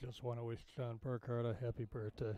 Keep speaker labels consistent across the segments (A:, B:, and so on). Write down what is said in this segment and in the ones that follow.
A: just want to wish John Burkhardt a happy birthday.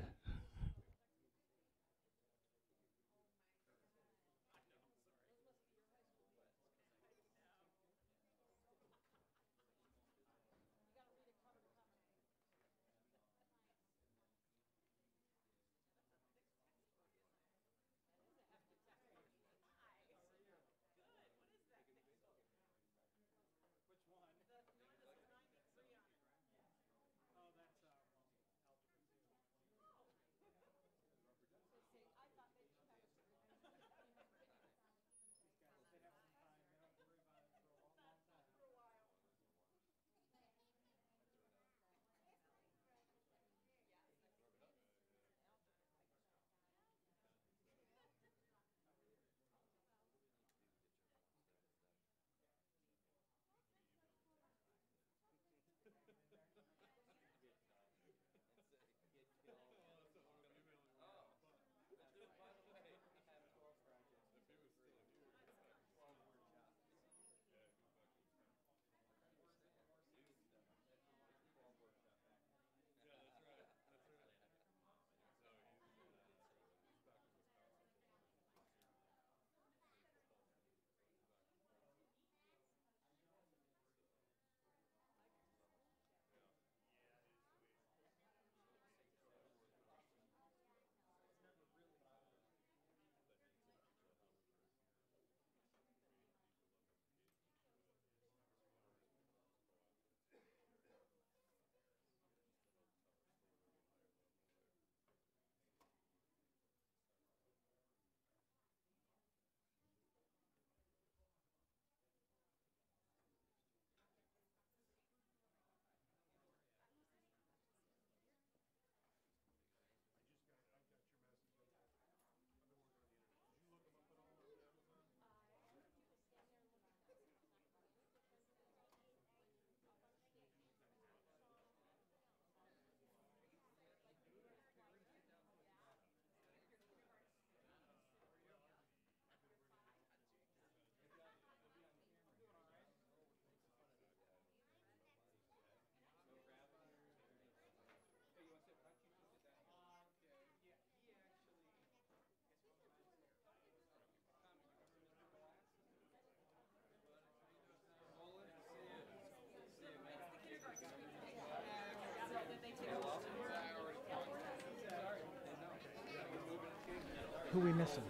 B: Who are we missing?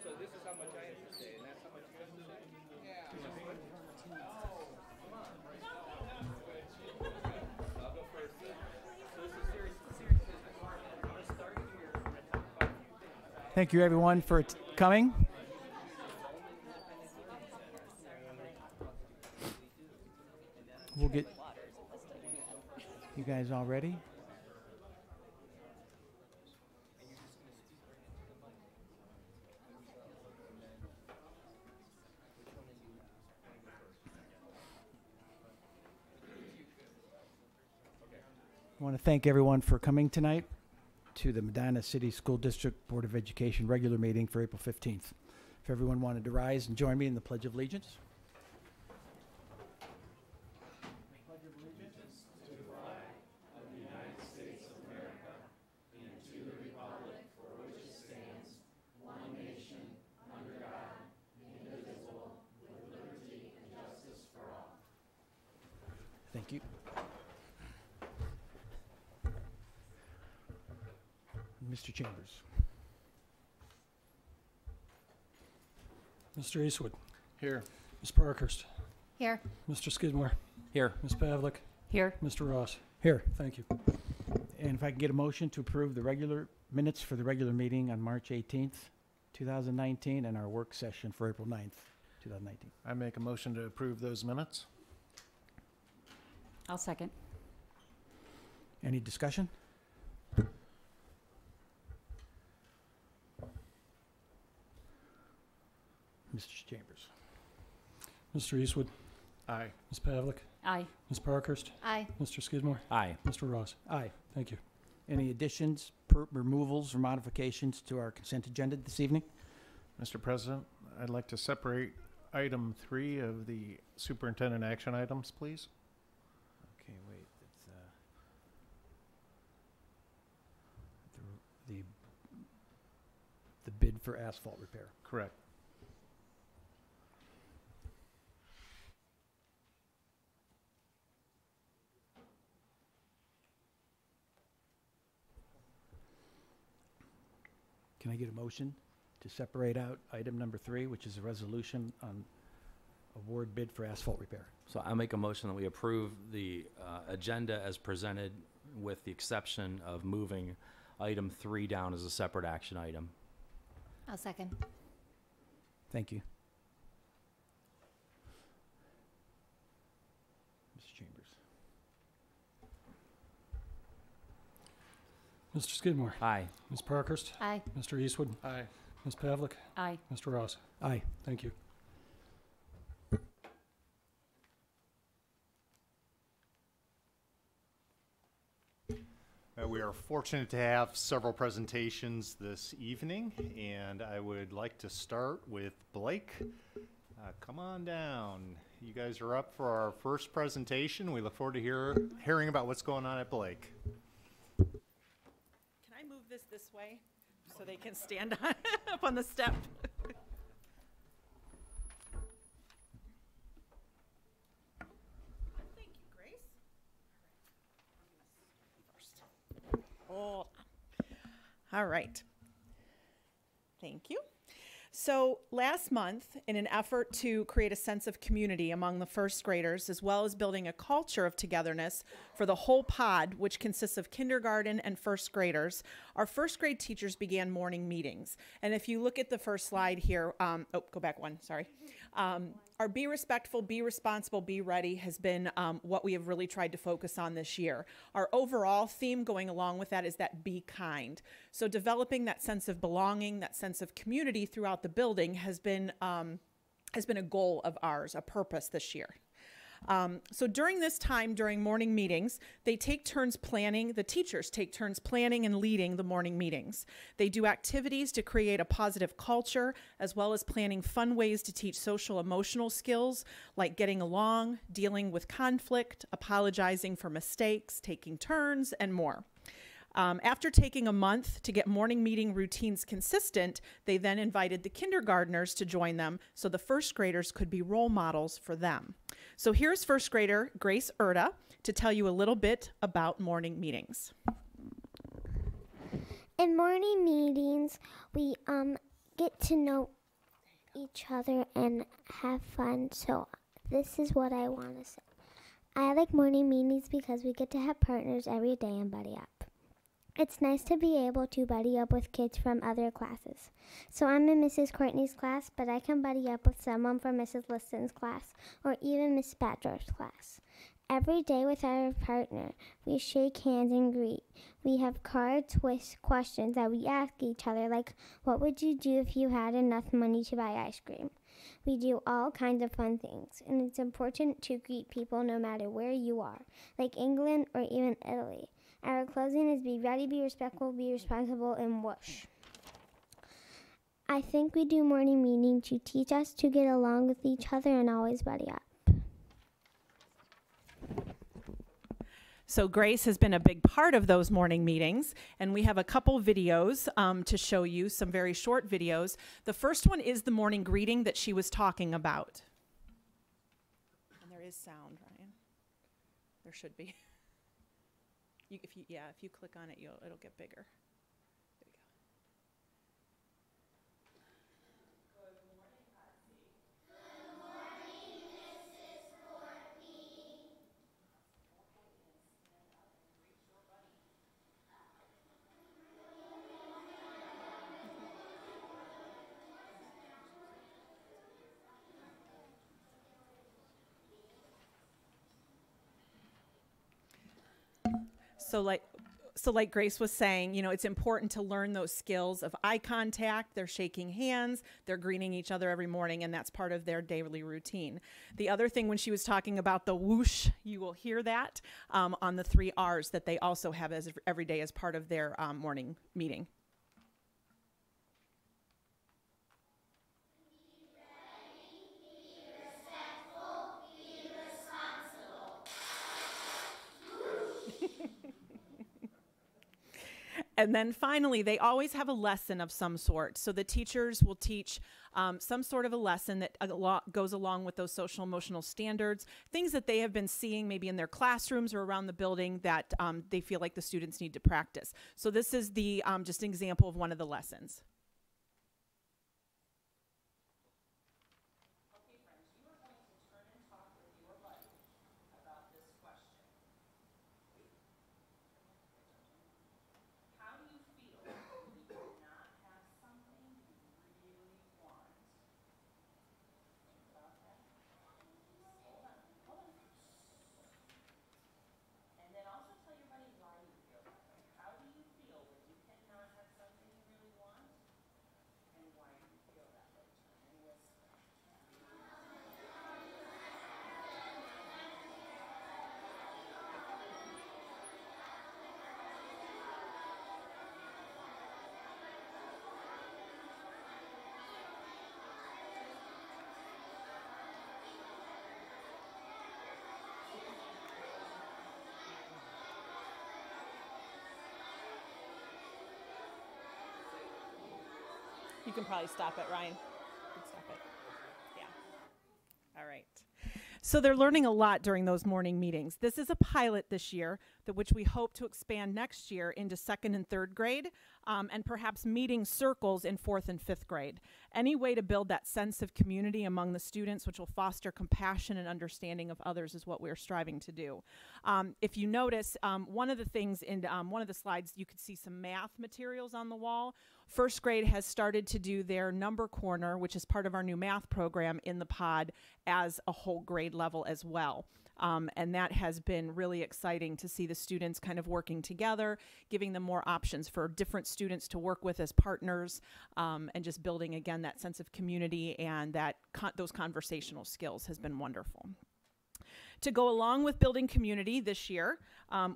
C: So this is how much I have to say, and that's how much you have to say? Yeah. I'll go first. So this is serious business. I'm going to start here. I'm going to talk about a few things.
B: Thank you, everyone, for coming. We'll get you guys all ready. I want to thank everyone for coming tonight to the Medina City School District Board of Education regular meeting for April 15th. If everyone wanted to rise and join me in the Pledge of Allegiance. Thank you. Mr. Chambers.
A: Mr. Eastwood.
D: Here.
A: Ms. Parkhurst.
E: Here.
A: Mr. Skidmore.
D: Here.
A: Ms. Pavlik.
E: Here.
A: Mr. Ross.
B: Here.
A: Thank you.
B: And if I can get a motion to approve the regular minutes for the regular meeting on March 18th, 2019, and our work session for April 9th, 2019.
D: I make a motion to approve those minutes.
E: I'll second.
B: Any discussion? Mr. Chambers.
A: Mr. Eastwood.
D: Aye.
A: Ms. Pavlik.
E: Aye.
A: Ms. Parkhurst.
E: Aye.
A: Mr. Skidmore.
D: Aye.
A: Mr. Ross.
B: Aye.
A: Thank you.
B: Any additions, removals, or modifications to our consent agenda this evening?
D: Mr. President, I'd like to separate item 3 of the superintendent action items, please.
B: for asphalt repair.
D: Correct.
B: Can I get a motion to separate out item number 3, which is a resolution on award bid for asphalt repair?
E: So I'll make a motion that we approve the agenda as presented with the exception of moving item 3 down as a separate action item.
F: I'll second.
B: Thank you. Mr. Chambers.
A: Mr. Skidmore,
E: Aye.
A: Ms. Parkhurst,
F: Aye.
A: Mr. Eastwood,
D: Aye.
A: Ms. Pavlik,
F: Aye.
A: Mr. Ross.
B: Aye.
A: Thank you.
G: We are fortunate to have several presentations this evening, and I would like to start with Blake. Come on down. You guys are up for our first presentation. We look forward to hearing about what's going on at Blake.
C: Can I move this way so they can stand on, up on the step? Thank you, Grace. Oh, all right. Thank you. So last month, in an effort to create a sense of community among the first graders, as well as building a culture of togetherness for the whole pod, which consists of kindergarten and first graders, our first grade teachers began morning meetings. And if you look at the first slide here, go back one, sorry. Our Be Respectful, Be Responsible, Be Ready has been what we have really tried to focus on this year. Our overall theme going along with that is that be kind. So developing that sense of belonging, that sense of community throughout the building has been a goal of ours, a purpose this year. So during this time, during morning meetings, they take turns planning, the teachers take turns planning and leading the morning meetings. They do activities to create a positive culture, as well as planning fun ways to teach social emotional skills, like getting along, dealing with conflict, apologizing for mistakes, taking turns, and more. After taking a month to get morning meeting routines consistent, they then invited the kindergartners to join them so the first graders could be role models for them. So here's first grader Grace Erda to tell you a little bit about morning meetings.
H: In morning meetings, we get to know each other and have fun. So this is what I want to say. I like morning meetings because we get to have partners every day and buddy up. It's nice to be able to buddy up with kids from other classes. So I'm in Mrs. Courtney's class, but I can buddy up with someone from Mrs. Liston's class or even Miss Badger's class. Every day with our partner, we shake hands and greet. We have cards with questions that we ask each other, like, what would you do if you had enough money to buy ice cream? We do all kinds of fun things, and it's important to greet people no matter where you are, like England or even Italy. Our closing is be ready, be respectful, be responsible, and whoosh. I think we do morning meeting to teach us to get along with each other and always buddy up.
C: So Grace has been a big part of those morning meetings, and we have a couple videos to show you, some very short videos. The first one is the morning greeting that she was talking about. And there is sound, Ryan. There should be. If you click on it, it'll get bigger. There you go. So like Grace was saying, it's important to learn those skills of eye contact. They're shaking hands, they're greeting each other every morning, and that's part of their daily routine. The other thing, when she was talking about the whoosh, you will hear that on the 3 R's that they also have every day as part of their morning meeting. And then finally, they always have a lesson of some sort. So the teachers will teach some sort of a lesson that goes along with those social emotional standards, things that they have been seeing maybe in their classrooms or around the building that they feel like the students need to practice. So this is the just an example of one of the lessons. You can probably stop it, Ryan. You can stop it. Yeah. All right. So they're learning a lot during those morning meetings. This is a pilot this year, which we hope to expand next year into 2nd and 3rd grade, and perhaps meeting circles in 4th and 5th grade. Any way to build that sense of community among the students, which will foster compassion and understanding of others, is what we're striving to do. If you notice, one of the things in one of the slides, you could see some math materials on the wall. 1st grade has started to do their number corner, which is part of our new math program in the pod, as a whole grade level as well. And that has been really exciting to see the students kind of working together, giving them more options for different students to work with as partners, and just building, again, that sense of community and that those conversational skills has been wonderful. To go along with building community this year,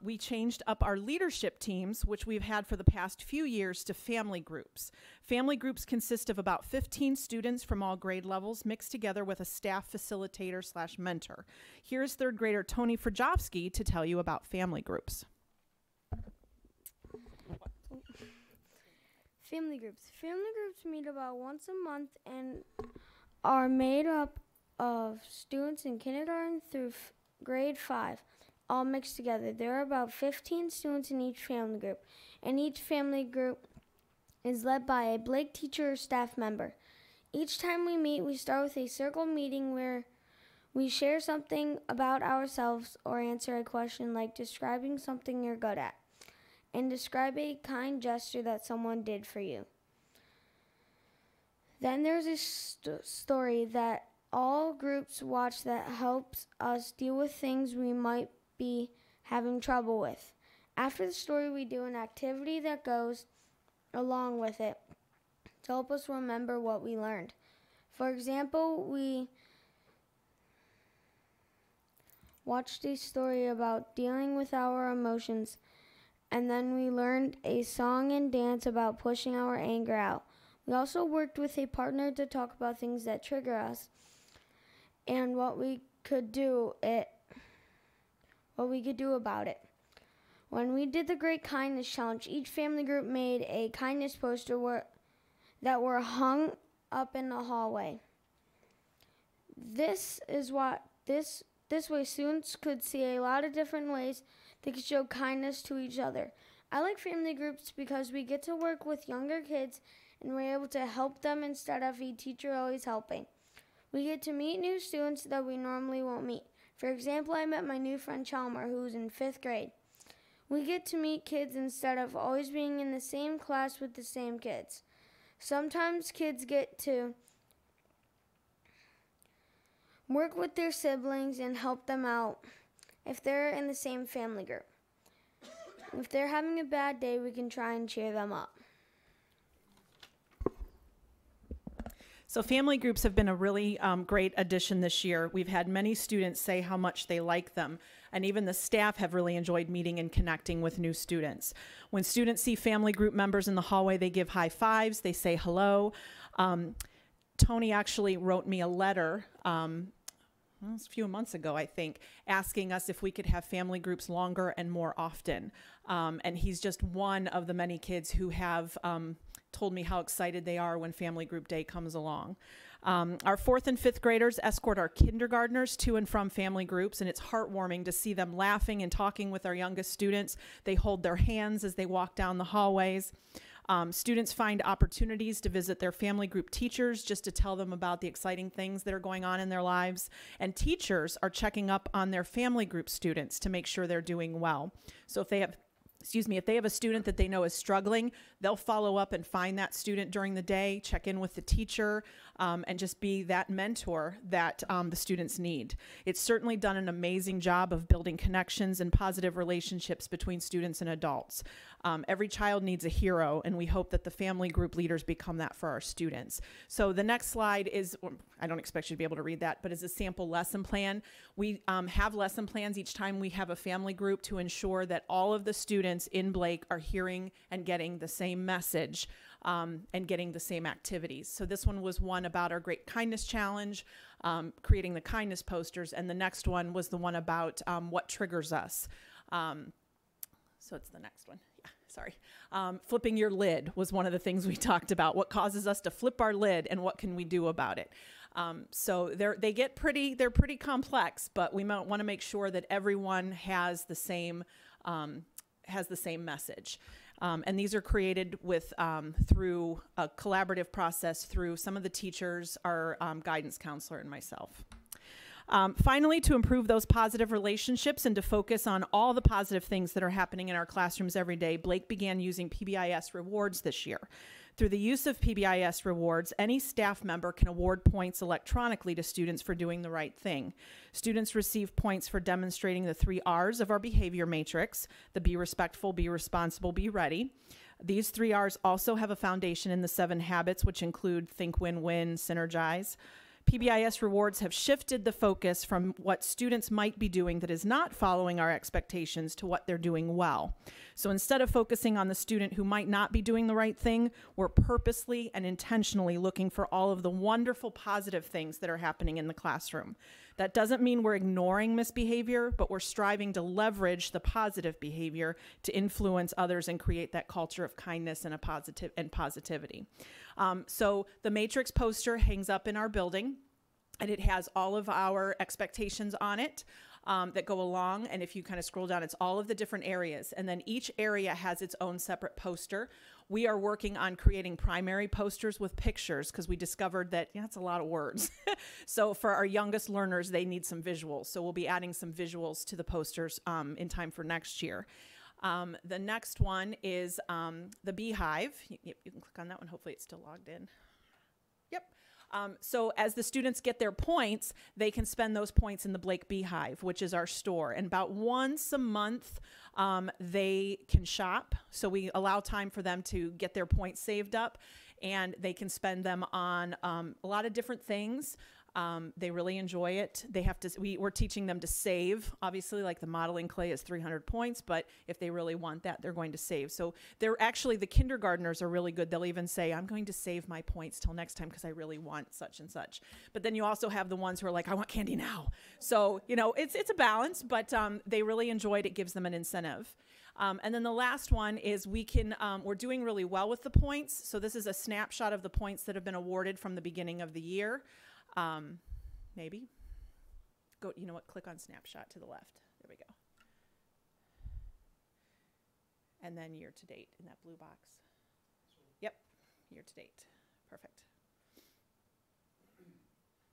C: we changed up our leadership teams, which we've had for the past few years, to family groups. Family groups consist of about 15 students from all grade levels mixed together with a staff facilitator / mentor. Here's 3rd grader Tony Frajovsky to tell you about family groups.
F: Family groups. Family groups meet about once a month and are made up of students in kindergarten through grade 5, all mixed together. There are about 15 students in each family group, and each family group is led by a Blake teacher or staff member. Each time we meet, we start with a circle meeting where we share something about ourselves or answer a question like describing something you're good at, and describe a kind gesture that someone did for you. Then there's a story that all groups watch that helps us deal with things we might be having trouble with. After the story, we do an activity that goes along with it to help us remember what we learned. For example, we watched a story about dealing with our emotions, and then we learned a song and dance about pushing our anger out. We also worked with a partner to talk about things that trigger us and what we could do about it. When we did the Great Kindness Challenge, each family group made a kindness poster that were hung up in the hallway. This way students could see a lot of different ways they could show kindness to each other. I like family groups because we get to work with younger kids and we're able to help them instead of a teacher always helping. We get to meet new students that we normally won't meet. For example, I met my new friend Chalmer, who's in 5th grade. We get to meet kids instead of always being in the same class with the same kids. Sometimes kids get to work with their siblings and help them out if they're in the same family group. If they're having a bad day, we can try and cheer them up.
C: So family groups have been a really great addition this year. We've had many students say how much they like them, and even the staff have really enjoyed meeting and connecting with new students. When students see family group members in the hallway, they give high fives, they say hello. Tony actually wrote me a letter a few months ago, I think, asking us if we could have family groups longer and more often. And he's just one of the many kids who have told me how excited they are when family group day comes along. Our 4th and 5th graders escort our kindergartners to and from family groups, and it's heartwarming to see them laughing and talking with our youngest students. They hold their hands as they walk down the hallways. Students find opportunities to visit their family group teachers just to tell them about the exciting things that are going on in their lives. And teachers are checking up on their family group students to make sure they're doing well. So if they have if they have a student that they know is struggling, they'll follow up and find that student during the day, check in with the teacher, and just be that mentor that the students need. It's certainly done an amazing job of building connections and positive relationships between students and adults. Every child needs a hero, and we hope that the family group leaders become that for our students. So the next slide is, I don't expect you to be able to read that, but is a sample lesson plan. We have lesson plans each time we have a family group to ensure that all of the students in Blake are hearing and getting the same message and getting the same activities. So this one was one about our Great Kindness Challenge, creating the kindness posters, and the next one was the one about what triggers us. So it's the next one. Yeah, sorry. Flipping your lid was one of the things we talked about. What causes us to flip our lid and what can we do about it? So they're pretty complex, but we might want to make sure that everyone has the same message. And these are created with through a collaborative process through some of the teachers, our guidance counselor, and myself. Finally, to improve those positive relationships and to focus on all the positive things that are happening in our classrooms every day, Blake began using PBIS rewards this year. Through the use of PBIS rewards, any staff member can award points electronically to students for doing the right thing. Students receive points for demonstrating the 3 R's of our behavior matrix: the be respectful, be responsible, be ready. These 3 R's also have a foundation in the 7 habits, which include think, win, win, synergize. PBIS rewards have shifted the focus from what students might be doing that is not following our expectations to what they're doing well. So instead of focusing on the student who might not be doing the right thing, we're purposely and intentionally looking for all of the wonderful positive things that are happening in the classroom. That doesn't mean we're ignoring misbehavior, but we're striving to leverage the positive behavior to influence others and create that culture of kindness and positivity. So the matrix poster hangs up in our building, and it has all of our expectations on it that go along. And if you kind of scroll down, it's all of the different areas. And then each area has its own separate poster. We are working on creating primary posters with pictures because we discovered that, yeah, it's a lot of words. So for our youngest learners, they need some visuals. So we'll be adding some visuals to the posters in time for next year. The next one is the beehive. You can click on that one. Hopefully it's still logged in. Yep. So as the students get their points, they can spend those points in the Blake Beehive, which is our store. And about once a month, they can shop. So we allow time for them to get their points saved up, and they can spend them on a lot of different things. They really enjoy it. They have to, we're teaching them to save. Obviously, like the modeling clay is 300 points, but if they really want that, they're going to save. So they're actually, the kindergartners are really good. They'll even say, I'm going to save my points till next time because I really want such and such. But then you also have the ones who are like, I want candy now. So, you know, it's a balance, but they really enjoy it. It gives them an incentive. And then the last one is we're doing really well with the points. So this is a snapshot of the points that have been awarded from the beginning of the year. Maybe go, you know what, click on snapshot to the left. There we go. And then year to date in that blue box. Yep, year to date. Perfect.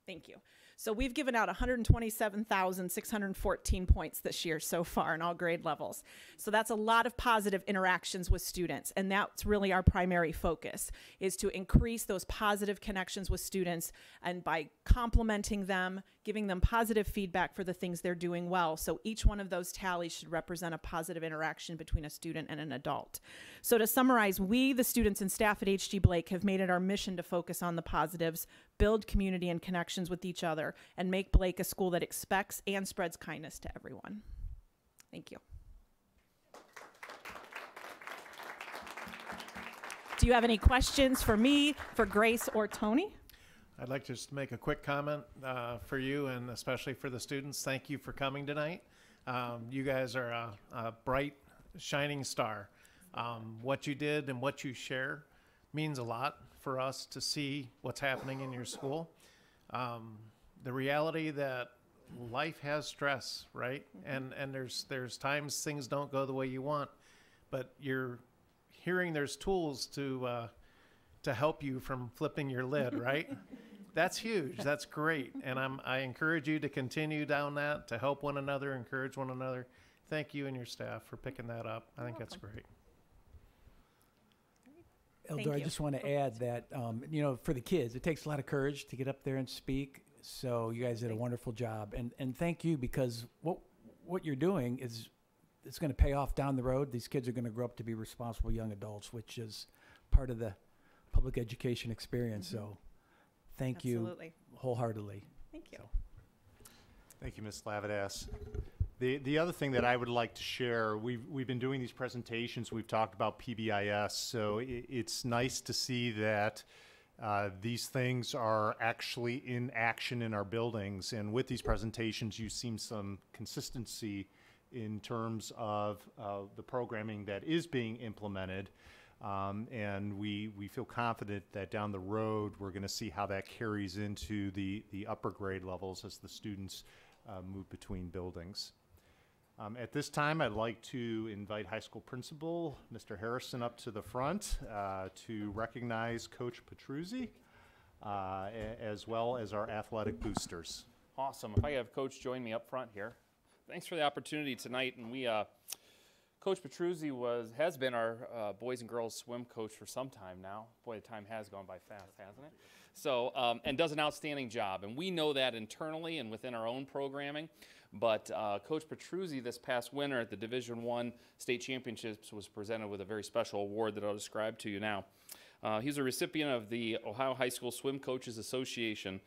C: Thank you. So we've given out 127,614 points this year so far in all grade levels. So that's a lot of positive interactions with students, and that's really our primary focus, is to increase those positive connections with students, and by complimenting them, giving them positive feedback for the things they're doing well. So each one of those tallies should represent a positive interaction between a student and an adult. So to summarize, we, the students and staff at HG Blake, have made it our mission to focus on the positives, build community and connections with each other, and make Blake a school that expects and spreads kindness to everyone. Thank you. Do you have any questions for me, for Grace, or Tony?
D: I'd like to just make a quick comment for you and especially for the students. Thank you for coming tonight. You guys are a bright, shining star. What you did and what you share means a lot for us to see what's happening in your school. The reality that life has stress, right? And there's times things don't go the way you want, but you're hearing there's tools to help you from flipping your lid, right? That's huge. That's great. And I encourage you to continue down that, to help one another, encourage one another. Thank you and your staff for picking that up. I think that's great.
B: Eldor, I just want to add that, you know, for the kids, it takes a lot of courage to get up there and speak. So you guys did a wonderful job. And thank you, because what you're doing is it's going to pay off down the road. These kids are going to grow up to be responsible young adults, which is part of the public education experience. So thank you wholeheartedly.
C: Thank you.
B: So.
G: Thank you, Ms. Lavadas. The other thing that I would like to share, we've been doing these presentations, we've talked about PBIS, so it's nice to see that these things are actually in action in our buildings, and with these presentations you've seen some consistency in terms of the programming that is being implemented, and we feel confident that down the road we're going to see how that carries into the upper grade levels as the students move between buildings. At this time, I'd like to invite high school principal, Mr. Harrison, up to the front to recognize Coach Petruzzi, as well as our athletic boosters.
I: Awesome. If I have Coach join me up front here. Thanks for the opportunity tonight. And Coach Petruzzi has been our boys and girls swim coach for some time now. Boy, the time has gone by fast, hasn't it? So, and does an outstanding job. And we know that internally and within our own programming. But Coach Petruzzi this past winter at the Division I State Championships was presented with a very special award that I'll describe to you now. He's a recipient of the Ohio High School Swim Coaches Association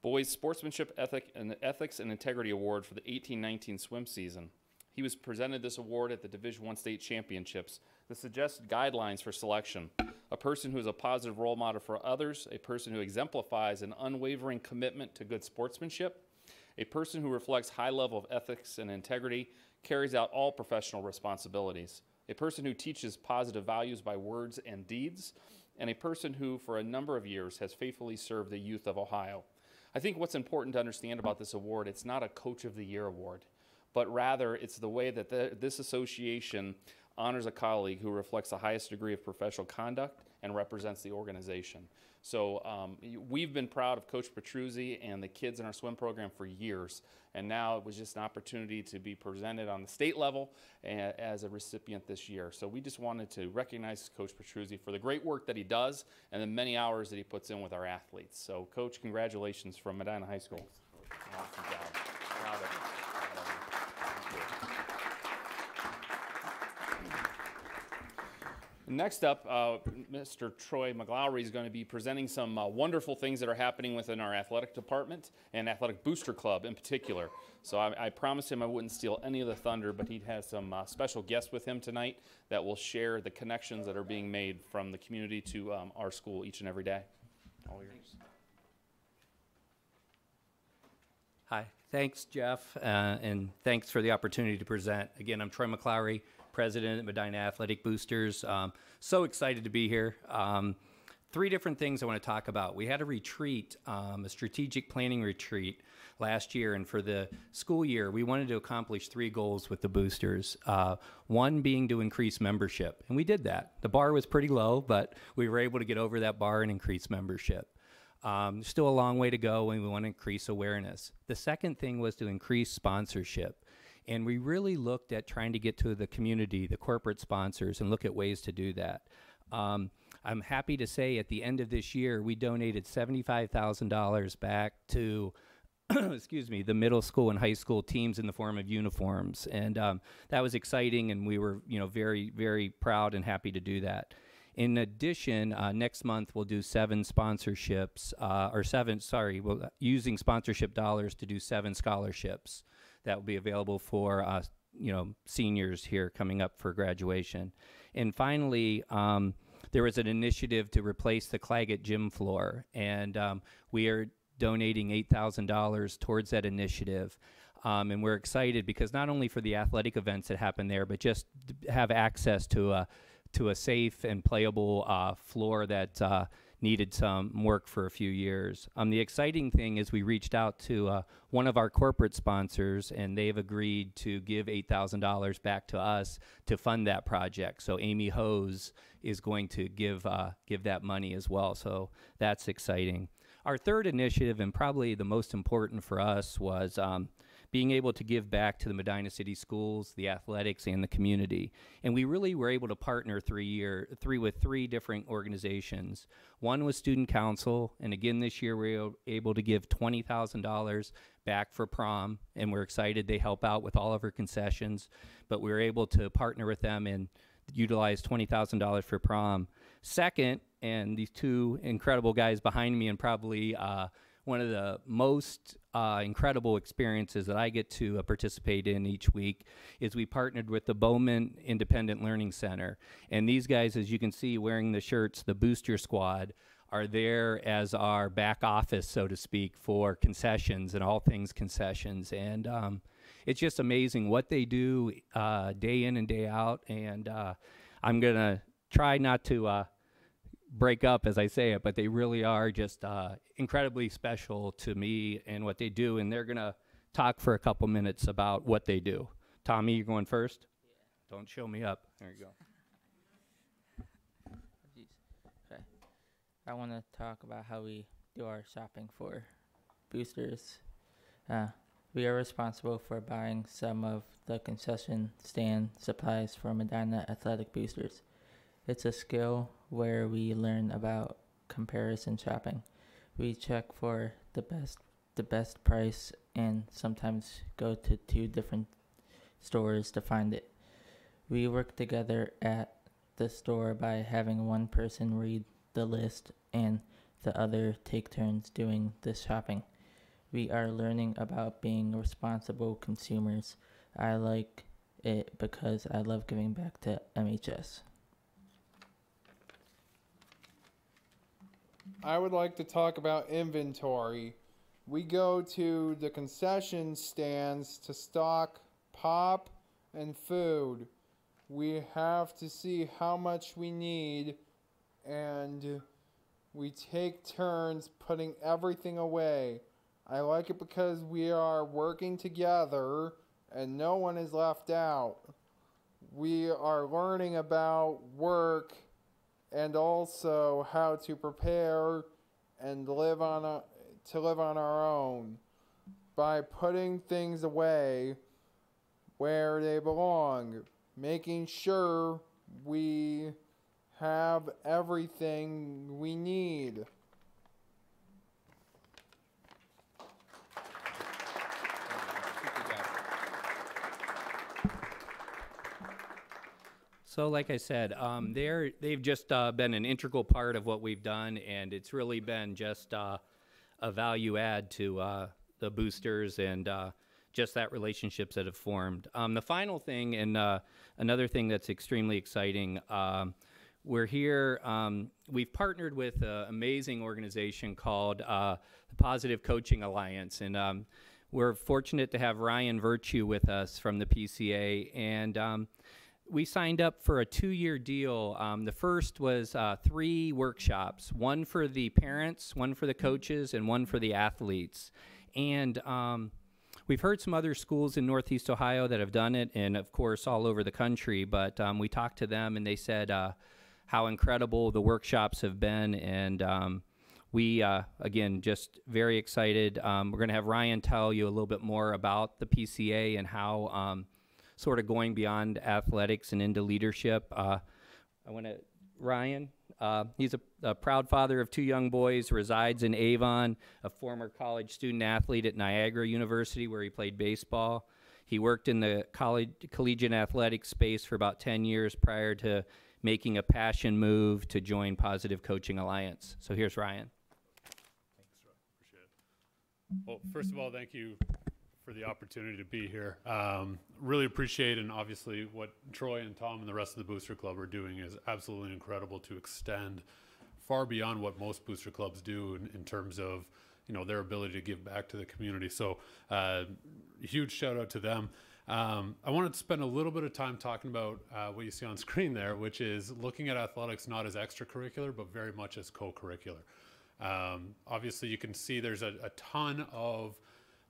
I: Boys Sportsmanship Ethics and Integrity Award for the 18-19 swim season. He was presented this award at the Division I State Championships. The suggested guidelines for selection: a person who is a positive role model for others, a person who exemplifies an unwavering commitment to good sportsmanship, a person who reflects high level of ethics and integrity, carries out all professional responsibilities, a person who teaches positive values by words and deeds, and a person who, for a number of years, has faithfully served the youth of Ohio. I think what's important to understand about this award, it's not a Coach of the Year award, but rather it's the way that this association honors a colleague who reflects the highest degree of professional conduct and represents the organization. So we've been proud of Coach Petruzzi and the kids in our swim program for years, and now it was just an opportunity to be presented on the state level as a recipient this year. So we just wanted to recognize Coach Petruzzi for the great work that he does and the many hours that he puts in with our athletes. So Coach, congratulations from Medina High School. Awesome job. Proud of you. Next up, Mr. Troy McLowry is going to be presenting some wonderful things that are happening within our athletic department and athletic booster club in particular. So I promised him I wouldn't steal any of the thunder, but he has some special guests with him tonight that will share the connections that are being made from the community to our school each and every day. All yours.
J: Hi, thanks, Jeff, and thanks for the opportunity to present. Again, I'm Troy McLowry, president at Medina Athletic Boosters. So excited to be here. 3 different things I want to talk about. We had a retreat, a strategic planning retreat last year, and for the school year, we wanted to accomplish 3 goals with the boosters. One being to increase membership, and we did that. The bar was pretty low, but we were able to get over that bar and increase membership. Still a long way to go, and we want to increase awareness. The second thing was to increase sponsorship. And we really looked at trying to get to the community, the corporate sponsors, and look at ways to do that. I'm happy to say at the end of this year, we donated $75,000 back to excuse me, the middle school and high school teams in the form of uniforms. And that was exciting, and we were very, very proud and happy to do that. In addition, next month we'll do 7 sponsorships, using sponsorship dollars to do 7 scholarships that will be available for seniors here coming up for graduation. And finally, there was an initiative to replace the Claggett gym floor, and we are donating $8,000 towards that initiative. And we're excited because not only for the athletic events that happen there, but just have access to a safe and playable floor that needed some work for a few years. The exciting thing is we reached out to one of our corporate sponsors, and they've agreed to give $8,000 back to us to fund that project. So Amy Hose is going to give that money as well. So that's exciting. Our third initiative, and probably the most important for us, was being able to give back to the Medina City schools, the athletics, and the community. And we really were able to partner with three different organizations. One was Student Council, and again this year we were able to give $20,000 back for prom, and we're excited they help out with all of our concessions, but we were able to partner with them and utilize $20,000 for prom. Second, and these two incredible guys behind me, and probably one of the most incredible experiences that I get to participate in each week, is we partnered with the Bowman Independent Learning Center. And these guys, as you can see wearing the shirts, the Booster Squad, are there as our back office, so to speak, for concessions and all things concessions. And it's just amazing what they do day in and day out. And I'm going to try not to break up as I say it, but they really are just incredibly special to me and what they do, and they're going to talk for a couple minutes about what they do. Tommy, you're going first? Yeah. Don't show me up. There you go.
K: Okay. I want to talk about how we do our shopping for boosters. We are responsible for buying some of the concession stand supplies for Medina Athletic Boosters. It's a skill where we learn about comparison shopping. We check for the best price and sometimes go to 2 different stores to find it. We work together at the store by having one person read the list and the other take turns doing the shopping. We are learning about being responsible consumers. I like it because I love giving back to MHS.
L: I would like to talk about inventory. We go to the concession stands to stock pop and food. We have to see how much we need, and we take turns putting everything away. I like it because we are working together and no one is left out. We are learning about work and also how to prepare and live on our own by putting things away where they belong, making sure we have everything we need.
J: So like I said, they've just been an integral part of what we've done, and it's really been just a value add to the boosters and just that relationships that have formed. The final thing, and another thing that's extremely exciting, we're here, we've partnered with an amazing organization called the Positive Coaching Alliance, and we're fortunate to have Ryan Virtue with us from the PCA, and we signed up for a 2-year deal. The first was 3 workshops, one for the parents, one for the coaches, and one for the athletes. And we've heard some other schools in Northeast Ohio that have done it, and of course all over the country, but we talked to them and they said how incredible the workshops have been, and we, again, just very excited. We're going to have Ryan tell you a little bit more about the PCA and how sort of going beyond athletics and into leadership. Ryan, he's a proud father of 2 young boys, resides in Avon, a former college student athlete at Niagara University where he played baseball. He worked in the collegiate athletics space for about 10 years prior to making a passion move to join Positive Coaching Alliance. So here's Ryan.
M: Thanks, Rob. Appreciate it. Well, first of all, thank you for the opportunity to be here. Really appreciate, and obviously what Troy and Tom and the rest of the Booster Club are doing is absolutely incredible to extend far beyond what most Booster Clubs do in terms of, you know, their ability to give back to the community. So huge shout out to them. I wanted to spend a little bit of time talking about what you see on screen there, which is looking at athletics not as extracurricular, but very much as co-curricular. Obviously, you can see there's a ton of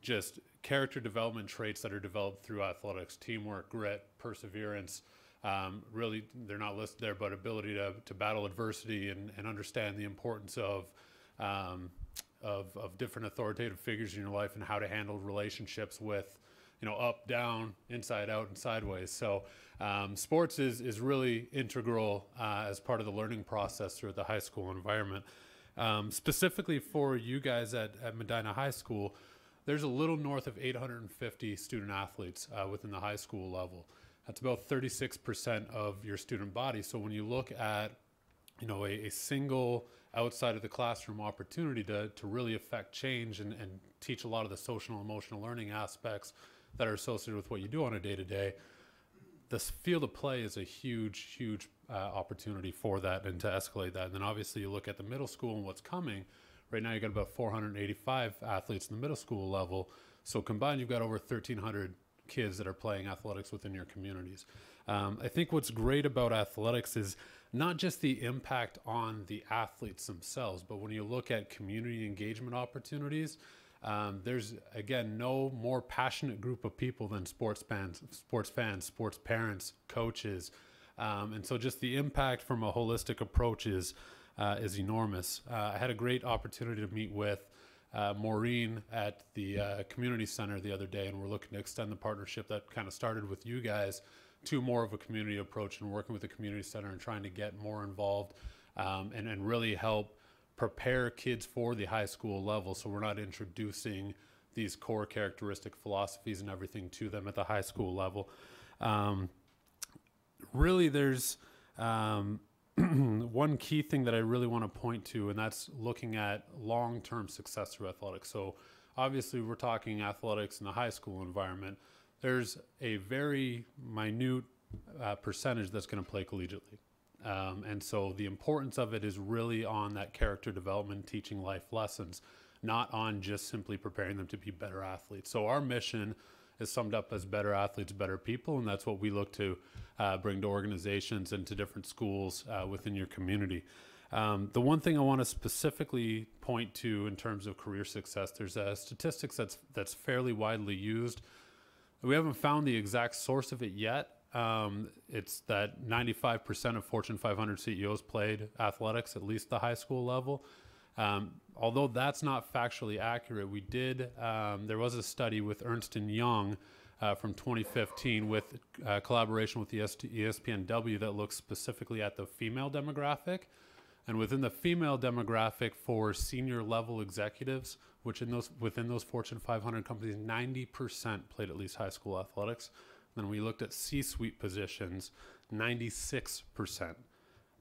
M: just character development traits that are developed through athletics: teamwork, grit, perseverance. Really, they're not listed there, but ability to battle adversity and understand the importance of different authoritative figures in your life and how to handle relationships with, you know, up, down, inside out, and sideways. So sports is really integral as part of the learning process through the high school environment. Specifically for you guys at Medina High School, there's a little north of 850 student athletes within the high school level. That's about 36% of your student body. So when you look at, you know, a single outside of the classroom opportunity to really affect change and teach a lot of the social and emotional learning aspects that are associated with what you do on a day-to-day, this field of play is a huge opportunity for that and to escalate that. And then obviously you look at the middle school and what's coming. Right now you got about 485 athletes in the middle school level. So combined, you've got over 1,300 kids that are playing athletics within your communities. I think what's great about athletics is not just the impact on the athletes themselves, but when you look at community engagement opportunities, there's, again, no more passionate group of people than sports fans, sports parents, coaches. And so just the impact from a holistic approach is enormous. I had a great opportunity to meet with Maureen at the community center the other day, and we're looking to extend the partnership that kind of started with you guys to more of a community approach and working with the community center and trying to get more involved and really help prepare kids for the high school level, so we're not introducing these core characteristic philosophies and everything to them at the high school level. Really, there's one key thing that I really want to point to, and that's looking at long-term success through athletics. So obviously we're talking athletics in the high school environment. There's a very minute percentage that's going to play collegiately. And so the importance of it is really on that character development, teaching life lessons, not on just simply preparing them to be better athletes. So our mission is summed up as better athletes, better people, and that's what we look to bring to organizations and to different schools within your community. The one thing I want to specifically point to in terms of career success, there's a statistics that's fairly widely used. We haven't found the exact source of it yet. It's that 95% of Fortune 500 CEOs played athletics, at least the high school level. Although that's not factually accurate, we did, there was a study with Ernst & Young from 2015 with collaboration with the ESPNW that looks specifically at the female demographic. And within the female demographic for senior level executives, which within those Fortune 500 companies, 90% played at least high school athletics. Then we looked at C-suite positions, 96%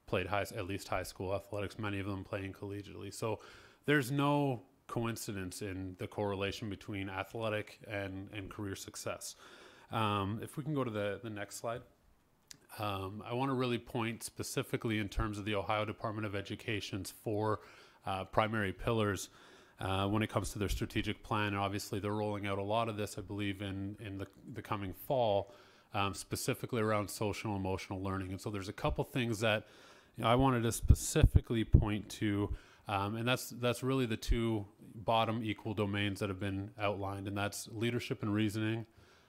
M: played at least high school athletics, many of them playing collegiately. So there's no coincidence in the correlation between athletic and career success. If we can go to the next slide. I want to really point specifically in terms of the Ohio Department of Education's 4 primary pillars when it comes to their strategic plan. And obviously, they're rolling out a lot of this, I believe, in the coming fall, specifically around social and emotional learning. And so there's a couple things that I wanted to specifically point to, and that's really the 2 bottom equal domains that have been outlined, and that's leadership and reasoning,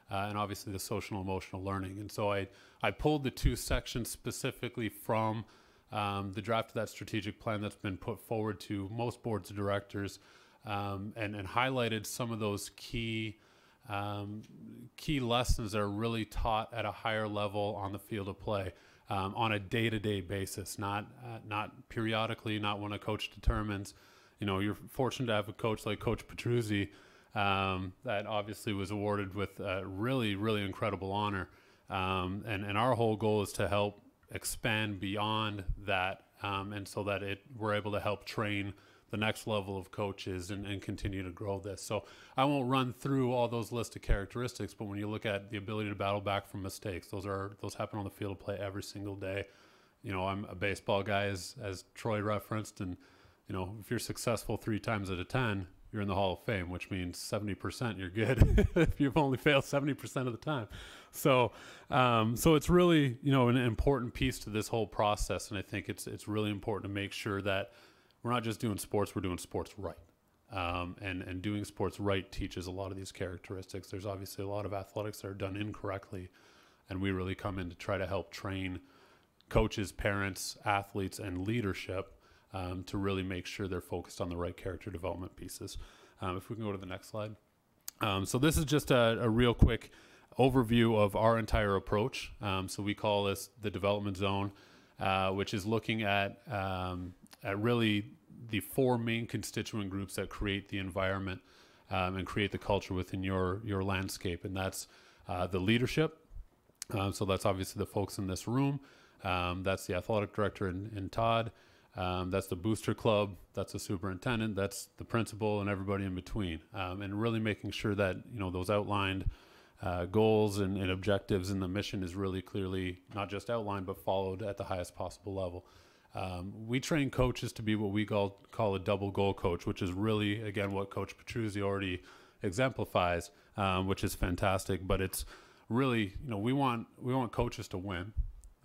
M: and obviously the social and emotional learning. And so I pulled the 2 sections specifically from the draft of that strategic plan that's been put forward to most boards of directors, and highlighted some of those key lessons that are really taught at a higher level on the field of play, on a day-to-day basis, not periodically, not when a coach determines. You know, you're fortunate to have a coach like Coach Petruzzi that obviously was awarded with really, really incredible honor. And our whole goal is to help expand beyond that, and so that we're able to help train the next level of coaches and continue to grow this. So I won't run through all those list of characteristics, but when you look at the ability to battle back from mistakes, those happen on the field of play every single day. You know, I'm a baseball guy, as Troy referenced, and you know, if you're successful 3 times out of 10, you're in the Hall of Fame, which means 70% you're good if you've only failed 70% of the time. So, so it's really, you know, an important piece to this whole process. And I think it's really important to make sure that we're not just doing sports, we're doing sports right. And doing sports right teaches a lot of these characteristics. There's obviously a lot of athletics that are done incorrectly, and we really come in to try to help train coaches, parents, athletes, and leadership to really make sure they're focused on the right character development pieces. If we can go to the next slide. So this is just a real quick overview of our entire approach. So we call this the development zone, which is looking at really the 4 main constituent groups that create the environment and create the culture within your landscape. And that's the leadership. So that's obviously the folks in this room. That's the athletic director and Todd. That's the booster club, that's the superintendent, that's the principal, and everybody in between. And really making sure that, you know, those outlined goals and objectives and the mission is really clearly not just outlined, but followed at the highest possible level. We train coaches to be what we call a double goal coach, which is really, again, what Coach Petruzzi already exemplifies, which is fantastic. But it's really, you know, we want coaches to win.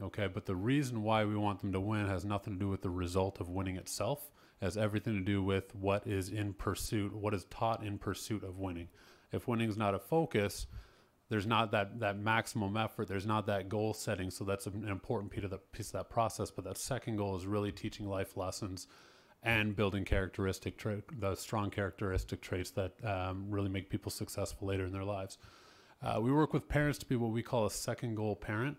M: Okay, but the reason why we want them to win has nothing to do with the result of winning itself. It has everything to do with what is in pursuit, what is taught in pursuit of winning. If winning is not a focus, there's not that maximum effort, there's not that goal setting. So that's an important piece of that process. But that second goal is really teaching life lessons and building the strong characteristic traits that really make people successful later in their lives. We work with parents to be what we call a second goal parent,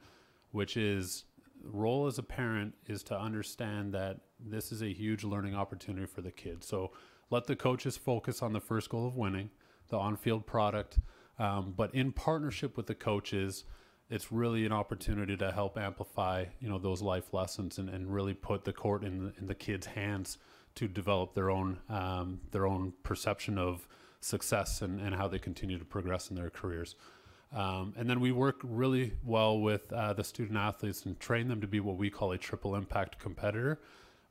M: which is role as a parent is to understand that this is a huge learning opportunity for the kids. So let the coaches focus on the first goal of winning, the on-field product, but in partnership with the coaches, it's really an opportunity to help amplify, you know, those life lessons and really put the court in the kids' hands to develop their own perception of success and how they continue to progress in their careers. And then we work really well with the student athletes and train them to be what we call a triple impact competitor,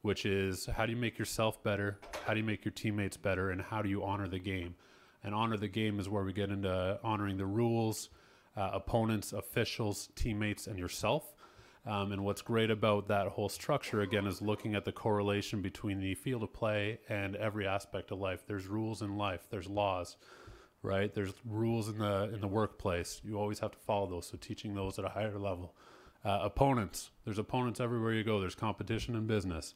M: which is how do you make yourself better, how do you make your teammates better, and how do you honor the game? And honor the game is where we get into honoring the rules, opponents, officials, teammates, and yourself. And what's great about that whole structure, again, is looking at the correlation between the field of play and every aspect of life. There's rules in life, there's laws. Right? There's rules in the workplace. You always have to follow those. So teaching those at a higher level. Opponents. There's opponents everywhere you go. There's competition in business.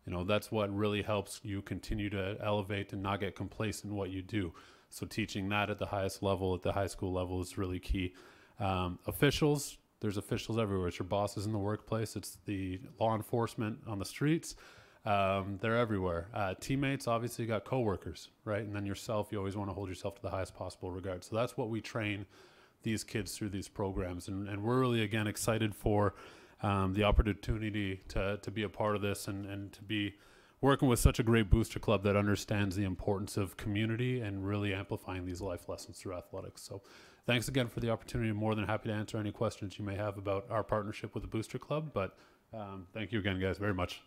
M: You know, that's what really helps you continue to elevate and not get complacent in what you do. So teaching that at the highest level, at the high school level, is really key. Officials. There's officials everywhere. It's your bosses in the workplace. It's the law enforcement on the streets. They're everywhere. Teammates, obviously, you got coworkers, right? And then yourself, you always want to hold yourself to the highest possible regard. So that's what we train these kids through these programs. And we're really, again, excited for the opportunity to be a part of this and to be working with such a great booster club that understands the importance of community and really amplifying these life lessons through athletics. So thanks again for the opportunity. I'm more than happy to answer any questions you may have about our partnership with the booster club. But thank you again, guys, very much.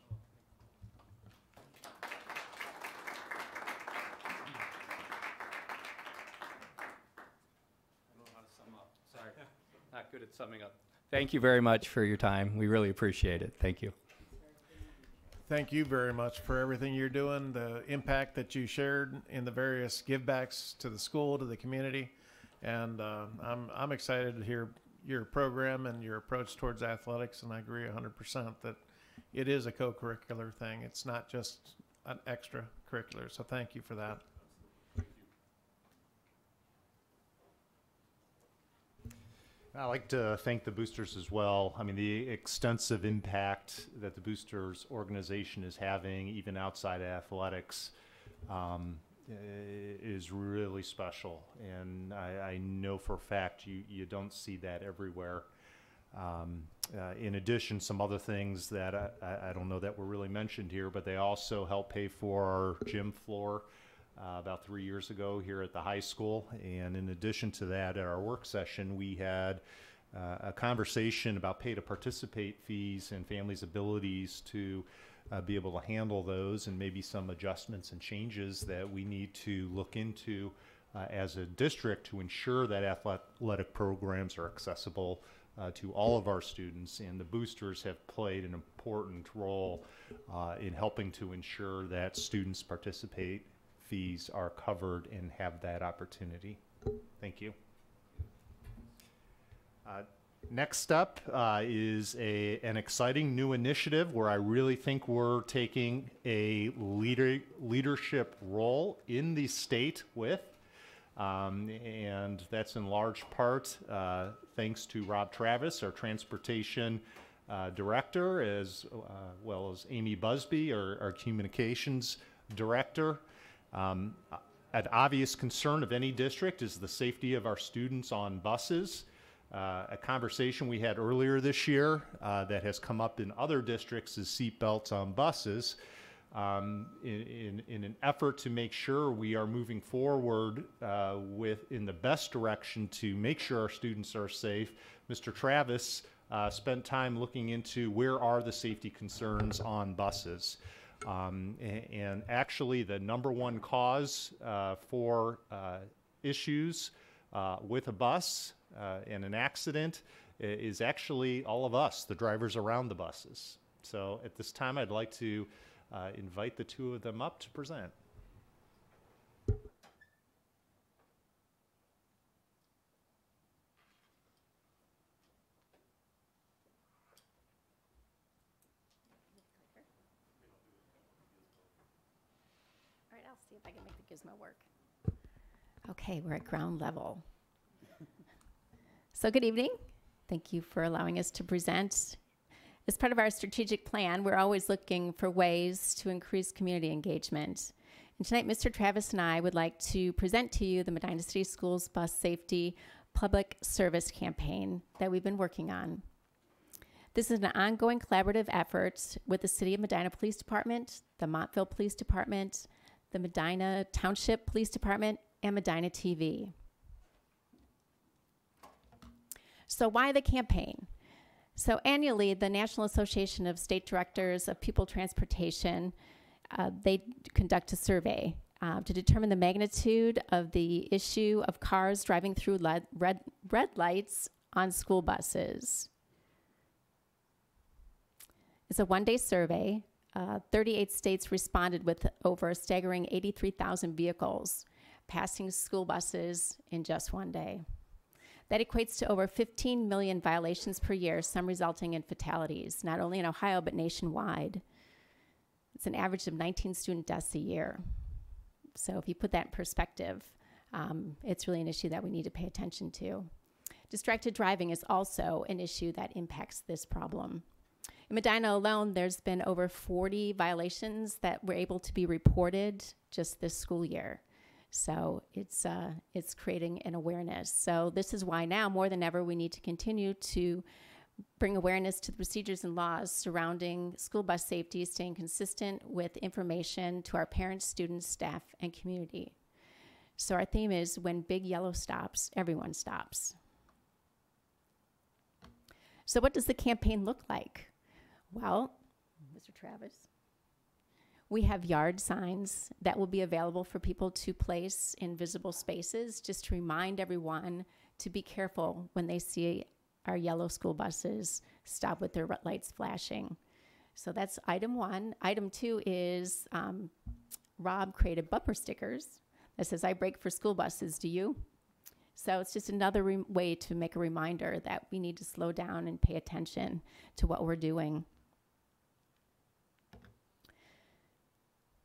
J: Not good at summing up. Thank you very much for your time. We really appreciate it. Thank you.
D: Thank you very much for everything you're doing, the impact that you shared in the various givebacks to the school, to the community. And I'm excited to hear your program and your approach towards athletics. And I agree 100% that it is a co-curricular thing. It's not just an extracurricular. So thank you for that.
G: I'd like to thank the boosters as well. I mean, the extensive impact that the boosters organization is having, even outside of athletics, is really special. And I know for a fact you don't see that everywhere. in addition, some other things that I don't know that were really mentioned here, but they also help pay for our gym floor about 3 years ago here at the high school. And in addition to that, at our work session, we had a conversation about pay to participate fees and families' abilities to be able to handle those, and maybe some adjustments and changes that we need to look into as a district to ensure that athletic programs are accessible to all of our students. And the boosters have played an important role in helping to ensure that students' participate fees are covered and have that opportunity. Thank you. Next up is an exciting new initiative where I really think we're taking a leadership role in the state with, and that's in large part thanks to Rob Travis, our transportation director, as well as Amy Busby, our communications director. An obvious concern of any district is the safety of our students on buses. A conversation we had earlier this year that has come up in other districts is seatbelts on buses. In an effort to make sure we are moving forward in the best direction to make sure our students are safe, Mr. Travis spent time looking into where are the safety concerns on buses. And actually the number one cause for issues with a bus and an accident is actually all of us, the drivers around the buses. So at this time, I'd like to invite the two of them up to present.
N: All right, I'll see if I can make the gizmo work. Okay, we're at ground level. So good evening. Thank you for allowing us to present. As part of our strategic plan, we're always looking for ways to increase community engagement. And tonight, Mr. Travis and I would like to present to you the Medina City Schools Bus Safety Public Service Campaign that we've been working on. This is an ongoing collaborative effort with the City of Medina Police Department, the Montville Police Department, the Medina Township Police Department, and Medina TV. So why the campaign? So annually, the National Association of State Directors of Pupil Transportation, they conduct a survey to determine the magnitude of the issue of cars driving through red lights on school buses. It's a one-day survey. 38 states responded with over a staggering 83,000 vehicles passing school buses in just one day. That equates to over 15 million violations per year, some resulting in fatalities, not only in Ohio, but nationwide. It's an average of 19 student deaths a year. So if you put that in perspective, it's really an issue that we need to pay attention to. Distracted driving is also an issue that impacts this problem. In Medina alone, there's been over 40 violations that were able to be reported just this school year. So it's creating an awareness. So this is why now more than ever we need to continue to bring awareness to the procedures and laws surrounding school bus safety, staying consistent with information to our parents, students, staff, and community. So our theme is when big yellow stops, everyone stops. So what does the campaign look like? Well, Mr. Travis. We have yard signs that will be available for people to place in visible spaces, just to remind everyone to be careful when they see our yellow school buses stop with their lights flashing. So that's item one. Item two is Rob created bumper stickers that says, "I brake for school buses, do you?" So it's just another way to make a reminder that we need to slow down and pay attention to what we're doing.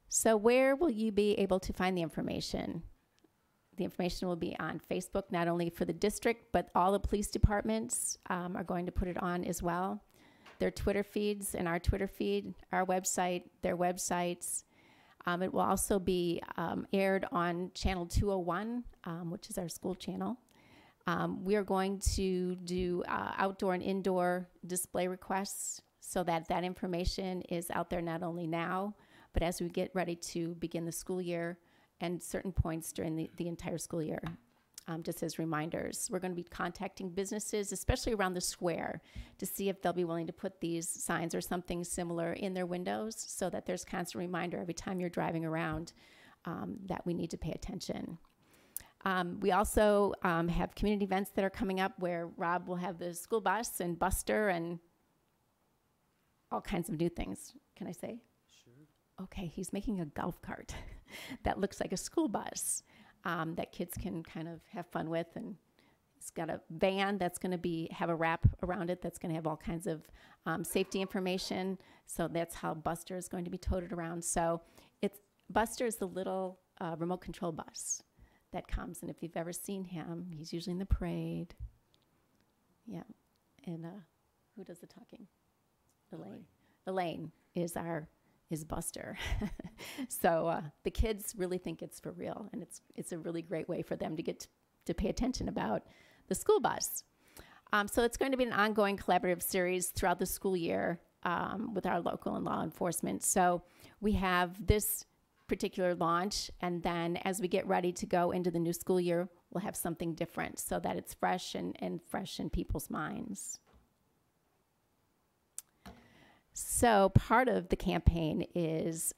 N: So where will you be able to find the information? The information will be on Facebook, not only for the district, but all the police departments are going to put it on as well. Their Twitter feeds and our Twitter feed, our website, their websites. It will also be aired on channel 201, which is our school channel, We are going to do outdoor and indoor display requests so that that information is out there not only now, but as we get ready to begin the school year and certain points during the entire school year, just as reminders. We're going to be contacting businesses, especially around the square, to see if they'll be willing to put these signs or something similar in their windows so that there's constant reminder every time you're driving around that we need to pay attention. We also have community events that are coming up where Rob will have the school bus and Buster and all kinds of new things. Can I say? Sure. Okay, he's making a golf cart that looks like a school bus that kids can kind of have fun with. And it's got a van that's going to have a wrap around it that's going to have all kinds of safety information. So that's how Buster is going to be toted around. So Buster is the little remote control bus that comes, and if you've ever seen him, he's usually in the parade. Yeah, and who does the talking? Elaine is Buster. So the kids really think it's for real, and it's a really great way for them to get to pay attention about the school bus. So it's going to be an ongoing collaborative series throughout the school year with our local and law enforcement. So we have this particular launch, and then as we get ready to go into the new school year, we'll have something different so that it's fresh and fresh in people's minds. So part of the campaign is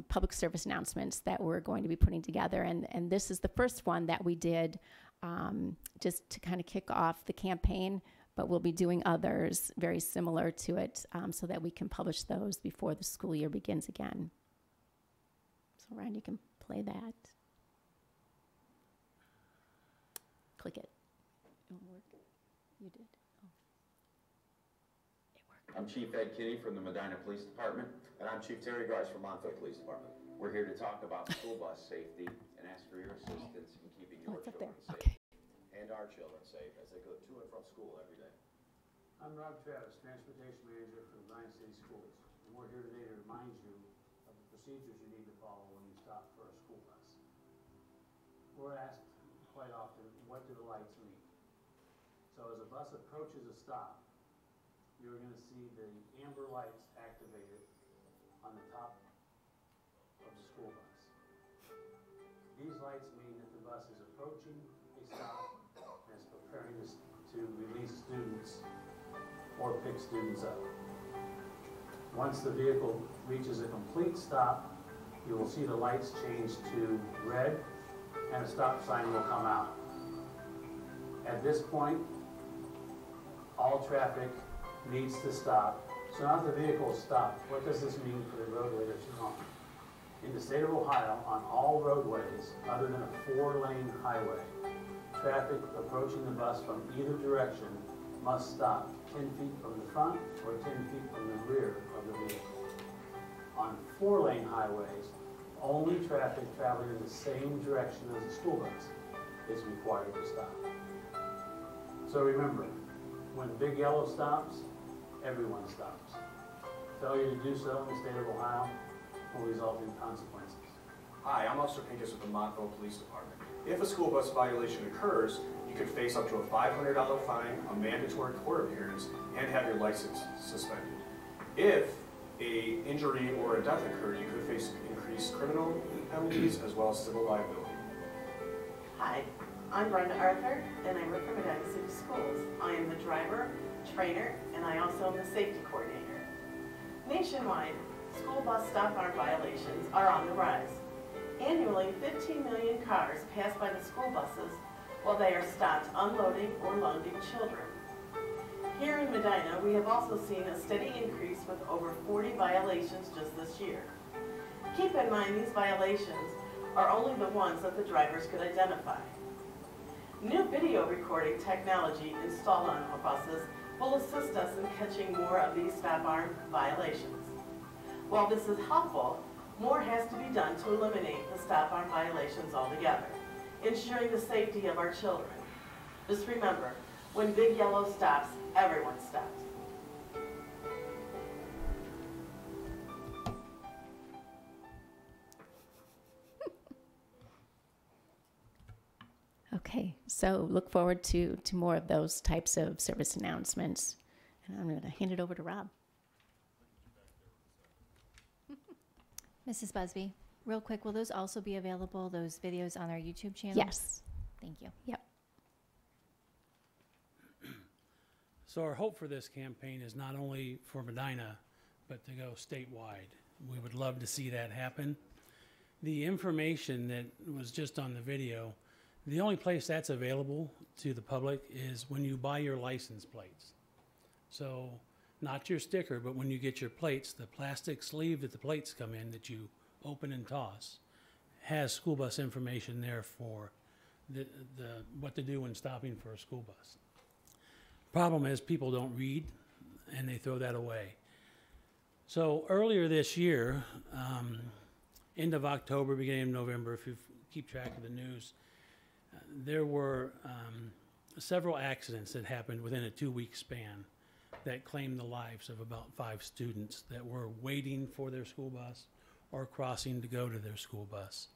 N: public service announcements that we're going to be putting together, and this is the first one that we did just to kind of kick off the campaign, but we'll be doing others very similar to it so that we can publish those before the school year begins again. So Ryan, you can play that. Click it. It won't work. You did. Oh. It worked.
O: I'm Chief Ed Kinney from the Medina Police Department. And I'm Chief Terry Grice from Montville Police Department. We're here to talk about school bus safety and ask for your assistance in keeping your children safe and our children safe as they go to and from school every day.
P: I'm Rob Travis, Transportation Manager for the Bryan City Schools. And we're here today to remind you of the procedures you need to follow when you stop for a school bus. We're asked quite often, what do the lights mean? So as a bus approaches a stop, you're going to see the amber lights activated on the top of the school bus. These lights mean that the bus is approaching a stop and is preparing to release students or pick students up. Once the vehicle reaches a complete stop, you will see the lights change to red and a stop sign will come out. At this point, all traffic needs to stop. So now that the vehicle is stopped, what does this mean for the roadway that you're on? In the state of Ohio, on all roadways other than a 4-lane highway, traffic approaching the bus from either direction must stop 10 feet from the front or 10 feet from the rear of the vehicle. On 4-lane highways, only traffic traveling in the same direction as the school bus is required to stop. So remember, when Big Yellow stops, everyone stops. Failure to do so in the state of Ohio will result in consequences.
Q: Hi, I'm Officer Pincus with the Montville Police Department. If a school bus violation occurs, you could face up to a $500 fine, a mandatory court appearance, and have your license suspended. If an injury or a death occurred, you could face increased criminal penalties as well as civil liability.
R: Hi, I'm Brenda Arthur, and I work for Medina City Schools. I am the driver, trainer, and I also am the safety coordinator. Nationwide, school bus stop arm violations are on the rise. Annually, 15 million cars pass by the school buses while they are stopped unloading or loading children. Here in Medina, we have also seen a steady increase with over 40 violations just this year. Keep in mind these violations are only the ones that the drivers could identify. New video recording technology installed on our buses will assist us in catching more of these stop arm violations. While this is helpful, more has to be done to eliminate the stop arm violations altogether, ensuring the safety of our children. Just remember, when Big Yellow stops, everyone stops.
N: Okay. Okay, so look forward to more of those types of service announcements. And I'm going to hand it over to Rob.
S: Mrs. Busby, real quick, will those also be available, those videos on our YouTube channel?
N: Yes.
S: Thank you.
N: Yep.
A: So our hope for this campaign is not only for Medina, but to go statewide. We would love to see that happen. The information that was just on the video, the only place that's available to the public is when you buy your license plates. So not your sticker, but when you get your plates, the plastic sleeve that the plates come in that you open and toss has school bus information there for the what to do when stopping for a school bus. Problem is people don't read and they throw that away. So earlier this year, end of October, beginning of November, if you keep track of the news, there were several accidents that happened within a 2-week span that claimed the lives of about 5 students that were waiting for their school bus or crossing to go to their school bus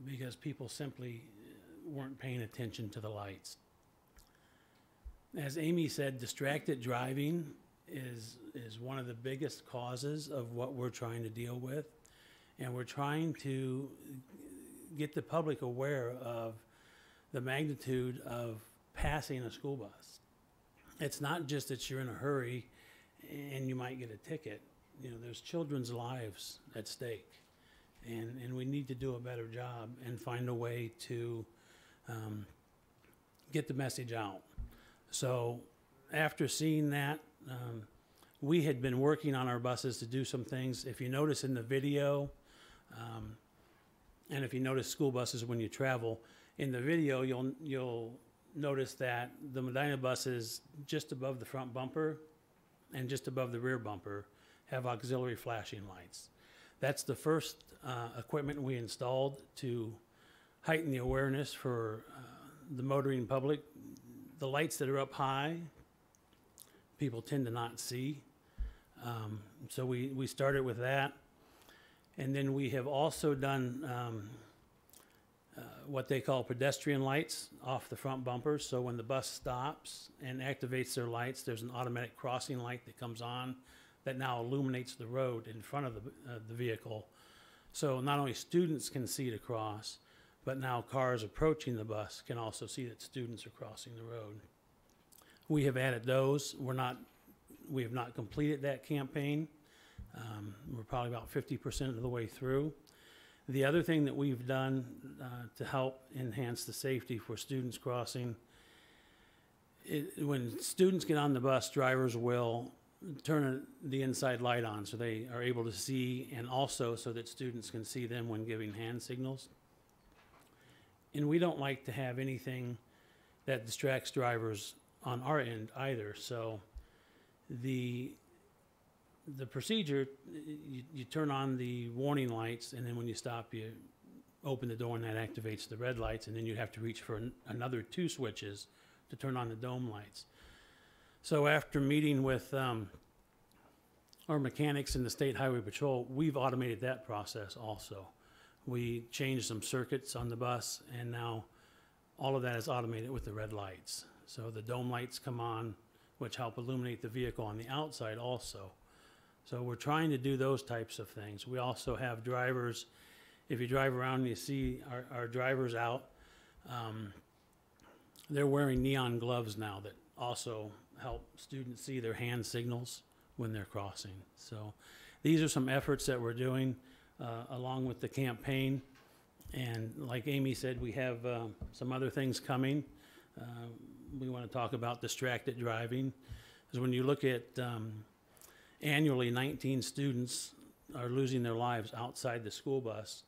A: because people simply weren't paying attention to the lights. As Amy said, distracted driving is one of the biggest causes of what we're trying to deal with, and we're trying to get the public aware of the magnitude of passing a school bus. It's not just that you're in a hurry and you might get a ticket. You know, there's children's lives at stake, and we need to do a better job and find a way to get the message out. So after seeing that, we had been working on our buses to do some things. If you notice in the video, and if you notice school buses when you travel, in the video you'll notice that the Medina buses just above the front bumper and just above the rear bumper have auxiliary flashing lights. That's the first equipment we installed to heighten the awareness for the motoring public. The lights that are up high, people tend to not see. So we started with that. And then we have also done what they call pedestrian lights off the front bumpers. So when the bus stops and activates their lights, there's an automatic crossing light that comes on that now illuminates the road in front of the vehicle. So not only students can see to cross, but now cars approaching the bus can also see that students are crossing the road. We have added those. We have not completed that campaign. We're probably about 50% of the way through. The other thing that we've done to help enhance the safety for students crossing, when students get on the bus, drivers will turn the inside light on so they are able to see, and also so that students can see them when giving hand signals. And we don't like to have anything that distracts drivers on our end either. So the procedure, you turn on the warning lights, and then when you stop, you open the door, and that activates the red lights, and then you have to reach for another 2 switches to turn on the dome lights. So after meeting with our mechanics in the State Highway Patrol, we've automated that process also. We changed some circuits on the bus, and now all of that is automated with the red lights. So the dome lights come on, which help illuminate the vehicle on the outside also. So we're trying to do those types of things. We also have drivers, if you drive around and you see our drivers out, they're wearing neon gloves now that also help students see their hand signals when they're crossing. So these are some efforts that we're doing along with the campaign. And like Amy said, we have some other things coming. We want to talk about distracted driving. Because when you look at annually 19 students are losing their lives outside the school bus,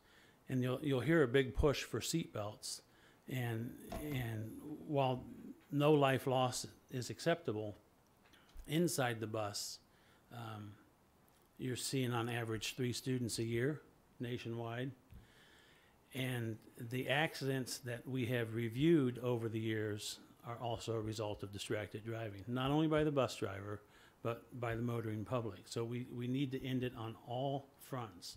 A: and you'll hear a big push for seatbelts. And while no life loss is acceptable, inside the bus, you're seeing on average 3 students a year nationwide. And the accidents that we have reviewed over the years are also a result of distracted driving, not only by the bus driver, but by the motoring public. So we need to end it on all fronts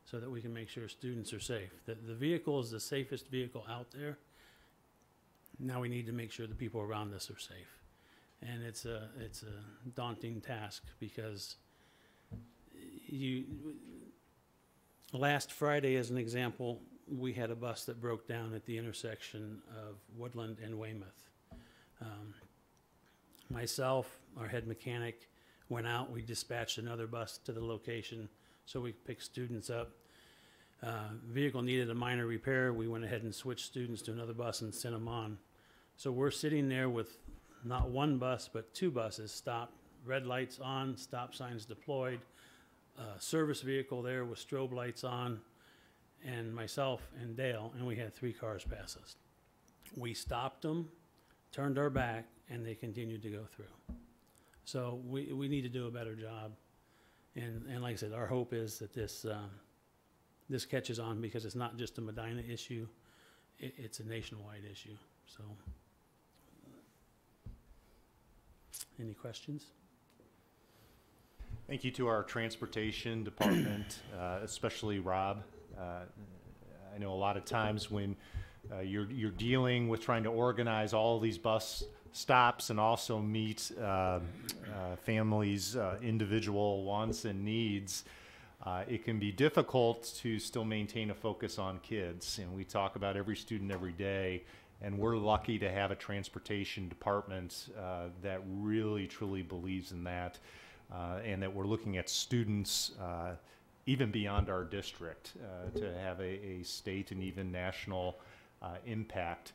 A: so that we can make sure students are safe. The vehicle is the safest vehicle out there, Now we need to make sure the people around us are safe. And it's a daunting task because last Friday, as an example, we had a bus that broke down at the intersection of Woodland and Weymouth. Myself, our head mechanic, went out. We dispatched another bus to the location so we could pick students up. Vehicle needed a minor repair. We went ahead and switched students to another bus and sent them on. So we're sitting there with not one bus, but two buses stopped, red lights on, stop signs deployed, service vehicle there with strobe lights on, and myself and Dale, and we had 3 cars pass us. We stopped them, turned our back, and they continued to go through. So we need to do a better job. And like I said, our hope is that this catches on, because it's not just a Medina issue, it's a nationwide issue. So, any questions?
G: Thank you to our transportation department, especially Rob. I know a lot of times when you're dealing with trying to organize all these bus stops and also meet families' individual wants and needs, it can be difficult to still maintain a focus on kids. And we talk about every student every day, and we're lucky to have a transportation department that really, truly believes in that, and that we're looking at students even beyond our district to have a state and even national impact.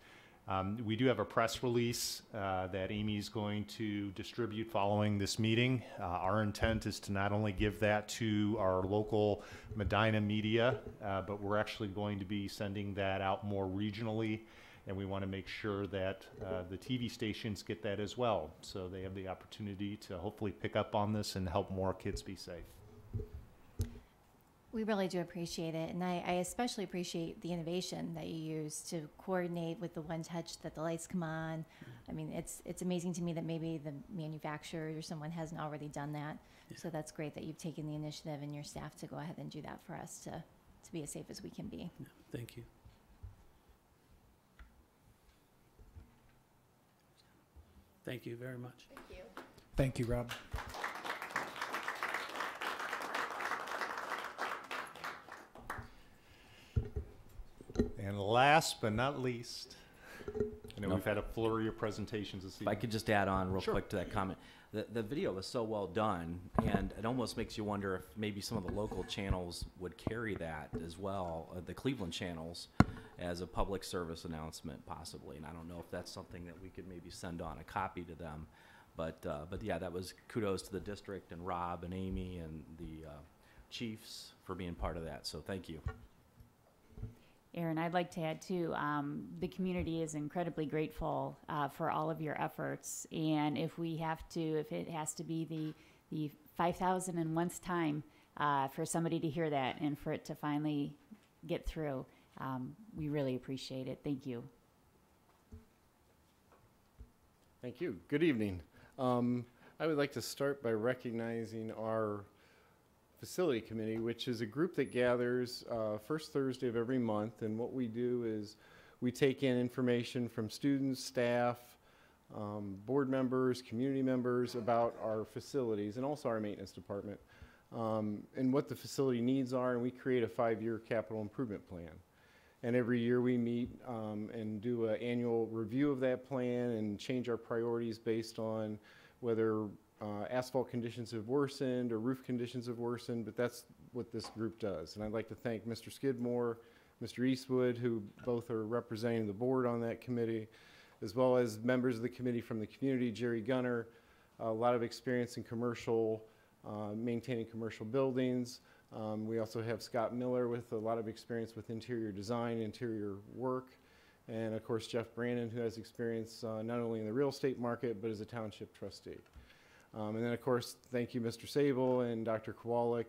G: We do have a press release that Amy's going to distribute following this meeting. Our intent is to not only give that to our local Medina media, but we're actually going to be sending that out more regionally, and we want to make sure that the TV stations get that as well, so they have the opportunity to hopefully pick up on this and help more kids be safe.
S: We really do appreciate it, and I especially appreciate the innovation that you use to coordinate with the one touch that the lights come on. I mean, it's amazing to me that maybe the manufacturer or someone hasn't already done that. Yeah. So that's great that you've taken the initiative and your staff to go ahead and do that for us to be as safe as we can be.
A: Yeah, thank you. Thank you very much.
C: Thank you.
B: Thank you, Rob.
G: And last but not least, I know we've had a flurry of presentations this evening.
E: If I could just add on real
G: Sure.
E: quick to that comment. The video was so well done, and it almost makes you wonder if maybe some of the local channels would carry that as well, the Cleveland channels, as a public service announcement possibly. And I don't know if that's something that we could maybe send on a copy to them. But yeah, that was kudos to the district and Rob and Amy and the chiefs for being part of that. So thank you.
T: Aaron, I'd like to add too, the community is incredibly grateful for all of your efforts. And if it has to be the 5,001st time for somebody to hear that and for it to finally get through, we really appreciate it. Thank you.
L: Thank you. Good evening. I would like to start by recognizing our Facility Committee, which is a group that gathers first Thursday of every month. And what we do is we take in information from students, staff, board members, community members about our facilities and also our maintenance department and what the facility needs are. And we create a 5-year capital improvement plan. And every year we meet and do an annual review of that plan and change our priorities based on whether asphalt conditions have worsened or roof conditions have worsened, but that's what this group does. And I'd like to thank Mr. Skidmore, Mr. Eastwood, who both are representing the board on that committee, as well as members of the committee from the community, Jerry Gunner, a lot of experience in commercial, maintaining commercial buildings. We also have Scott Miller with a lot of experience with interior design, interior work, and of course Jeff Brandon, who has experience not only in the real estate market, but as a township trustee. And then, of course, thank you, Mr. Sable and Dr. Kowalik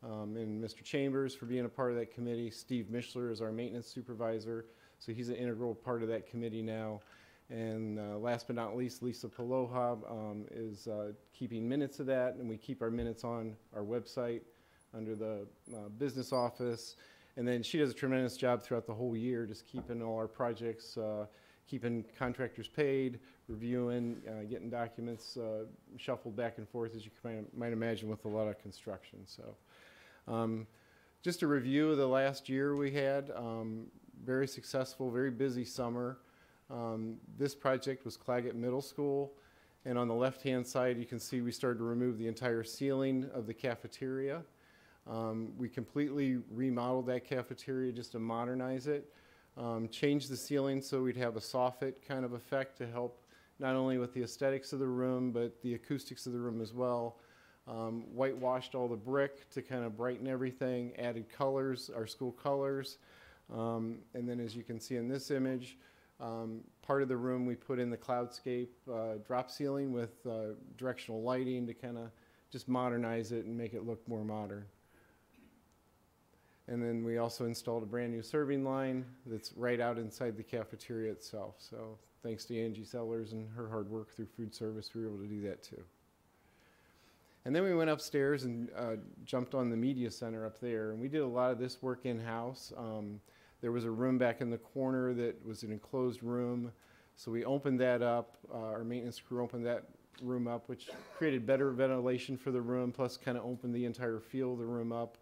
L: and Mr. Chambers for being a part of that committee. Steve Mishler is our maintenance supervisor, so he's an integral part of that committee now. And last but not least, Lisa Paloha is keeping minutes of that, and we keep our minutes on our website under the business office. And then she does a tremendous job throughout the whole year, just keeping all our projects
U: keeping contractors paid, reviewing, getting documents shuffled back and forth, as you might imagine, with a lot of construction. So just a review of the last year we had. Very successful, very busy summer. This project was Claggett Middle School. And on the left-hand side, you can see we started to remove the entire ceiling of the cafeteria. We completely remodeled that cafeteria just to modernize it. Changed the ceiling so we'd have a soffit kind of effect to help not only with the aesthetics of the room, but the acoustics of the room as well. Whitewashed all the brick to kind of brighten everything, added colors, our school colors. And then as you can see in this image, part of the room we put in the cloudscape drop ceiling with directional lighting to kind of just modernize it and make it look more modern. And then we also installed a brand new serving line that's right out inside the cafeteria itself. So thanks to Angie Sellers and her hard work through food service, we were able to do that too. And then we went upstairs and jumped on the media center up there. And we did a lot of this work in-house. There was a room back in the corner that was an enclosed room. So we opened that up. Our maintenance crew opened that room up, which created better ventilation for the room, plus kind of opened the entire feel of the room up.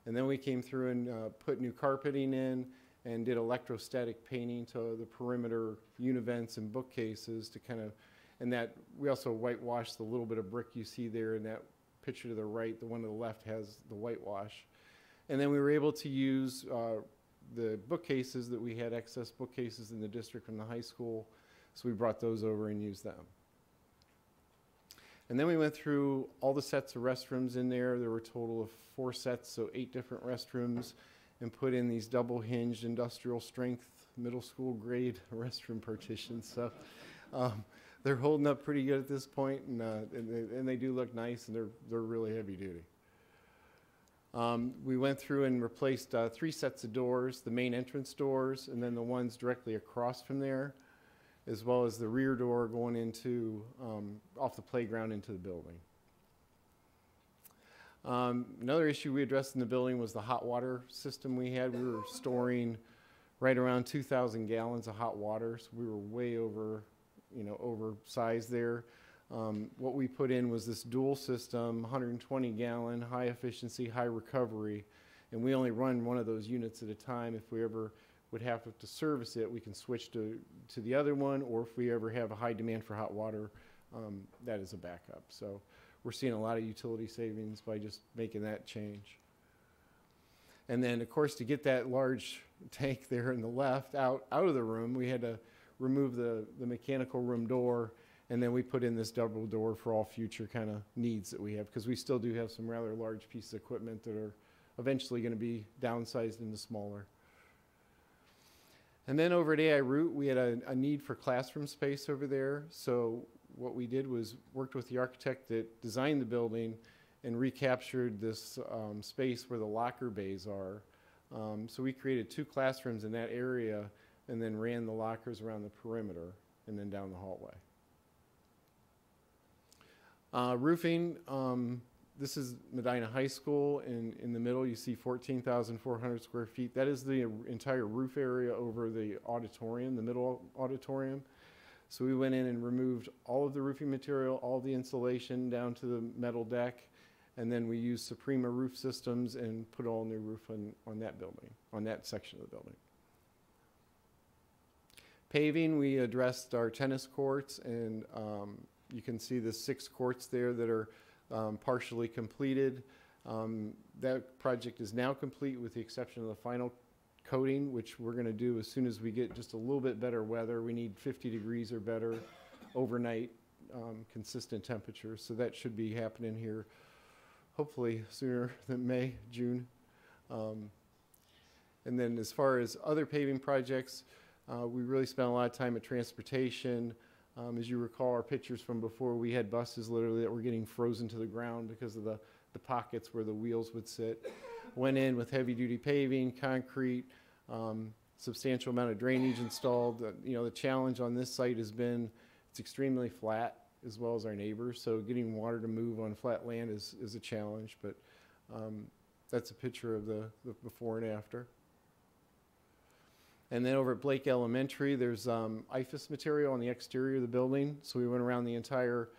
U: And then we came through and put new carpeting in and did electrostatic painting to the perimeter univents and bookcases to kind of, and that we also whitewashed the little bit of brick you see there in that picture to the right. The one to the left has the whitewash. And then we were able to use the bookcases that we had, excess bookcases in the district from the high school. So we brought those over and used them. And then we went through all the sets of restrooms in there. There were a total of 4 sets, so 8 different restrooms, and put in these double hinged industrial strength middle school grade restroom partitions. So they're holding up pretty good at this point, and they do look nice, and they're really heavy duty. We went through and replaced 3 sets of doors, the main entrance doors, and then the ones directly across from there, as well as the rear door going into, off the playground into the building. Another issue we addressed in the building was the hot water system we had. We were storing right around 2,000 gallons of hot water, so we were way over, oversized there. What we put in was this dual system, 120 gallon, high efficiency, high recovery, and we only run one of those units at a time. If we ever would have to service it, we can switch to the other one, or if we ever have a high demand for hot water, that is a backup. So we're seeing a lot of utility savings by just making that change. And then, of course, to get that large tank there in the left out of the room, we had to remove the mechanical room door, and then we put in this double door for all future kind of needs that we have, because we still do have some rather large pieces of equipment that are eventually going to be downsized into smaller. And then over at AI Root, we had a need for classroom space over there. So what we did was worked with the architect that designed the building and recaptured this space where the locker bays are. So we created 2 classrooms in that area and then ran the lockers around the perimeter and then down the hallway. Roofing, this is Medina High School. In the middle, you see 14,400 square feet. That is the entire roof area over the auditorium, the middle auditorium. So we went in and removed all of the roofing material, all the insulation down to the metal deck, and then we used Suprema roof systems and put all new roof on that building, on that section of the building. Paving, we addressed our tennis courts, and you can see the 6 courts there that are partially completed. That project is now complete with the exception of the final coating, which we're going to do as soon as we get just a little bit better weather. We need 50 degrees or better overnight consistent temperatures, so that should be happening here hopefully sooner than May, June. And then as far as other paving projects, we really spent a lot of time at transportation. As you recall our pictures from before, we had buses literally that were getting frozen to the ground because of the pockets where the wheels would sit. Went in with heavy duty paving, concrete, substantial amount of drainage installed. The challenge on this site has been it's extremely flat as well as our neighbors, so getting water to move on flat land is a challenge, but that's a picture of the before and after. And then over at Blake Elementary, there's IFAS material on the exterior of the building. So we went around the entire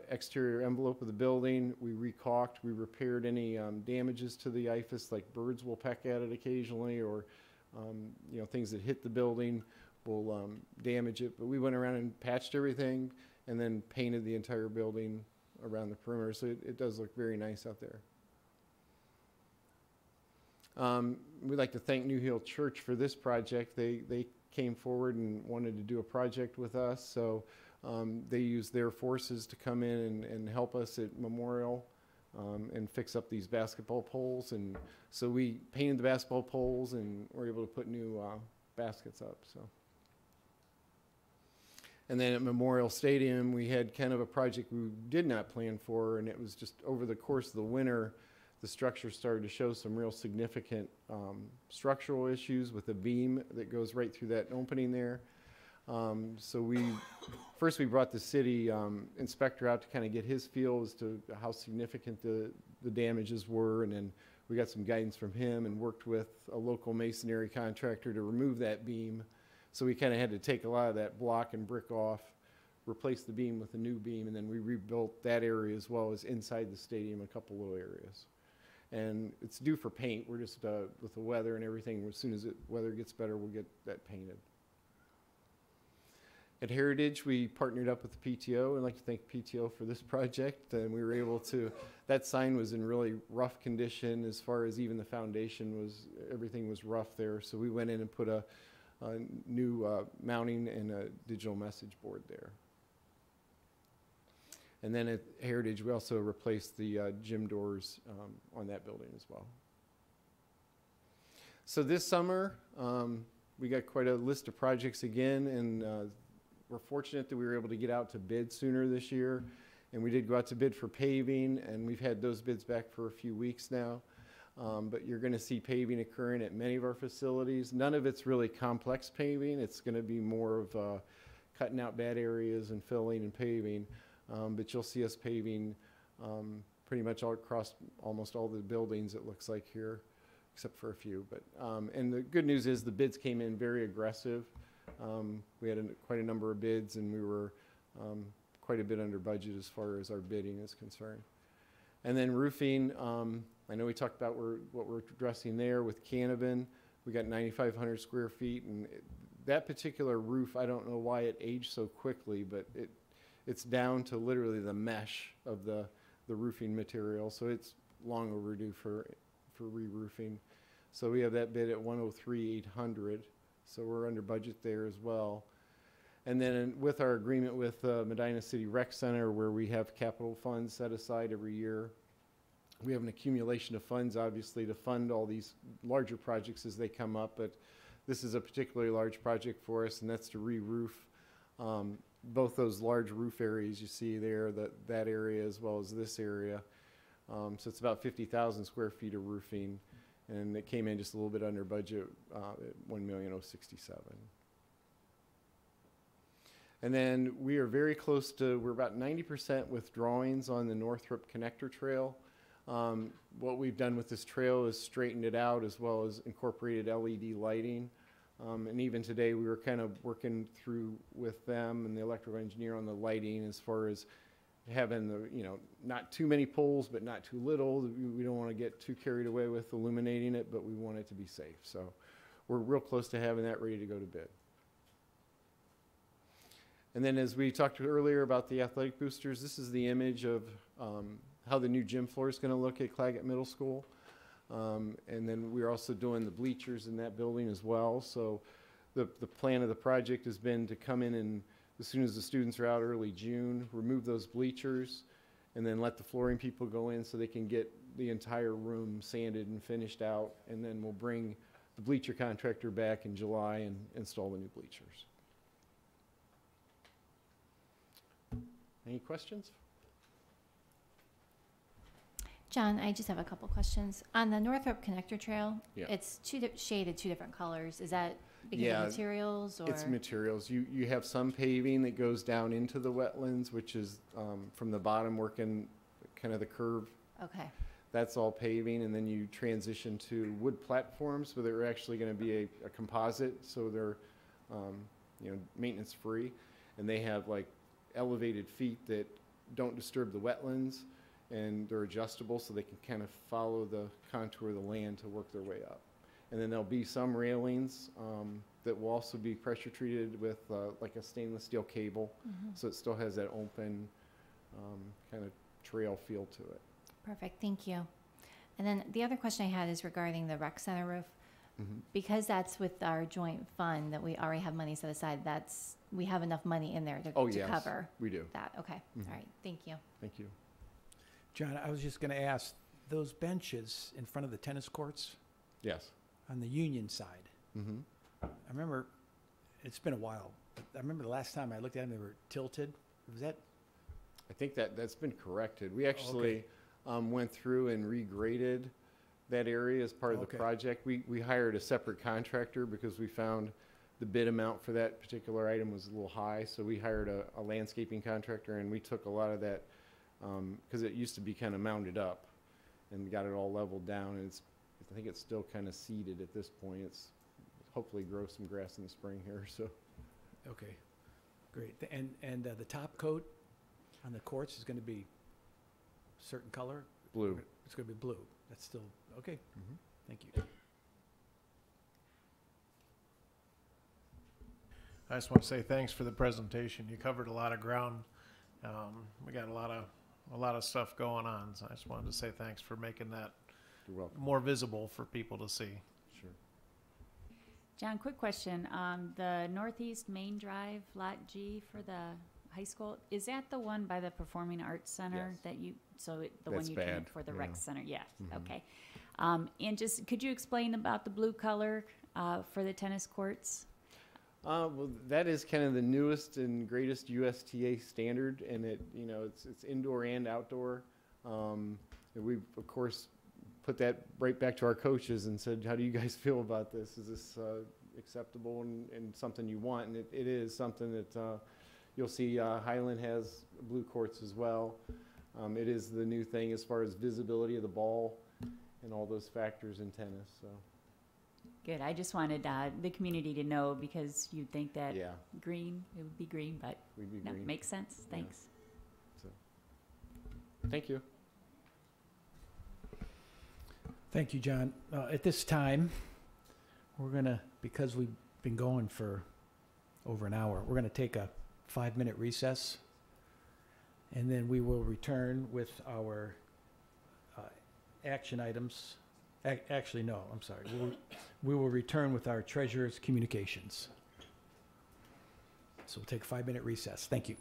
U: exterior envelope of the building. We recaulked, we repaired any damages to the IFAS, like birds will peck at it occasionally, or you know, things that hit the building will damage it. But we went around and patched everything and then painted the entire building around the perimeter. So it does look very nice out there. We'd like to thank New Hill Church for this project. They came forward and wanted to do a project with us, so they used their forces to come in and help us at Memorial and fix up these basketball poles. And so we painted the basketball poles and were able to put new baskets up. So. And then at Memorial Stadium, we had kind of a project we did not plan for, and it was just over the course of the winter, the structure started to show some real significant structural issues with a beam that goes right through that opening there. So we brought the city inspector out to kind of get his feel as to how significant the damages were, and then we got some guidance from him and worked with a local masonry contractor to remove that beam. So we kind of had to take a lot of that block and brick off, replace the beam with a new beam, and then we rebuilt that area as well as inside the stadium, a couple little areas. And it's due for paint. We're just, with the weather and everything, as soon as the weather gets better, we'll get that painted. At Heritage, we partnered up with the PTO. I'd like to thank PTO for this project. And we were able to, that sign was in really rough condition as far as even the foundation was, everything was rough there. So we went in and put a new mounting and a digital message board there. And then at Heritage, we also replaced the gym doors on that building as well. So this summer, we got quite a list of projects again, and we're fortunate that we were able to get out to bid sooner this year. And we did go out to bid for paving, and we've had those bids back for a few weeks now. But you're going to see paving occurring at many of our facilities. None of it's really complex paving. It's going to be more of cutting out bad areas and filling and paving. But you'll see us paving pretty much all across almost all the buildings, it looks like here, except for a few. But and the good news is the bids came in very aggressive. We had quite a number of bids, and we were quite a bit under budget as far as our bidding is concerned. And then roofing, I know we talked about what we're addressing there with Canavan. We got 9,500 square feet, and that particular roof, I don't know why it aged so quickly, but it's down to literally the mesh of the roofing material, so it's long overdue for re-roofing. So we have that bid at $103,800, so we're under budget there as well. And then with our agreement with Medina City Rec Center, where we have capital funds set aside every year, we have an accumulation of funds, obviously, to fund all these larger projects as they come up, but this is a particularly large project for us, and that's to re-roof both those large roof areas you see there, that area as well as this area. So it's about 50,000 square feet of roofing, and it came in just a little bit under budget at $1,067,000. And then we are very close to, we're about 90% with drawings on the Northrop Connector Trail. What we've done with this trail is straightened it out as well as incorporated LED lighting. And even today we were kind of working through with them and the electrical engineer on the lighting as far as having the, not too many poles, but not too little. We don't want to get too carried away with illuminating it, but we want it to be safe. So we're real close to having that ready to go to bid. And then as we talked earlier about the athletic boosters, this is the image of how the new gym floor is going to look at Claggett Middle School. And then we're also doing the bleachers in that building as well. So the plan of the project has been to come in and as soon as the students are out early June, remove those bleachers and then let the flooring people go in so they can get the entire room sanded and finished out. And then we'll bring the bleacher contractor back in July and install the new bleachers. Any questions?
S: John, I just have a couple questions. On the Northrop Connector Trail,
U: Yeah.
S: it's shaded two different colors. Is that because of materials? Or?
U: It's materials. You have some paving that goes down into the wetlands, which is from the bottom working kind of the curve.
S: Okay.
U: That's all paving, and then you transition to wood platforms, but they're actually going to be a composite, so they're maintenance free, and they have like elevated feet that don't disturb the wetlands, and they're adjustable so they can kind of follow the contour of the land to work their way up. And then there'll be some railings that will also be pressure treated with like a stainless steel cable, so it still has that open kind of trail feel to it.
S: Perfect, thank you. And then the other question I had is regarding the rec center roof. Because that's with our joint fund that we already have money set aside, we have enough money in there to
U: Yes,
S: cover
U: we do.
S: that. Okay, all right, thank you.
U: Thank you.
B: John, I was just going to ask, those benches in front of the tennis courts
U: Yes.
B: on the Union side, I remember, it's been a while, but I remember the last time I looked at them, they were tilted. Was that?
U: I think that's been corrected. We actually went through and regraded that area as part of the project. We hired a separate contractor because we found the bid amount for that particular item was a little high, so we hired a landscaping contractor, and we took a lot of that because it used to be kind of mounded up, and got it all leveled down, and I think it's still kind of seeded at this point. It's hopefully grow some grass in the spring here. So.
B: Okay, great. And the top coat on the courts is going to be certain color?
U: Blue.
B: It's going to be blue. That's still, okay. Thank you.
D: I just want to say thanks for the presentation. You covered a lot of ground. We got a lot of stuff going on. So I just wanted to say thanks for making that more visible for people to see.
U: Sure.
T: John, quick question. The Northeast Main Drive, Lot G for the high school, is that the one by the Performing Arts Center that you, the one you came for the rec center? Yeah, okay. And just, could you explain about the blue color for the tennis courts?
U: Well, that is kind of the newest and greatest USTA standard, and it's indoor and outdoor. And we've of course put that right back to our coaches and said, how do you guys feel about this? Is this acceptable and something you want? And it is something that you'll see Highland has blue courts as well. It is the new thing as far as visibility of the ball and all those factors in tennis. So.
T: Good. I just wanted the community to know, because you'd think that green, it would be green, but no,
U: green.
T: Makes sense. Thanks.
U: So. Thank you.
B: Thank you, John. At this time, we're going to, because we've been going for over an hour, we're going to take a 5-minute recess, and then we will return with our action items. Actually, no, I'm sorry. We will return with our treasurer's communications. So we'll take a 5-minute recess. Thank you.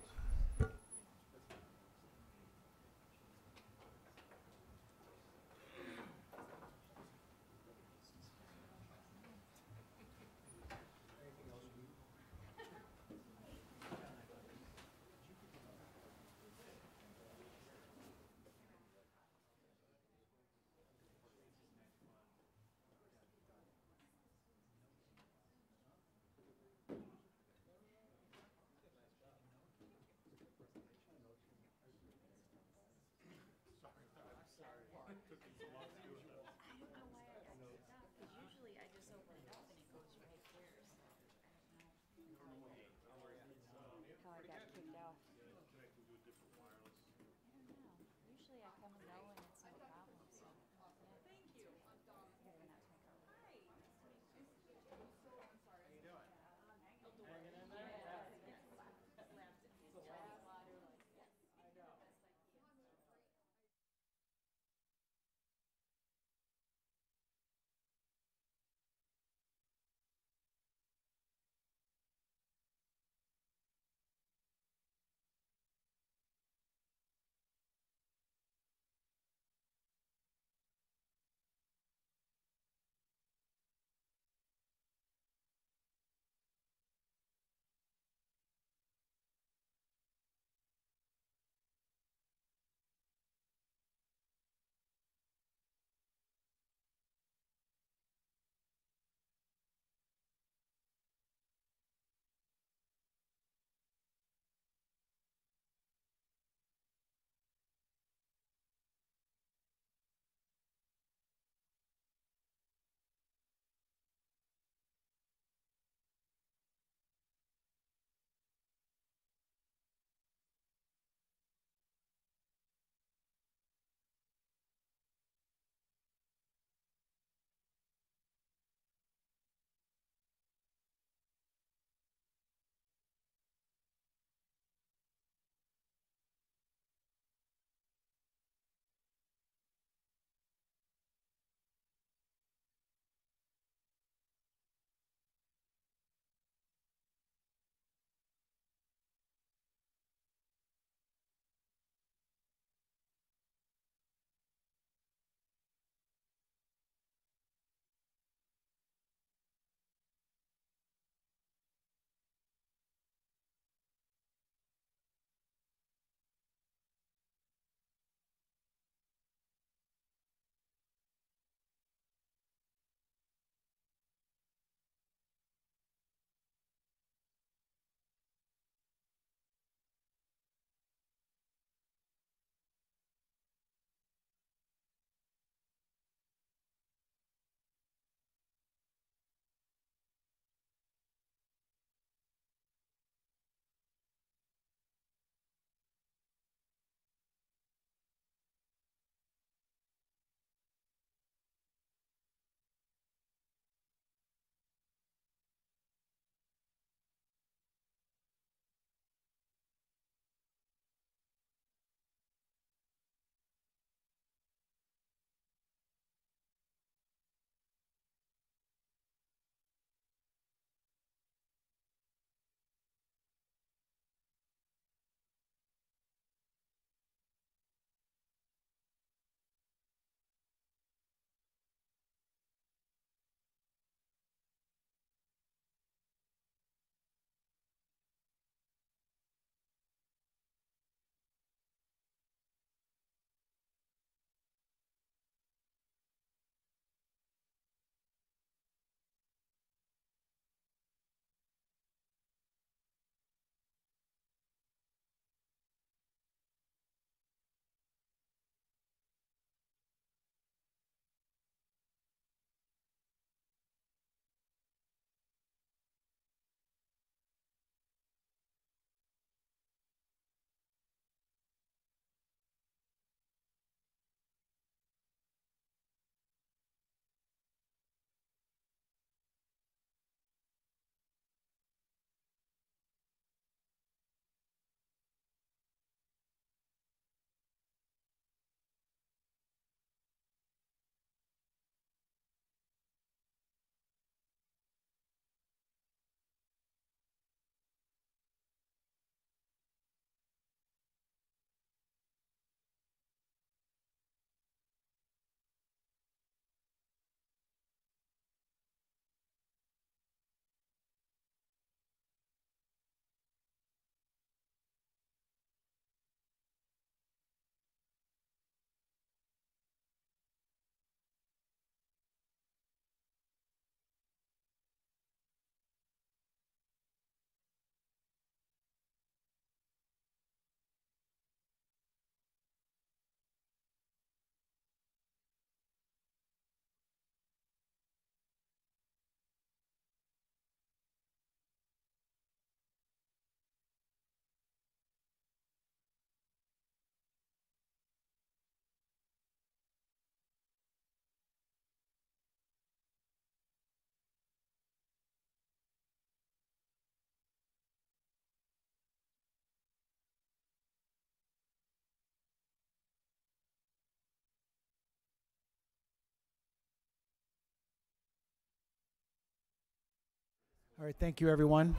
B: All right, thank you everyone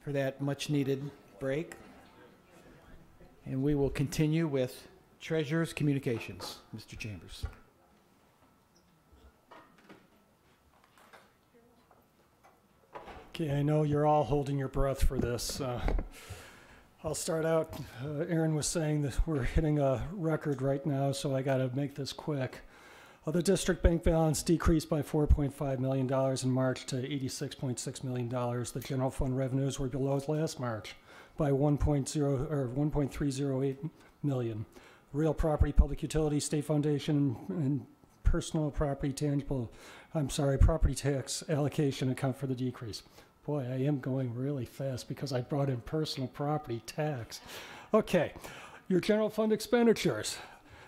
B: for that much needed break. And we will continue with Treasurer's Communications, Mr. Chambers.
H: Okay, I know you're all holding your breath for this. I'll start out. Aaron was saying that we're hitting a record right now, so I got to make this quick. The district bank balance decreased by $4.5 million in March to $86.6 million. The general fund revenues were below last March by 1.308 million. Real property, public utility, state foundation, and personal property property tax allocation account for the decrease. Boy, I am going really fast because I brought in personal property tax. Okay, your general fund expenditures.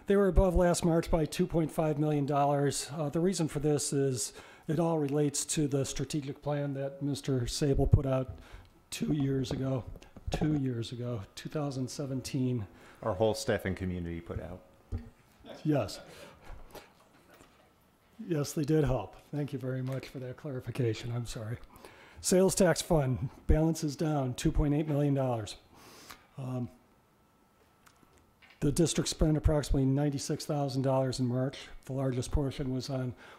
H: They were above last March by $2.5 million. The reason for this is it all relates to the strategic plan that Mr. Sable put out 2 years ago, 2017.
G: Our whole staff and community put out.
H: Yes. Yes, they did help. Thank you very much for that clarification. I'm sorry. Sales tax fund, balance is down $2.8 million. The district spent approximately $96,000 in March. The largest portion was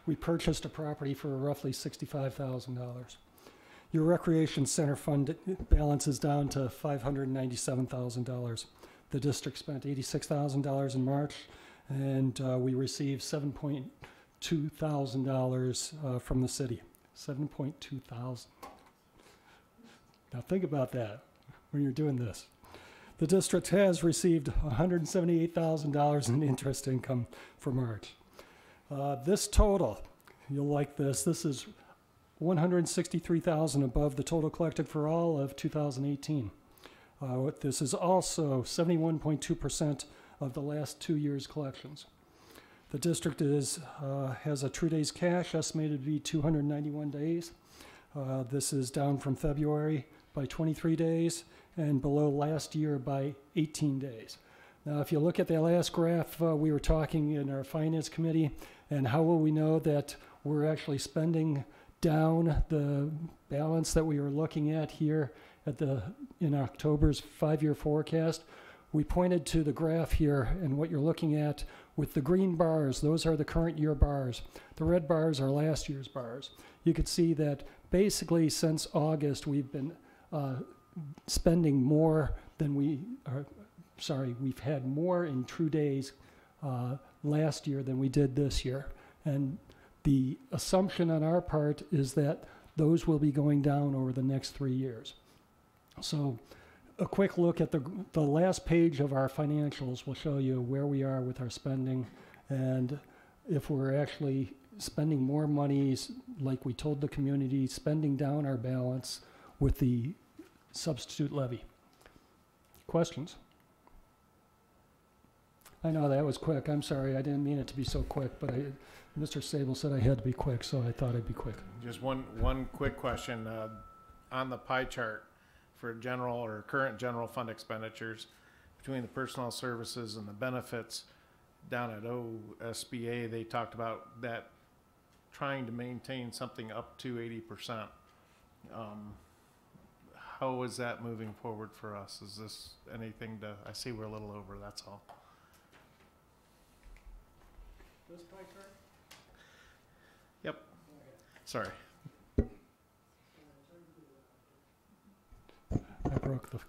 H: we purchased a property for roughly $65,000. Your recreation center fund balance is down to $597,000. The district spent $86,000 in March, and we received $7.2 thousand from the city. $7.2 thousand. Now think about that when you're doing this. The district has received $178,000 in interest income for March. This total, you'll like this. This is $163,000 above the total collected for all of 2018. This is also 71.2% of the last 2 years' collections. The district has a true days cash estimated to be 291 days. This is down from February by 23 days and below last year by 18 days. Now, if you look at that last graph, we were talking in our finance committee, and how will we know that we're actually spending down the balance that we were looking at here in October's 5-year forecast? We pointed to the graph here, and what you're looking at with the green bars, those are the current year bars. The red bars are last year's bars. You could see that basically since August, we've been spending more than we've had more in true days last year than we did this year. And the assumption on our part is that those will be going down over the next 3 years. So a quick look at the last page of our financials will show you where we are with our spending and if we're actually spending more monies like we told the community, spending down our balance with the substitute levy. Questions? I know that was quick. I'm sorry. I didn't mean it to be so quick, but Mr. Sable said I had to be quick, so I thought I'd be quick.
D: Just one quick question. On the pie chart for general or current general fund expenditures between the personnel services and the benefits down at OSBA, they talked about that trying to maintain something up to 80%. How is that moving forward for us? Is this anything I see we're a little over, that's all.
H: This pie chart?
D: Yep. Sorry.
H: I broke the...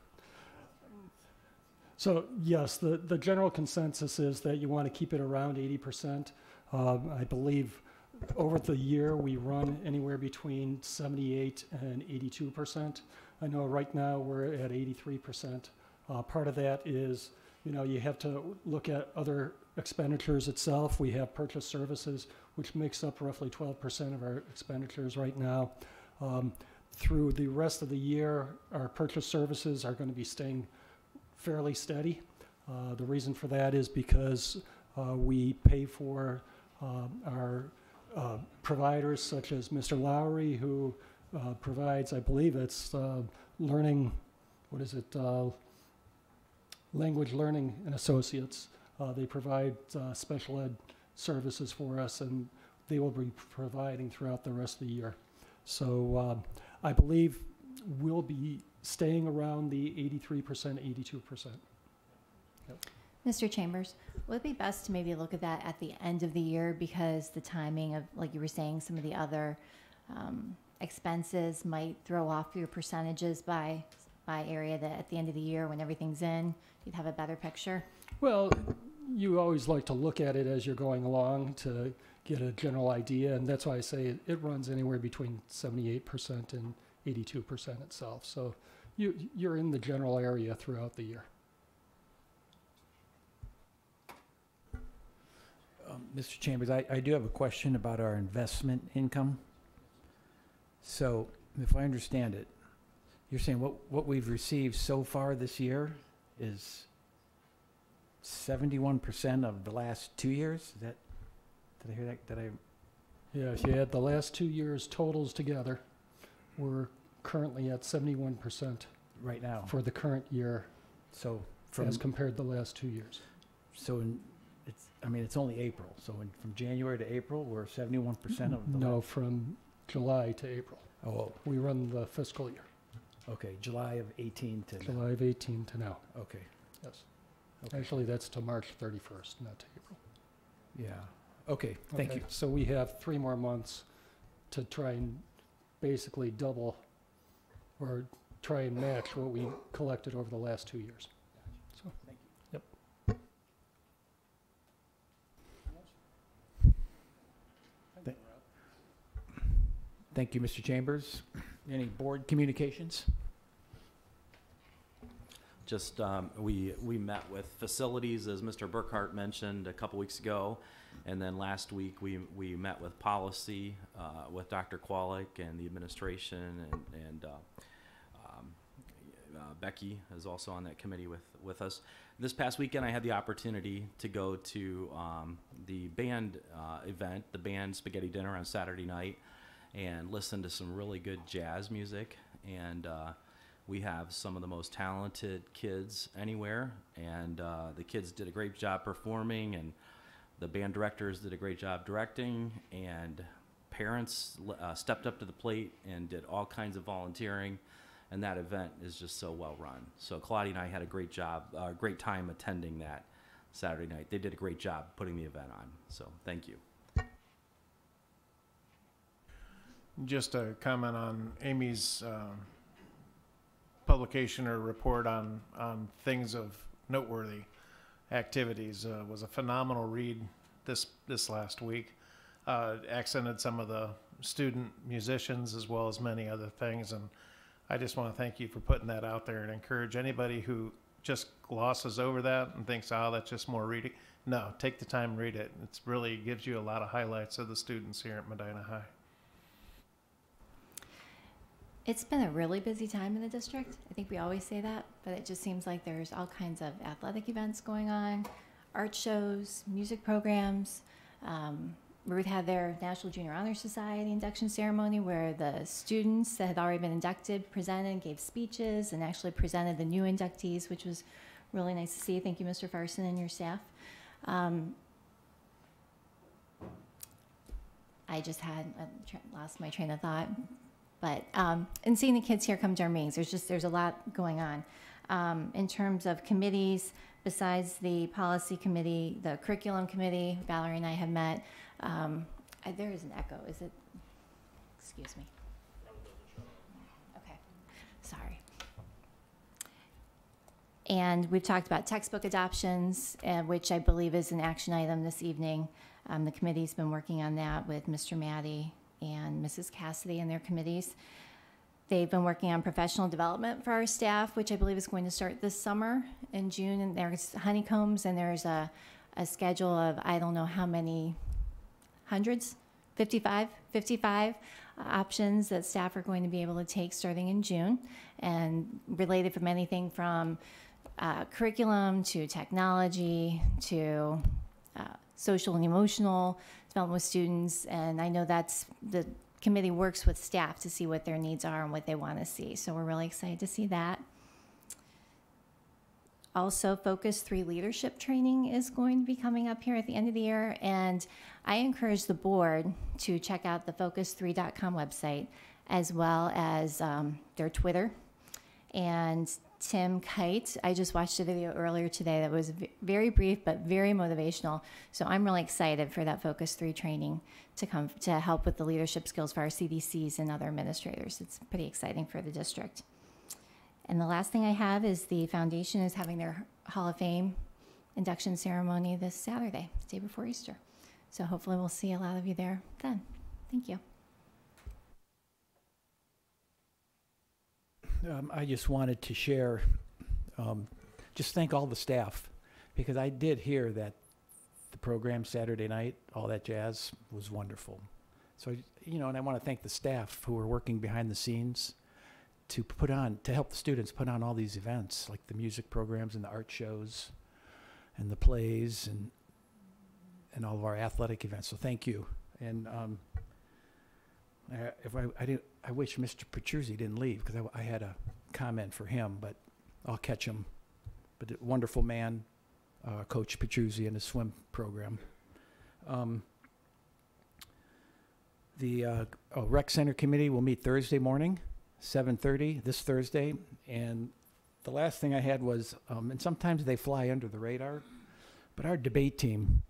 H: So yes, the general consensus is that you want to keep it around 80%. I believe over the year we run anywhere between 78 and 82%. I know right now we're at 83%. Part of that is, you have to look at other expenditures itself. We have purchase services, which makes up roughly 12% of our expenditures right now. Through the rest of the year, our purchase services are going to be staying fairly steady. The reason for that is because we pay for our providers such as Mr. Lowry, who provides, I believe it's learning, Language Learning and Associates. They provide special ed services for us, and they will be providing throughout the rest of the year. So I believe we'll be staying around the 83%, 82%. Yep.
S: Mr. Chambers, would it be best to maybe look at that at the end of the year, because the timing of, like you were saying, some of the other expenses might throw off your percentages by area, that at the end of the year when everything's in, you'd have a better picture?
H: Well, you always like to look at it as you're going along to get a general idea, and that's why I say it runs anywhere between 78% and 82% itself. So you're in the general area throughout the year.
B: Mr. Chambers, I do have a question about our investment income. So if I understand it, you're saying what we've received so far this year is 71% of the last 2 years? Did I hear that?
H: Yeah, if you add the last 2 years totals together, we're currently at 71%
B: right now
H: for the current year.
B: So
H: as compared to the last 2 years.
B: So it's only April. So from January to April, we're 71% of the
H: No, from July to April.
B: Oh.
H: We run the fiscal year.
B: Okay, July of 18 to
H: July of 18 to now.
B: Okay.
H: Yes.
B: Okay.
H: Actually, that's to March 31st, not to April.
B: Yeah. Okay, thank you.
H: So we have 3 more months to try and basically double or try and match what we collected over the last 2 years. So,
B: thank you.
H: Yep.
B: Thank you, Mr. Chambers. Any board communications?
E: Just we met with facilities, as Mr. Burkhart mentioned a couple weeks ago, and then last week we met with policy with Dr. Kwalik and the administration, and Becky is also on that committee with us. This past weekend I had the opportunity to go to the band event, the band spaghetti dinner on Saturday night, and listen to some really good jazz music. And we have some of the most talented kids anywhere, and the kids did a great job performing, and the band directors did a great job directing, and parents stepped up to the plate and did all kinds of volunteering, and that event is just so well run. So Claudia and I had a great time attending that Saturday night. They did a great job putting the event on, so thank you.
D: Just a comment on Amy's publication or report on things of noteworthy activities. Was a phenomenal read this last week. Accented some of the student musicians as well as many other things, and I just want to thank you for putting that out there and encourage anybody who just glosses over that and thinks, oh, that's just more reading. No, take the time and read it. It really gives you a lot of highlights of the students here at Medina High.
S: It's been a really busy time in the district. I think we always say that, but it just seems like there's all kinds of athletic events going on, art shows, music programs. Ruth had their National Junior Honor Society induction ceremony where the students that had already been inducted presented, gave speeches, and actually presented the new inductees, which was really nice to see. Thank you, Mr. Farson and your staff. I just had lost my train of thought. But, and seeing the kids here come to our meetings, there's a lot going on. In terms of committees, besides the policy committee, the curriculum committee, Valerie and I have met. There is an echo, is it? Excuse me. Okay, sorry. And we've talked about textbook adoptions, which I believe is an action item this evening. The committee's been working on that with Mr. Maddie and Mrs. Cassidy and their committees. They've been working on professional development for our staff, which I believe is going to start this summer in June. And there's honeycombs, and there's a schedule of I don't know how many hundreds, 55 options that staff are going to be able to take starting in June, and related from anything from curriculum to technology to social and emotional development with students. And I know that's the committee works with staff to see what their needs are and what they want to see. So we're really excited to see that. Also, Focus 3 leadership training is going to be coming up here at the end of the year, and I encourage the board to check out the focus3.com website, as well as their Twitter. And Tim Kite, I just watched a video earlier today that was very brief but very motivational. So I'm really excited for that Focus 3 training to come to help with the leadership skills for our CDCs and other administrators. It's pretty exciting for the district. And the last thing I have is the foundation is having their Hall of Fame induction ceremony this Saturday, the day before Easter. So hopefully we'll see a lot of you there then. Thank you.
B: I just wanted to share, just thank all the staff, because I did hear that the program Saturday night, all that jazz, was wonderful. So, you know, and I want to thank the staff who are working behind the scenes to help the students put on all these events, like the music programs and the art shows and the plays and all of our athletic events. So thank you. And I wish Mr. Petruzzi didn't leave, because I had a comment for him, but I'll catch him. But a wonderful man, Coach Petruzzi and his swim program. The Rec Center Committee will meet Thursday morning, 7:30, this Thursday. And the last thing I had was, and sometimes they fly under the radar, but our debate team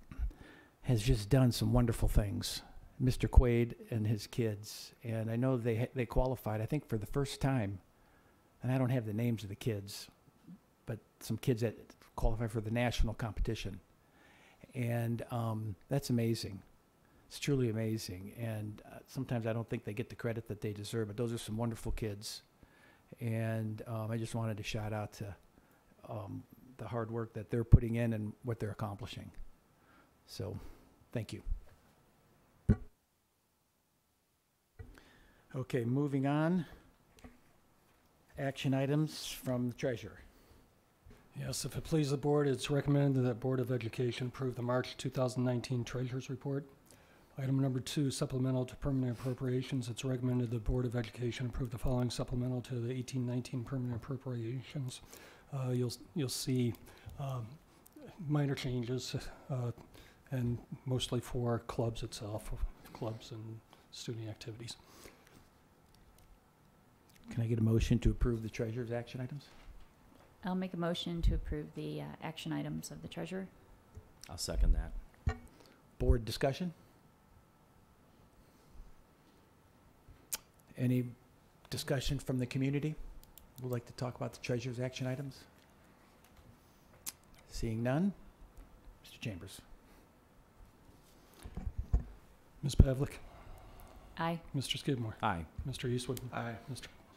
B: has just done some wonderful things. Mr. Quaid and his kids, and I know they qualified, I think, for the first time, and I don't have the names of the kids, but some kids that qualified for the national competition, and that's amazing. It's truly amazing, and sometimes I don't think they get the credit that they deserve, but those are some wonderful kids, and I just wanted to shout out to the hard work that they're putting in and what they're accomplishing. So, thank you. Okay, moving on. Action items from the treasurer.
H: Yes, if it pleases the board, it's recommended that Board of Education approve the March 2019 Treasurer's Report. Item number 2, supplemental to permanent appropriations. It's recommended the Board of Education approve the following supplemental to the 18-19 permanent appropriations. You'll see minor changes and mostly for clubs itself, clubs and student activities.
B: Can I get a motion to approve the treasurer's action items?
T: I'll make a motion to approve the action items of the treasurer.
E: I'll second that.
B: Board discussion? Any discussion from the community? Would like to talk about the treasurer's action items? Seeing none, Mr. Chambers.
H: Ms. Pavlik?
T: Aye.
H: Mr. Skidmore?
E: Aye.
H: Mr. Eastwood?
L: Aye.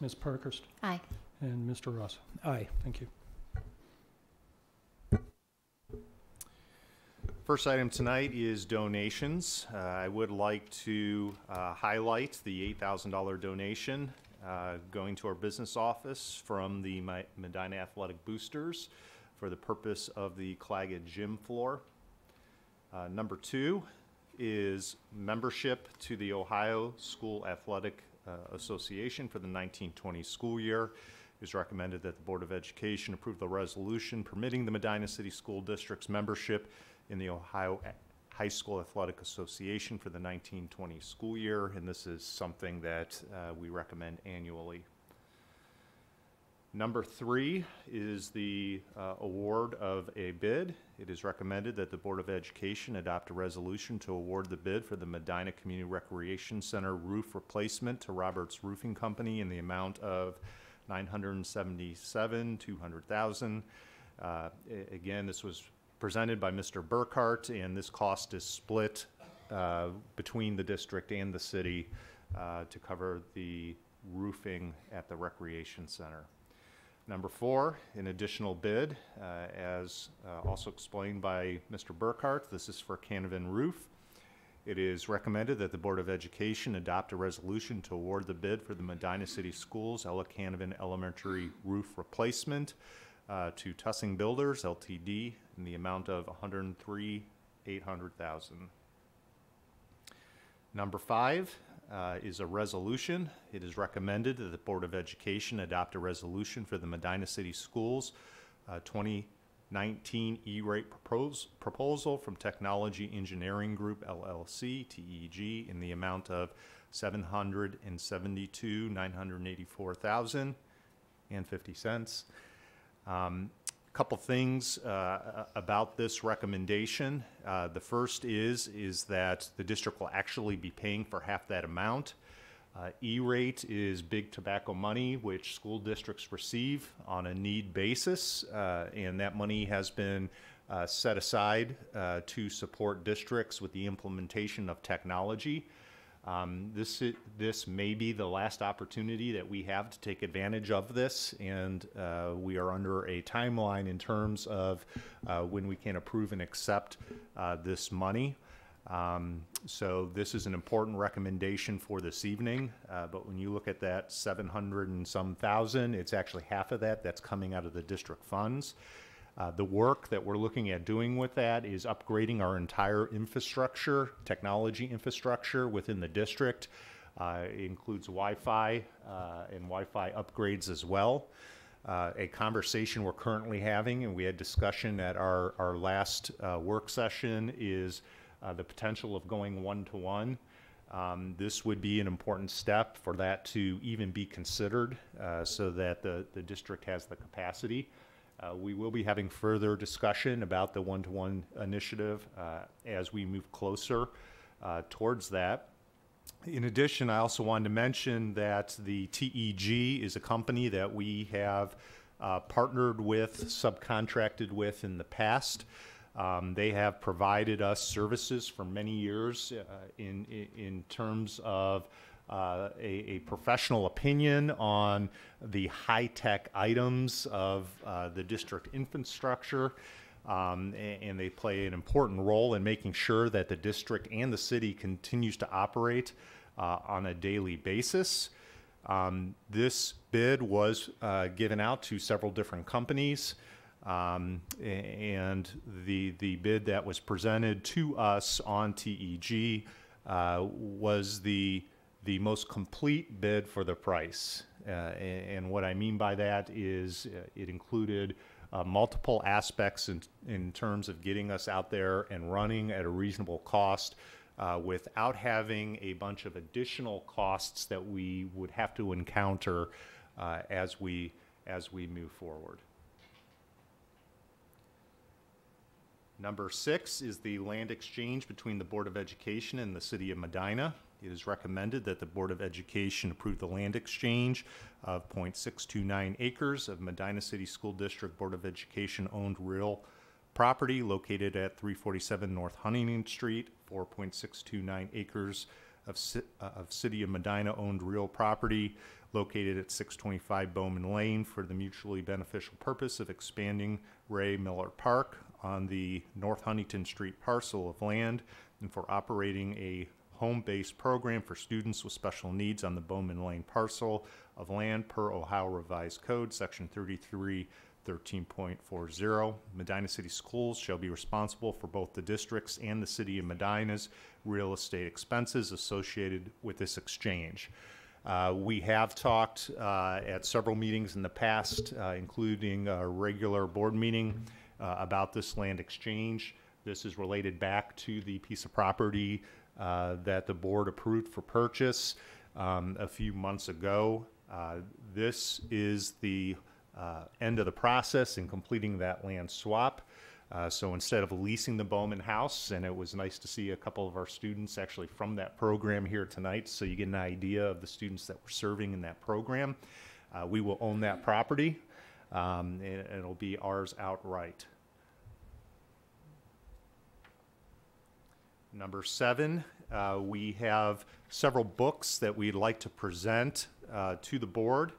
H: Ms. Parkhurst?
S: Aye.
H: And Mr. Ross?
B: Aye.
H: Thank you.
G: First item tonight is donations. I would like to highlight the $8,000 donation going to our business office from the Medina Athletic Boosters for the purpose of the Claggett gym floor. Number 2 is membership to the Ohio School Athletic Association for the 1920 school year. It is recommended that the Board of Education approve the resolution permitting the Medina City School District's membership in the Ohio High School Athletic Association for the 1920 school year, and this is something that we recommend annually. Number 3 is the award of a bid. It is recommended that the Board of Education adopt a resolution to award the bid for the Medina Community Recreation Center roof replacement to Roberts Roofing Company in the amount of $977,200. Again, this was presented by Mr. Burkhart, and this cost is split between the district and the city to cover the roofing at the recreation center. Number 4, an additional bid, as also explained by Mr. Burkhart. This is for Canavan Roof. It is recommended that the Board of Education adopt a resolution to award the bid for the Medina City Schools Ella Canavan Elementary Roof Replacement to Tussing Builders, Ltd., in the amount of $103,800,000. Number 5 is a resolution. It is recommended that the Board of Education adopt a resolution for the Medina City Schools 2019 E-rate proposal from Technology Engineering Group LLC, TEG, in the amount of $772,984,050. Couple things about this recommendation. The first is that the district will actually be paying for half that amount. E-rate is big tobacco money which school districts receive on a need basis, and that money has been set aside to support districts with the implementation of technology. This may be the last opportunity that we have to take advantage of this, and we are under a timeline in terms of when we can approve and accept this money. So this is an important recommendation for this evening, but when you look at that 700 and some thousand, it's actually half of that that's coming out of the district funds. The work that we're looking at doing with that is upgrading our entire infrastructure, technology infrastructure within the district. It includes Wi-Fi and Wi-Fi upgrades as well. A conversation we're currently having, and we had discussion at our last work session, is the potential of going one-to-one. This would be an important step for that to even be considered, so that the district has the capacity. We will be having further discussion about the one-to-one initiative as we move closer towards that. In addition, I also wanted to mention that the TEG is a company that we have partnered with, subcontracted with in the past. They have provided us services for many years in terms of a professional opinion on the high-tech items of the district infrastructure, and they play an important role in making sure that the district and the city continues to operate on a daily basis. This bid was given out to several different companies, and the bid that was presented to us on TEG was the most complete bid for the price. And what I mean by that is it included multiple aspects in terms of getting us out there and running at a reasonable cost without having a bunch of additional costs that we would have to encounter as we move forward. Number 6 is the land exchange between the Board of Education and the City of Medina. It is recommended that the Board of Education approve the land exchange of 0.629 acres of Medina City School District Board of Education owned real property located at 347 North Huntington Street, 4.629 acres of City of Medina owned real property located at 625 Bowman Lane for the mutually beneficial purpose of expanding Ray Miller Park on the North Huntington Street parcel of land and for operating a home-based program for students with special needs on the Bowman Lane parcel of land per Ohio Revised Code, Section 3313.40. Medina City Schools shall be responsible for both the district's and the City of Medina's real estate expenses associated with this exchange. We have talked at several meetings in the past, including a regular board meeting, about this land exchange. This is related back to the piece of property that the board approved for purchase a few months ago. This is the end of the process in completing that land swap. So instead of leasing the Bowman house, and it was nice to see a couple of our students actually from that program here tonight, so you get an idea of the students that we're serving in that program. We will own that property, and it'll be ours outright. Number 7, we have several books that we'd like to present to the board.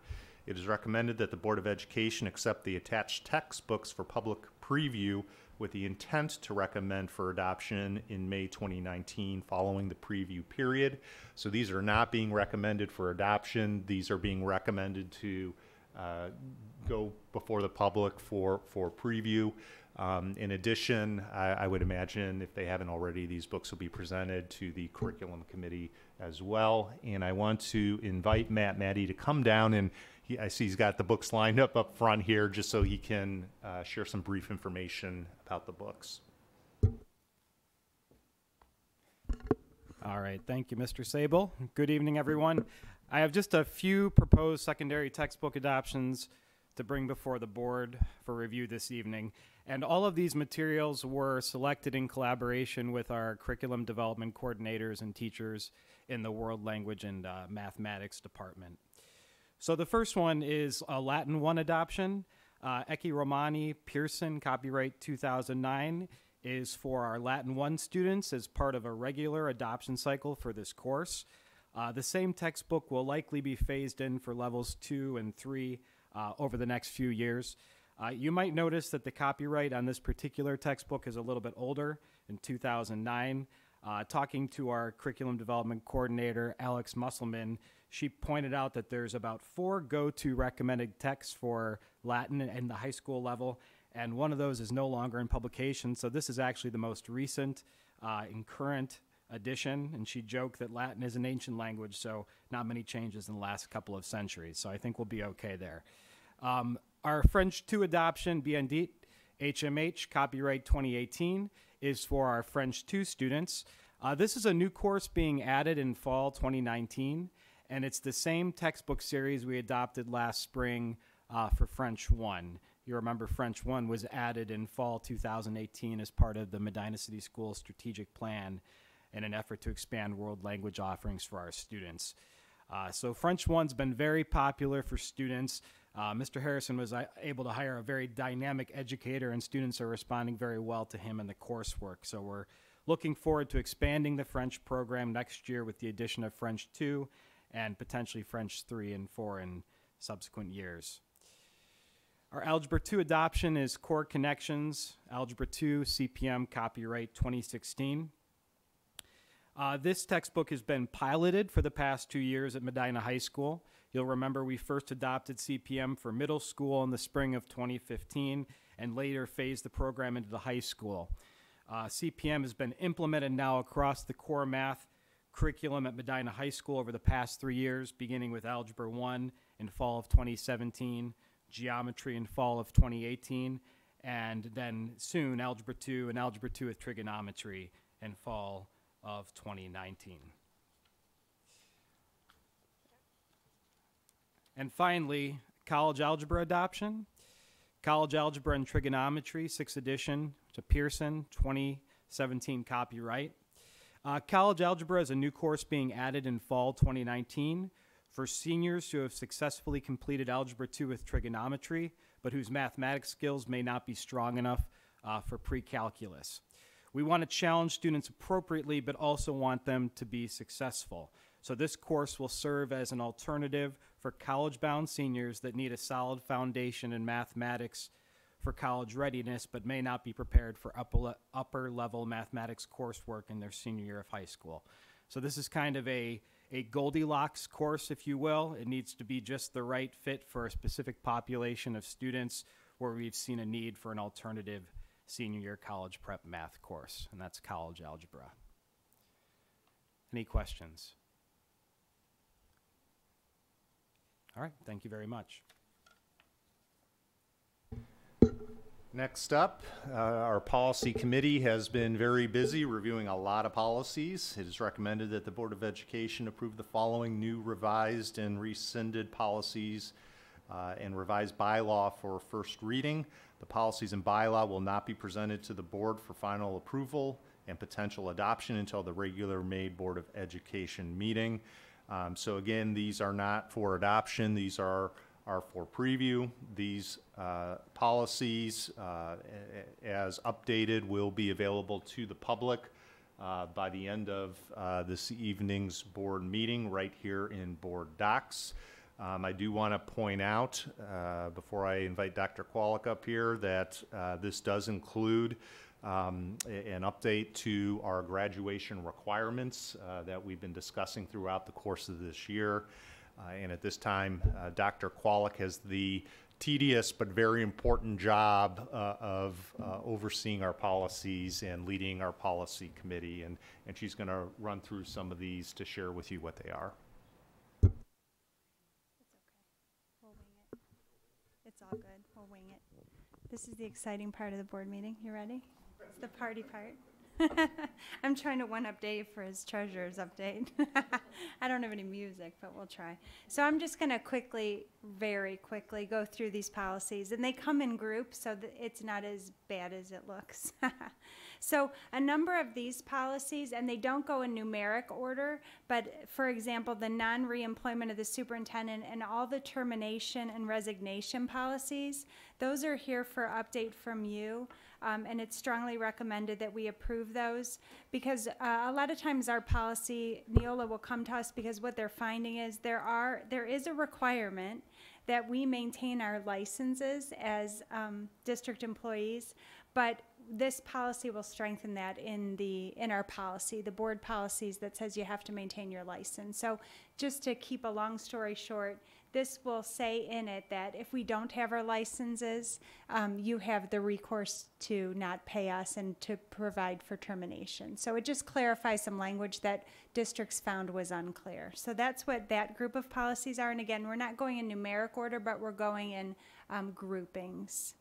G: It is recommended that the Board of Education accept the attached textbooks for public preview with the intent to recommend for adoption in May 2019 following the preview period. So these are not being recommended for adoption. These are being recommended to go before the public for preview. In addition, I would imagine if they haven't already, these books will be presented to the curriculum committee as well. And I want to invite Matt Maddy to come down and I see he's got the books lined up front here just so he can share some brief information about the books.
F: All right, thank you, Mr. Sable. Good evening, everyone. I have just a few proposed secondary textbook adoptions to bring before the board for review this evening. And all of these materials were selected in collaboration with our curriculum development coordinators and teachers in the World Language and Mathematics department. So the first one is a Latin 1 adoption. Ecce Romani Pearson, copyright 2009, is for our Latin 1 students as part of a regular adoption cycle for this course. The same textbook will likely be phased in for levels 2 and 3 over the next few years. You might notice that the copyright on this particular textbook is a little bit older, in 2009. Talking to our curriculum development coordinator, Alex Musselman, she pointed out that there's about 4 go-to recommended texts for Latin in the high school level, and one of those is no longer in publication, so this is actually the most recent and current edition, and she joked that Latin is an ancient language, so not many changes in the last couple of centuries, so I think we'll be okay there. Our French 2 adoption, Bien dit, HMH, copyright 2018, is for our French 2 students. This is a new course being added in fall 2019, and it's the same textbook series we adopted last spring for French 1. You remember French 1 was added in fall 2018 as part of the Medina City Schools strategic plan in an effort to expand world language offerings for our students. So French 1's been very popular for students. Mr. Harrison was able to hire a very dynamic educator, and students are responding very well to him and the coursework. So we're looking forward to expanding the French program next year with the addition of French 2 and potentially French 3 and 4 in subsequent years. Our Algebra 2 adoption is Core Connections, Algebra 2, CPM, copyright 2016. This textbook has been piloted for the past 2 years at Medina High School. You'll remember we first adopted CPM for middle school in the spring of 2015 and later phased the program into the high school. CPM has been implemented now across the core math curriculum at Medina High School over the past 3 years, beginning with Algebra 1 in fall of 2017, Geometry in fall of 2018, and then soon Algebra 2 and Algebra 2 with Trigonometry in fall of 2019. And finally, College Algebra adoption. College Algebra and Trigonometry, 6th edition, to Pearson, 2017 copyright. College Algebra is a new course being added in fall 2019 for seniors who have successfully completed Algebra 2 with Trigonometry, but whose mathematics skills may not be strong enough for pre-calculus. We want to challenge students appropriately, but also want them to be successful. So this course will serve as an alternative for college-bound seniors that need a solid foundation in mathematics for college readiness, but may not be prepared for upper-level mathematics coursework in their senior year of high school. So this is kind of a Goldilocks course, if you will. It needs to be just the right fit for a specific population of students where we've seen a need for an alternative senior year college prep math course, and that's College Algebra. Any questions? All right, thank you very much.
G: Next up, our policy committee has been very busy reviewing a lot of policies. It is recommended that the Board of Education approve the following new revised and rescinded policies and revised bylaw for first reading. The policies and bylaw will not be presented to the board for final approval and potential adoption until the regular May Board of Education meeting. So again, these are not for adoption. These are for preview. These policies, as updated, will be available to the public by the end of this evening's board meeting right here in board docs. I do want to point out, before I invite Dr. Kwolek up here, that this does include an update to our graduation requirements that we've been discussing throughout the course of this year. And at this time, Dr. Kwolek has the tedious but very important job of overseeing our policies and leading our policy committee. And she's going to run through some of these to share with you what they are.
I: all good. We'll wing it. This is the exciting part of the board meeting. You ready? It's the party part. I'm trying to one-up Dave for his treasurer's update. I don't have any music, but we'll try. So I'm just going to quickly, very quickly go through these policies. And they come in groups, so that it's not as bad as it looks. So a number of these policies, and they don't go in numeric order, but for example, the non-reemployment of the superintendent and all the termination and resignation policies, those are here for update from you. And it's strongly recommended that we approve those because a lot of times our policy, Neola will come to us because what they're finding is there is a requirement that we maintain our licenses as district employees, but this policy will strengthen that in our policy, the board policies that says you have to maintain your license. So just to keep a long story short, this will say in it that if we don't have our licenses, you have the recourse to not pay us and to provide for termination. So it just clarifies some language that districts found was unclear. So that's what that group of policies are. And again, we're not going in numeric order, but we're going in groupings.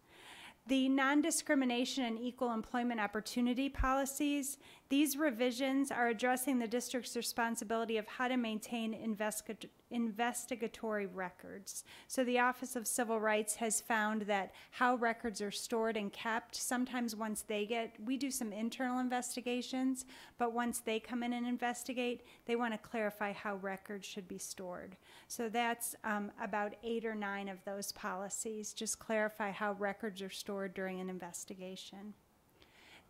I: The non-discrimination and equal employment opportunity policies, these revisions are addressing the district's responsibility of how to maintain investigatory records. So the Office of Civil Rights has found that how records are stored and kept, sometimes once we do some internal investigations, but once they come in and investigate, they want to clarify how records should be stored. So that's about 8 or 9 of those policies, just clarify how records are stored during an investigation.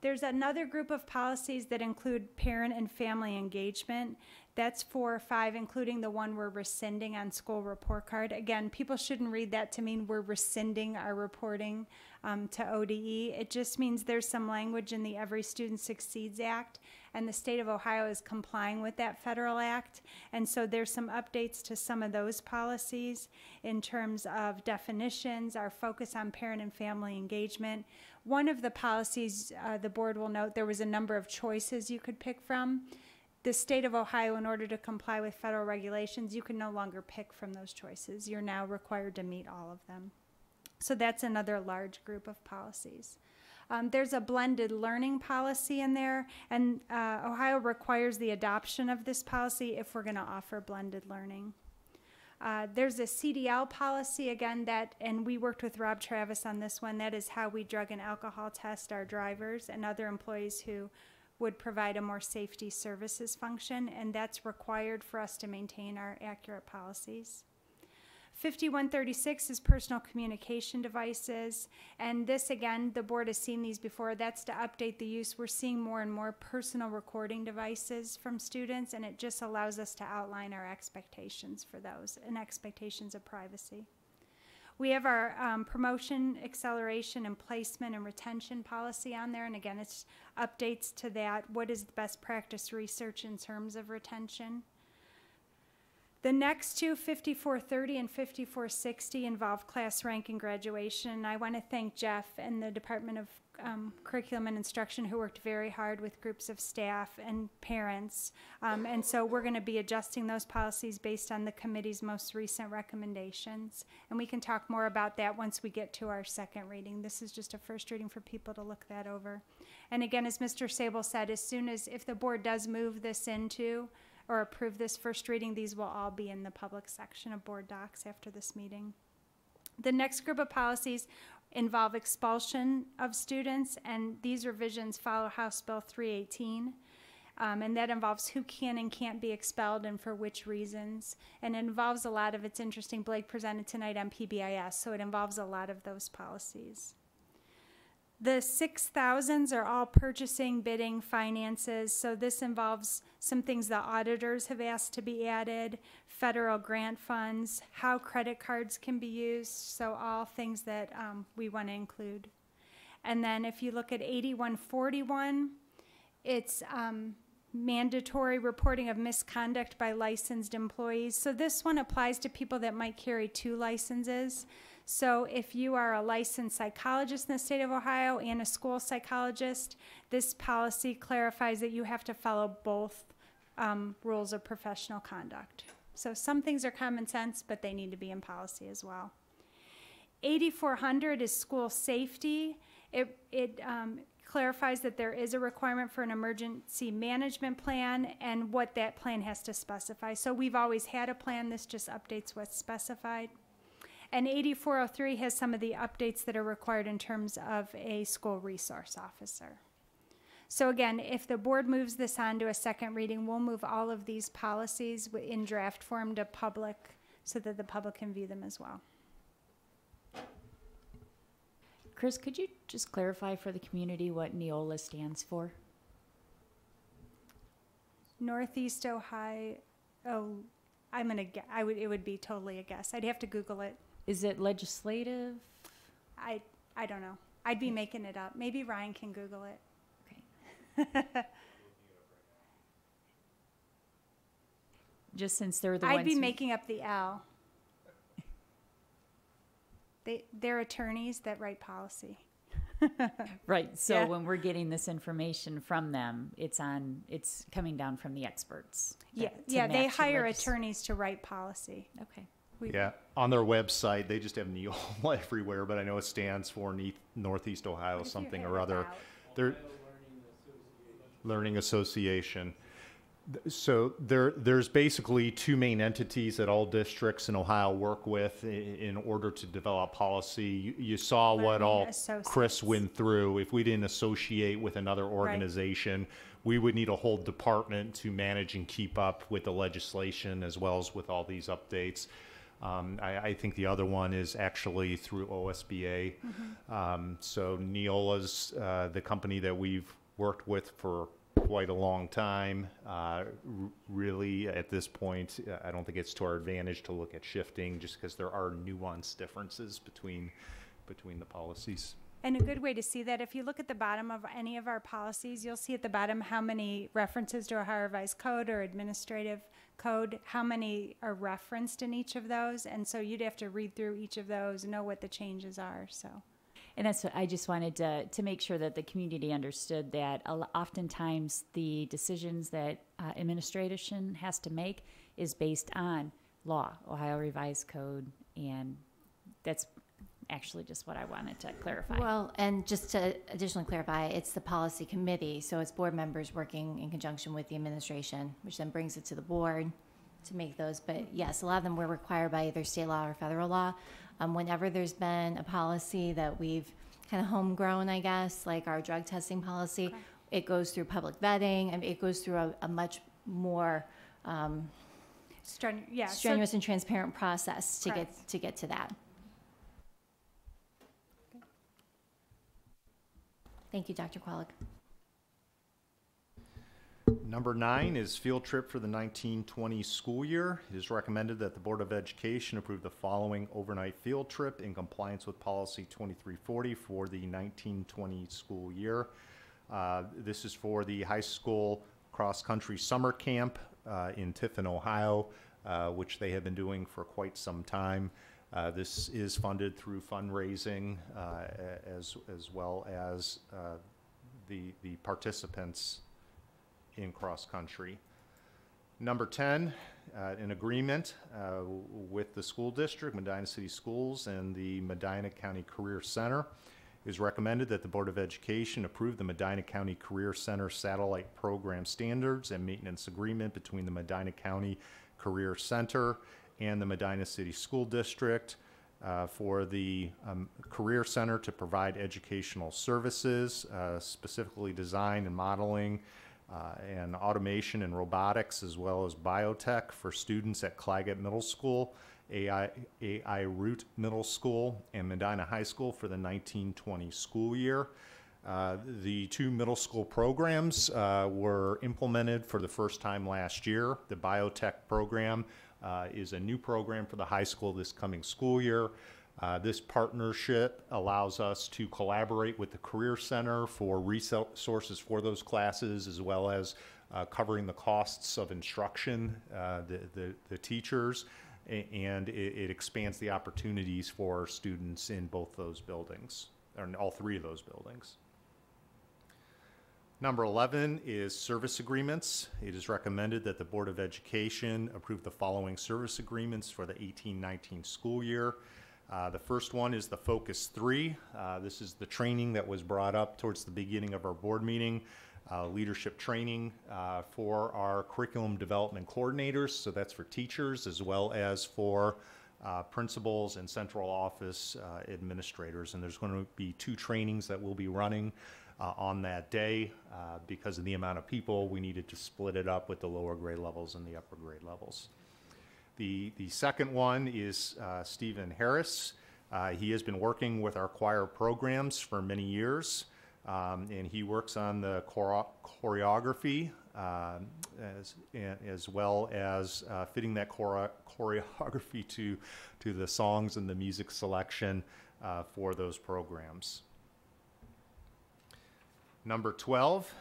I: There's another group of policies that include parent and family engagement. That's 4 or 5, including the one we're rescinding on school report card. Again, people shouldn't read that to mean we're rescinding our reporting to ODE. It just means there's some language in the Every Student Succeeds Act, and the state of Ohio is complying with that federal act. And so there's some updates to some of those policies in terms of definitions, our focus on parent and family engagement. One of the policies, the board will note, there was a number of choices you could pick from. The state of Ohio, in order to comply with federal regulations, you can no longer pick from those choices. You're now required to meet all of them. So that's another large group of policies. There's a blended learning policy in there, and Ohio requires the adoption of this policy if we're going to offer blended learning. There's a CDL policy, again, and we worked with Rob Travis on this one. That is how we drug and alcohol test our drivers and other employees who would provide a more safety services function, and that's required for us to maintain our accurate policies. 5136 is personal communication devices, and this, again, the board has seen these before. That's to update the use. We're seeing more and more personal recording devices from students, and it just allows us to outline our expectations for those and expectations of privacy. We have our promotion, acceleration, and placement and retention policy on there, and again, it's updates to that. What is the best practice research in terms of retention? The next two, 5430 and 5460, involve class rank and graduation. And I want to thank Jeff and the Department of Curriculum and Instruction, who worked very hard with groups of staff and parents. And so we're going to be adjusting those policies based on the committee's most recent recommendations. And we can talk more about that once we get to our second reading. This is just a first reading for people to look that over. And again, as Mr. Sable said, if the board does move this into or approve this first reading, these will all be in the public section of board docs after this meeting. The next group of policies involve expulsion of students, and these revisions follow House Bill 318. And that involves who can and can't be expelled and for which reasons. And it involves a lot of, it's interesting, Blake presented tonight on PBIS, so it involves a lot of those policies. The 6,000s are all purchasing, bidding, finances. So this involves some things the auditors have asked to be added, federal grant funds, how credit cards can be used. So all things that we want to include. And then if you look at 8141, it's mandatory reporting of misconduct by licensed employees. So this one applies to people that might carry 2 licenses. So if you are a licensed psychologist in the state of Ohio and a school psychologist, this policy clarifies that you have to follow both rules of professional conduct. So some things are common sense, but they need to be in policy as well. 8400 is school safety. It clarifies that there is a requirement for an emergency management plan and what that plan has to specify. So we've always had a plan. This just updates what's specified. And 8403 has some of the updates that are required in terms of a school resource officer. So again, if the board moves this on to a second reading, we'll move all of these policies in draft form to public so that the public can view them as well.
T: Chris, could you just clarify for the community what NEOLA stands for?
I: Northeast Ohio, I'm gonna guess, it would be totally a guess. I'd have to Google it.
T: Is it legislative?
I: I don't know. I'd be making it up. Maybe Ryan can Google it.
T: Just since they're the
I: I'd
T: ones
I: be
T: who-
I: making up the L. They're attorneys that write policy.
T: Right. So
I: Yeah.
T: when we're getting this information from them, it's coming down from the experts.
I: Yeah,
T: to
I: yeah. They
T: match the
I: hire
T: legis-
I: attorneys to write policy.
T: Okay.
G: Yeah, on their website, they just have NEOLA everywhere, but I know it stands for Northeast Ohio something or other. They're Learning Association. So there's basically two main entities that all districts in Ohio work with in order to develop policy. You saw what all Chris went through. If we didn't associate with another organization, we would need a whole department to manage and keep up with the legislation as well as with all these updates. I think the other one is actually through OSBA. So Neola's the company that we've worked with for quite a long time. Really, at this point, I don't think it's to our advantage to look at shifting just because there are nuanced differences between the policies.
I: And a good way to see that, if you look at the bottom of any of our policies, you'll see at the bottom how many references to Ohio Revised Code or administrative code, how many are referenced in each of those. And so you'd have to read through each of those and know what the changes are. So.
T: And that's what I just wanted to make sure that the community understood that oftentimes the decisions that administration has to make is based on law, Ohio Revised Code, and that's actually just what I wanted to clarify.
S: Well, and just to additionally clarify, it's the policy committee, so it's board members working in conjunction with the administration, which then brings it to the board to make those. But yes, a lot of them were required by either state law or federal law. Whenever there's been a policy that we've kind of homegrown, I guess, like our drug testing policy, it goes through public vetting. I mean, it goes through a much more strenuous and transparent process to get to that. Thank you, Dr. Qualick.
G: Number 9 is field trip for the 1920 school year. It is recommended that the Board of Education approve the following overnight field trip in compliance with Policy 2340 for the 1920 school year. This is for the high school cross-country summer camp in Tiffin, Ohio, which they have been doing for quite some time. This is funded through fundraising as well as the participants in cross-country. Number 10, an agreement with the school district, Medina City Schools, and the Medina County Career Center. It is recommended that the Board of Education approve the Medina County Career Center Satellite Program Standards and Maintenance Agreement between the Medina County Career Center and the Medina City School District for the Career Center to provide educational services, specifically design and modeling, and automation and robotics, as well as biotech for students at Claggett Middle School, AI Root Middle School, and Medina High School for the 1920 school year. The two middle school programs were implemented for the first time last year. The biotech program is a new program for the high school this coming school year. This partnership allows us to collaborate with the Career Center for resources for those classes, as well as covering the costs of instruction, the teachers, and it expands the opportunities for students in both those buildings, or in all three of those buildings. Number 11 is service agreements. It is recommended that the Board of Education approve the following service agreements for the 18-19 school year. The first one is the Focus 3. This is the training that was brought up towards the beginning of our board meeting, leadership training for our curriculum development coordinators. So that's for teachers as well as for principals and central office administrators. And there's going to be 2 trainings that we'll be running on that day. Because of the amount of people, we needed to split it up with the lower grade levels and the upper grade levels. The second one is Stephen Harris. He has been working with our choir programs for many years, and he works on the choreography as well as fitting that choreography to the songs and the music selection for those programs. Number 12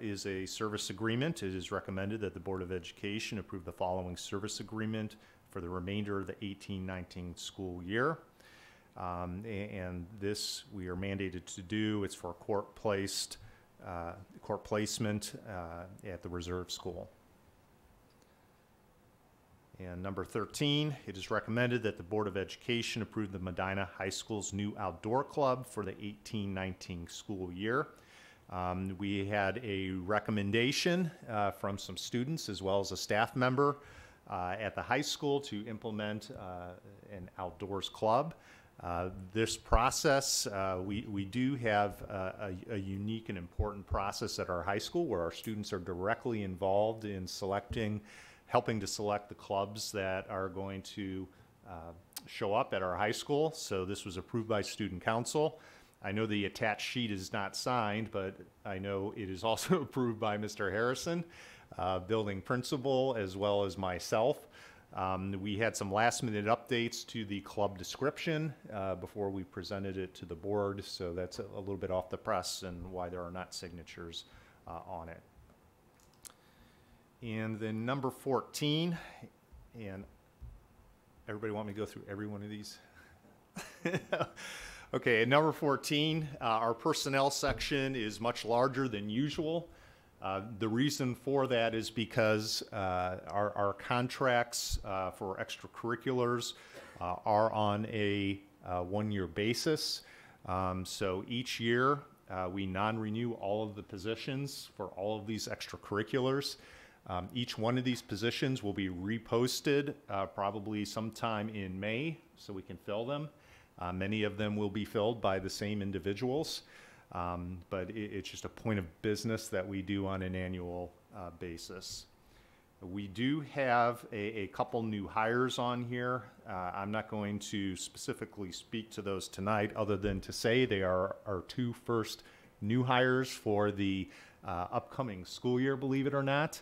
G: is a service agreement. It is recommended that the Board of Education approve the following service agreement for the remainder of the 18-19 school year. And this we are mandated to do. It's for court placement at the reserve school. And number 13, it is recommended that the Board of Education approve the Medina High School's new outdoor club for the 18-19 school year. We had a recommendation from some students as well as a staff member at the high school to implement an outdoors club. This process, we do have a unique and important process at our high school where our students are directly involved in helping to select the clubs that are going to show up at our high school. So this was approved by student council. I know the attached sheet is not signed, but I know it is also approved by Mr. Harrison, building principal, as well as myself. We had some last-minute updates to the club description before we presented it to the board, so that's a little bit off the press and why there are not signatures on it. And then number 14, and everybody want me to go through every one of these? Okay, at number 14, our personnel section is much larger than usual. The reason for that is because our contracts for extracurriculars are on a one-year basis. So each year we non-renew all of the positions for all of these extracurriculars. Each one of these positions will be reposted probably sometime in May so we can fill them. Many of them will be filled by the same individuals, but it's just a point of business that we do on an annual basis. We do have a couple new hires on here. I'm not going to specifically speak to those tonight other than to say they are our 2 first new hires for the upcoming school year, believe it or not.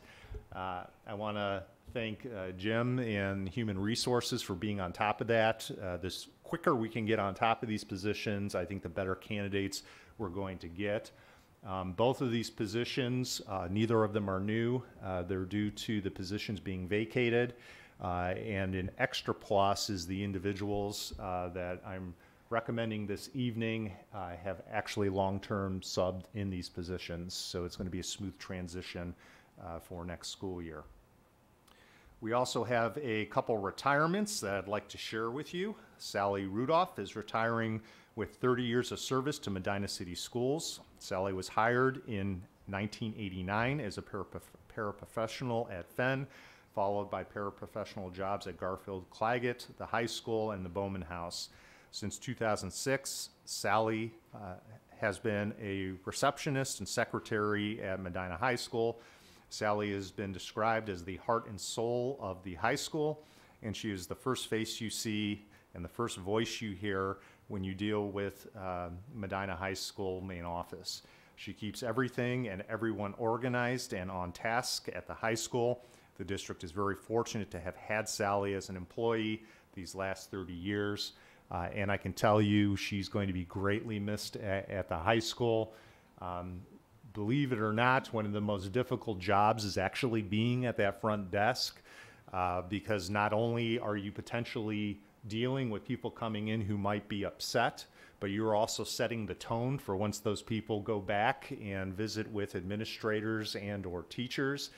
G: I want to thank Jim and Human Resources for being on top of that. This quicker we can get on top of these positions, I think the better candidates we're going to get. Both of these positions, neither of them are new. They're due to the positions being vacated. And an extra plus is the individuals that I'm recommending this evening have actually long-term subbed in these positions. So it's going to be a smooth transition for next school year. We also have a couple retirements that I'd like to share with you. Sally Rudolph is retiring with 30 years of service to Medina City Schools. Sally was hired in 1989 as a paraprofessional at Fenn, followed by paraprofessional jobs at Garfield Claggett, the high school, and the Bowman House. Since 2006, Sally has been a receptionist and secretary at Medina High School. Sally has been described as the heart and soul of the high school, and she is the first face you see and the first voice you hear when you deal with Medina High School main office. She keeps everything and everyone organized and on task at the high school. The district is very fortunate to have had Sally as an employee these last 30 years, and I can tell you she's going to be greatly missed at the high school. Believe it or not, one of the most difficult jobs is actually being at that front desk because not only are you potentially dealing with people coming in who might be upset, but you're also setting the tone for once those people go back and visit with administrators and or teachers.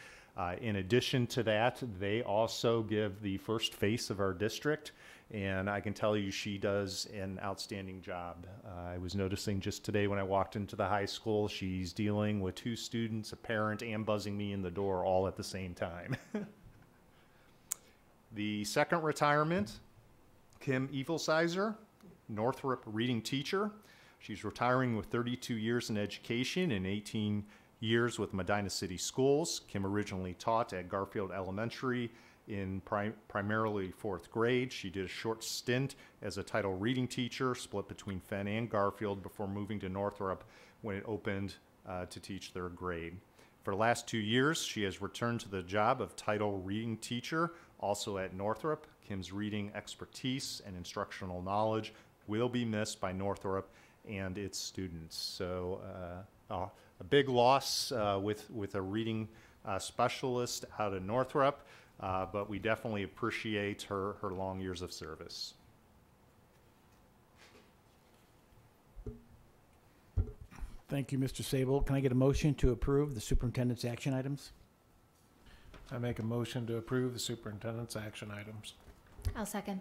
G: In addition to that, they also give the first face of our district, and I can tell you she does an outstanding job. I was noticing just today when I walked into the high school, she's dealing with 2 students, a parent, and buzzing me in the door all at the same time. The second retirement, Kim Evelsizer, Northrop reading teacher. She's retiring with 32 years in education and 18 years with Medina City Schools. Kim originally taught at Garfield Elementary in primarily 4th grade. She did a short stint as a title reading teacher, split between Fenn and Garfield before moving to Northrop when it opened to teach 3rd grade. For the last 2 years, she has returned to the job of title reading teacher, also at Northrop. Kim's reading expertise and instructional knowledge will be missed by Northrop and its students. So a big loss with a reading specialist out of Northrop, but we definitely appreciate her long years of service.
B: Thank you, Mr. Sable. Can I get a motion to approve the superintendent's action items?
D: I make a motion to approve the superintendent's action items.
S: I'll second.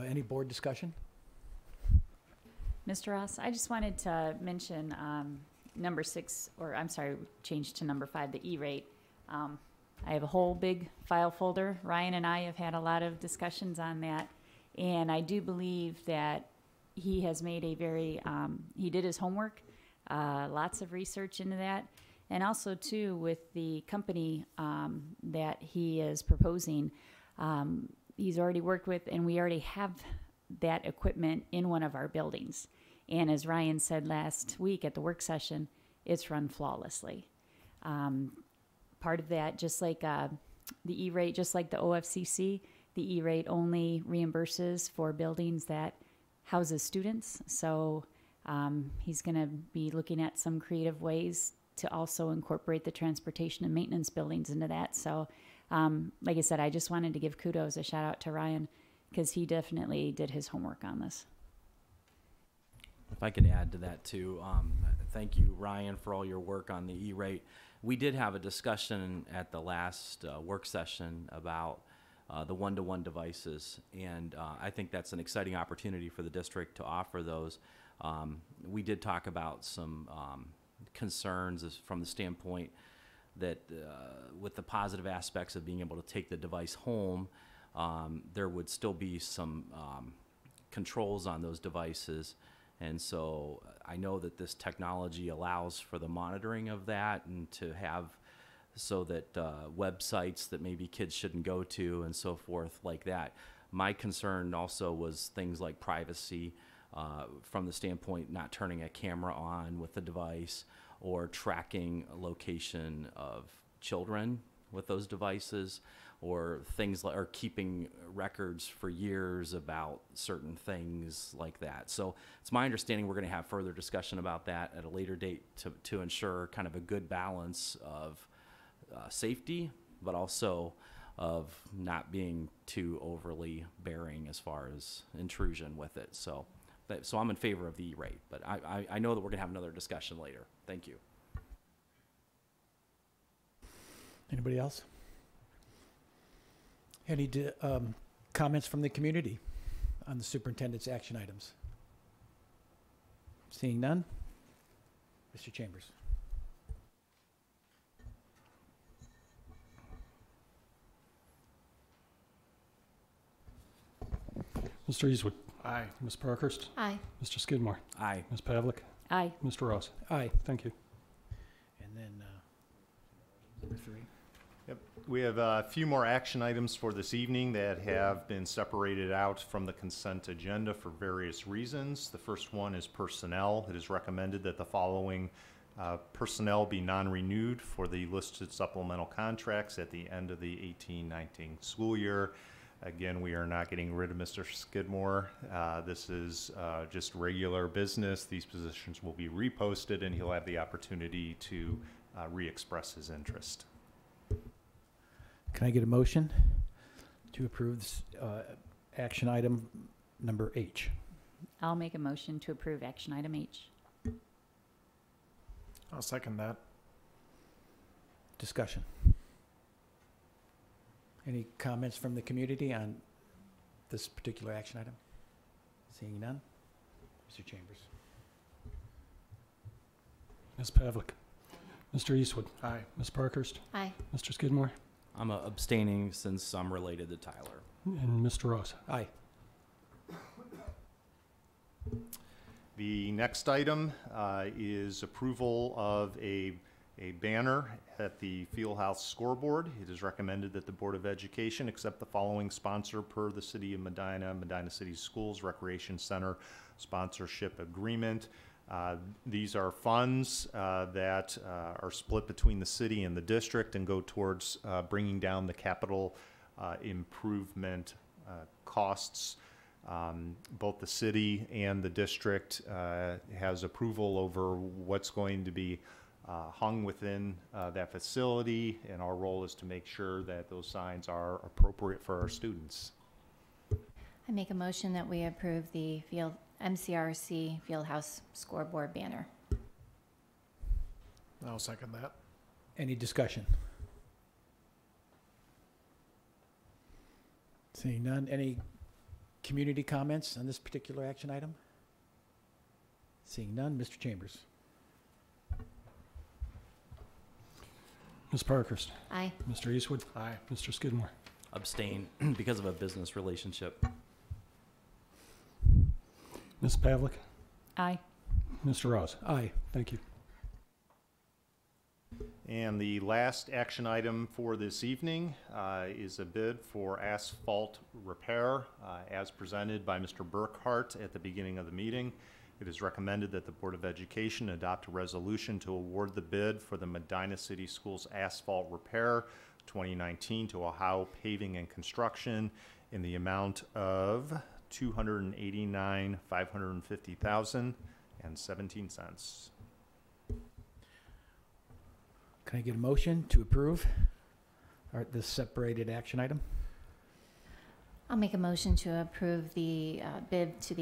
B: Any board discussion?
T: Mr. Ross, I just wanted to mention number 6, or I'm sorry, change to number 5, the E-rate. I have a whole big file folder. Ryan and I have had a lot of discussions on that, and I do believe that he has made a very, he did his homework, lots of research into that, and also too with the company that he is proposing, he's already worked with, and we already have that equipment in one of our buildings. And as Ryan said last week at the work session, it's run flawlessly. Part of that, just like the E-rate, just like the OFCC, the E-rate only reimburses for buildings that houses students. So he's going to be looking at some creative ways to also incorporate the transportation and maintenance buildings into that. So like I said, I just wanted to give kudos, a shout out to Ryan, because he definitely did his homework on this.
E: If I could add to that too, thank you, Ryan, for all your work on the E-rate. We did have a discussion at the last work session about the one-to-one devices, and I think that's an exciting opportunity for the district to offer those. We did talk about some concerns from the standpoint that with the positive aspects of being able to take the device home, there would still be some controls on those devices. And so I know that this technology allows for the monitoring of that, and to have so that websites that maybe kids shouldn't go to and so forth like that. My concern also was things like privacy from the standpoint not turning a camera on with the device, or tracking a location of children with those devices, or things like, or keeping records for years about certain things like that. So it's my understanding we're going to have further discussion about that at a later date to ensure kind of a good balance of safety, but also of not being too overly bearing as far as intrusion with it. So I'm in favor of the E-rate, but I know that we're going to have another discussion later. Thank you.
B: Anybody else? Any comments from the community on the superintendent's action items? Seeing none, Mr. Chambers.
H: Mr. Eastwood.
D: Aye.
H: Ms. Parkhurst.
S: Aye.
H: Mr. Skidmore.
E: Aye.
H: Ms. Pavlik.
T: Aye.
H: Mr. Ross.
B: Aye.
H: Thank you.
B: And then number 3.
G: Yep. We have a few more action items for this evening that have been separated out from the consent agenda for various reasons. The first one is personnel. It is recommended that the following personnel be non-renewed for the listed supplemental contracts at the end of the 18-19 school year. Again, we are not getting rid of Mr. Skidmore. This is just regular business. These positions will be reposted, and he'll have the opportunity to re-express his interest.
B: Can I get a motion to approve this, action item number H?
T: I'll make a motion to approve action item H.
D: I'll second that.
B: Discussion. Any comments from the community on this particular action item? Seeing none. Mr. Chambers.
H: Ms. Pavlik. Mr. Eastwood.
D: Aye.
H: Ms. Parkhurst.
S: Aye.
H: Mr. Skidmore.
E: I'm abstaining since I'm related to Tyler.
H: And Mr. Ross.
B: Aye.
G: The next item is approval of a banner at the Fieldhouse scoreboard. It is recommended that the Board of Education accept the following sponsor per the City of Medina, Medina City Schools Recreation Center sponsorship agreement. These are funds that are split between the city and the district and go towards bringing down the capital improvement costs. Both the city and the district has approval over what's going to be hung within that facility, and our role is to make sure that those signs are appropriate for our students.
S: I make a motion that we approve the MCRC Fieldhouse scoreboard banner.
D: I'll second that.
B: Any discussion? Seeing none. Any community comments on this particular action item? Seeing none. Mr. Chambers.
H: Ms. Parkhurst.
S: Aye.
H: Mr. Eastwood.
D: Aye.
H: Mr. Skidmore.
E: Abstain because of a business relationship.
H: Ms. Pavlik.
T: Aye.
H: Mr. Ross.
B: Aye.
H: Thank you.
G: And the last action item for this evening is a bid for asphalt repair as presented by Mr. Burkhart at the beginning of the meeting. It is recommended that the Board of Education adopt a resolution to award the bid for the Medina City Schools asphalt repair 2019 to Ohio Paving and Construction in the amount of $289,550,17.
B: Can I get a motion to approve this separated action item?
S: I'll make a motion to approve the bid to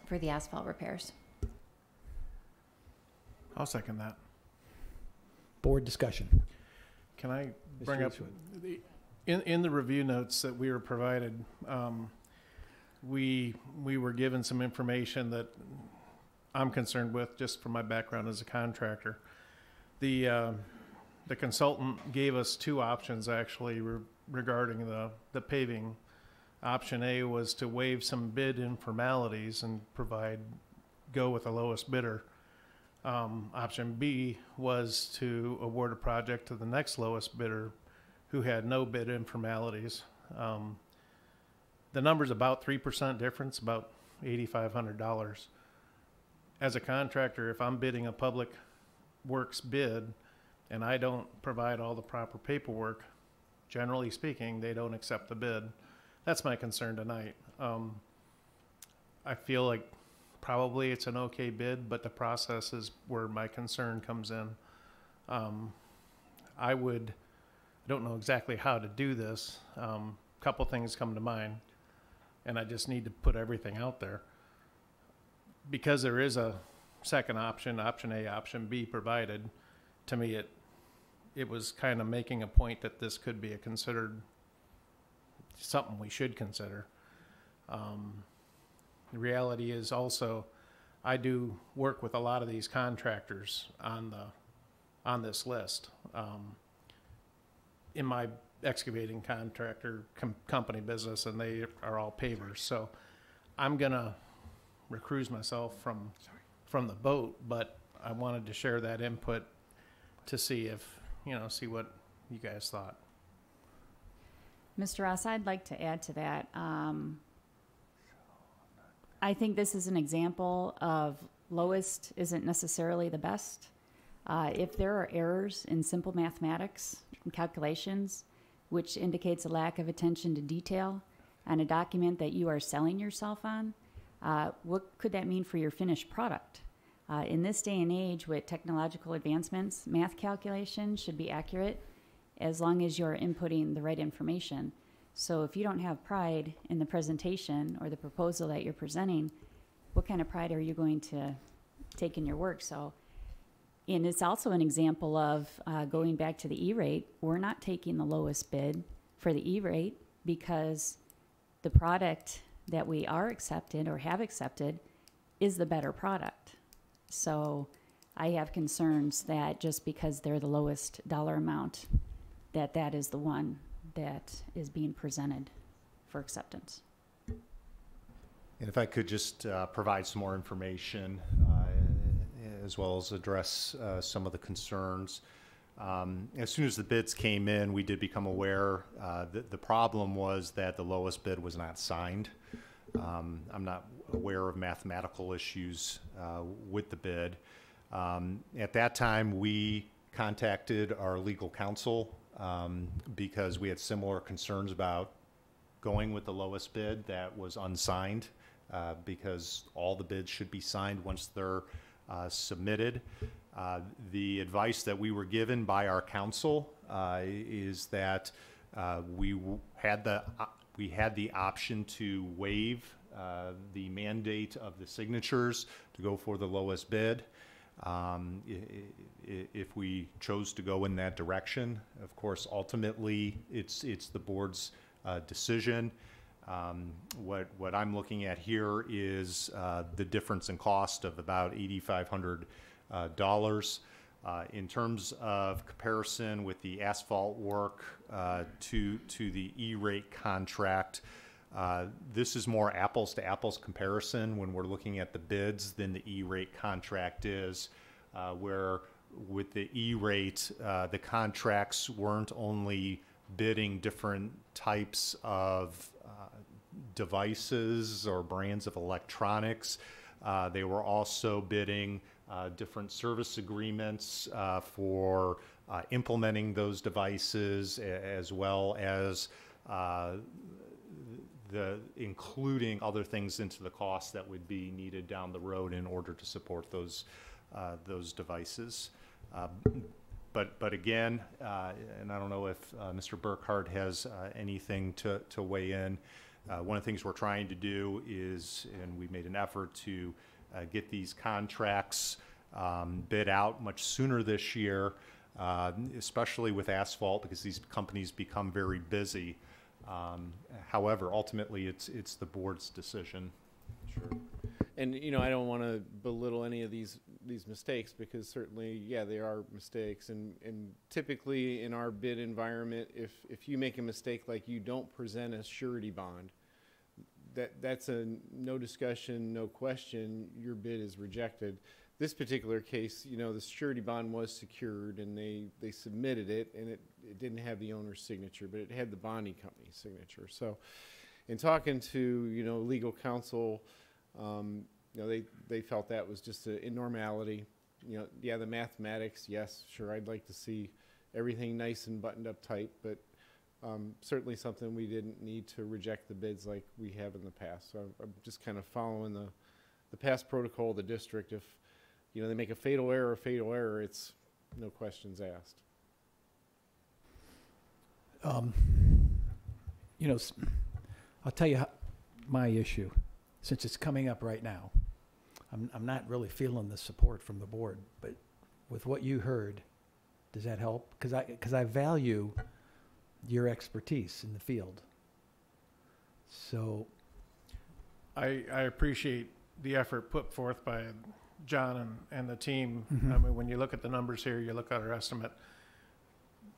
S: for the asphalt repairs.
D: I'll second that.
B: Board discussion.
D: Can I
B: Mr.
D: bring up,
B: Eastwood.
D: in the review notes that we were provided, we were given some information that I'm concerned with just from my background as a contractor. The consultant gave us two options actually regarding the paving. Option A was to waive some bid informalities and go with the lowest bidder. Option B was to award a project to the next lowest bidder who had no bid informalities. The number's about 3% difference, about $8,500. As a contractor, if I'm bidding a public works bid and I don't provide all the proper paperwork, generally speaking, they don't accept the bid. That's my concern tonight. I feel like probably it's an okay bid, but the process is where my concern comes in. I don't know exactly how to do this. Couple things come to mind, and I just need to put everything out there. Because there is a second option, option A, option B provided, to me it was kind of making a point that this could be considered something we should consider. The reality is also, I do work with a lot of these contractors on this list. In my excavating contractor company business, and they are all pavers. So I'm gonna recuse myself from the vote, but I wanted to share that input to see if, see what you guys thought.
T: Mr. Ross, I'd like to add to that. I think this is an example of lowest isn't necessarily the best. If there are errors in simple mathematics and calculations, which indicates a lack of attention to detail on a document that you are selling yourself on, what could that mean for your finished product? In this day and age with technological advancements, math calculations should be accurate as long as you're inputting the right information. So if you don't have pride in the presentation or the proposal that you're presenting, what kind of pride are you going to take in your work? So And it's also an example of going back to the E-rate. We're not taking the lowest bid for the E-rate because the product that we are accepted or have accepted is the better product. So I have concerns that just because they're the lowest dollar amount, that is the one that is being presented for acceptance.
G: And if I could just provide some more information as well as address some of the concerns. As soon as the bids came in, we did become aware that the problem was that the lowest bid was not signed. I'm not aware of mathematical issues with the bid. At that time, we contacted our legal counsel because we had similar concerns about going with the lowest bid that was unsigned because all the bids should be signed once they're submitted. The advice that we were given by our counsel is that we had the option to waive the mandate of the signatures to go for the lowest bid. If we chose to go in that direction, of course, ultimately it's the board's decision. What I'm looking at here is the difference in cost of about $8,500. In terms of comparison with the asphalt work to the E-rate contract, this is more apples to apples comparison when we're looking at the bids than the E-rate contract is, where with the E-rate, the contracts weren't only bidding different types of devices or brands of electronics. They were also bidding different service agreements for implementing those devices, as well as including other things into the cost that would be needed down the road in order to support those devices. But again, and I don't know if Mr. Burkhardt has anything to weigh in. One of the things we're trying to do is, and we made an effort to get these contracts bid out much sooner this year, especially with asphalt, because these companies become very busy. However, ultimately, it's the board's decision.
U: Sure. And you know, I don't want to belittle any of these mistakes, because certainly, yeah, they are mistakes. And typically in our bid environment, if you make a mistake, like you don't present a surety bond, that's a no discussion, no question, your bid is rejected. This particular case, you know, the surety bond was secured, and they submitted it, and it didn't have the owner's signature, but it had the bonding company's signature. So in talking to, you know, legal counsel, you know, they felt that was just an abnormality. You know, yeah, the mathematics, yes, sure, I'd like to see everything nice and buttoned up tight, but certainly something we didn't need to reject the bids like we have in the past. So I'm just kind of following the past protocol of the district. If, you know, they make a fatal error, it's no questions asked.
B: You know, I'll tell you my issue, since it's coming up right now. I'm not really feeling the support from the board, but with what you heard, does that help? Because I value your expertise in the field. So
D: I appreciate the effort put forth by John and the team.
B: Mm-hmm.
D: I mean, when you look at the numbers here, you look at our estimate.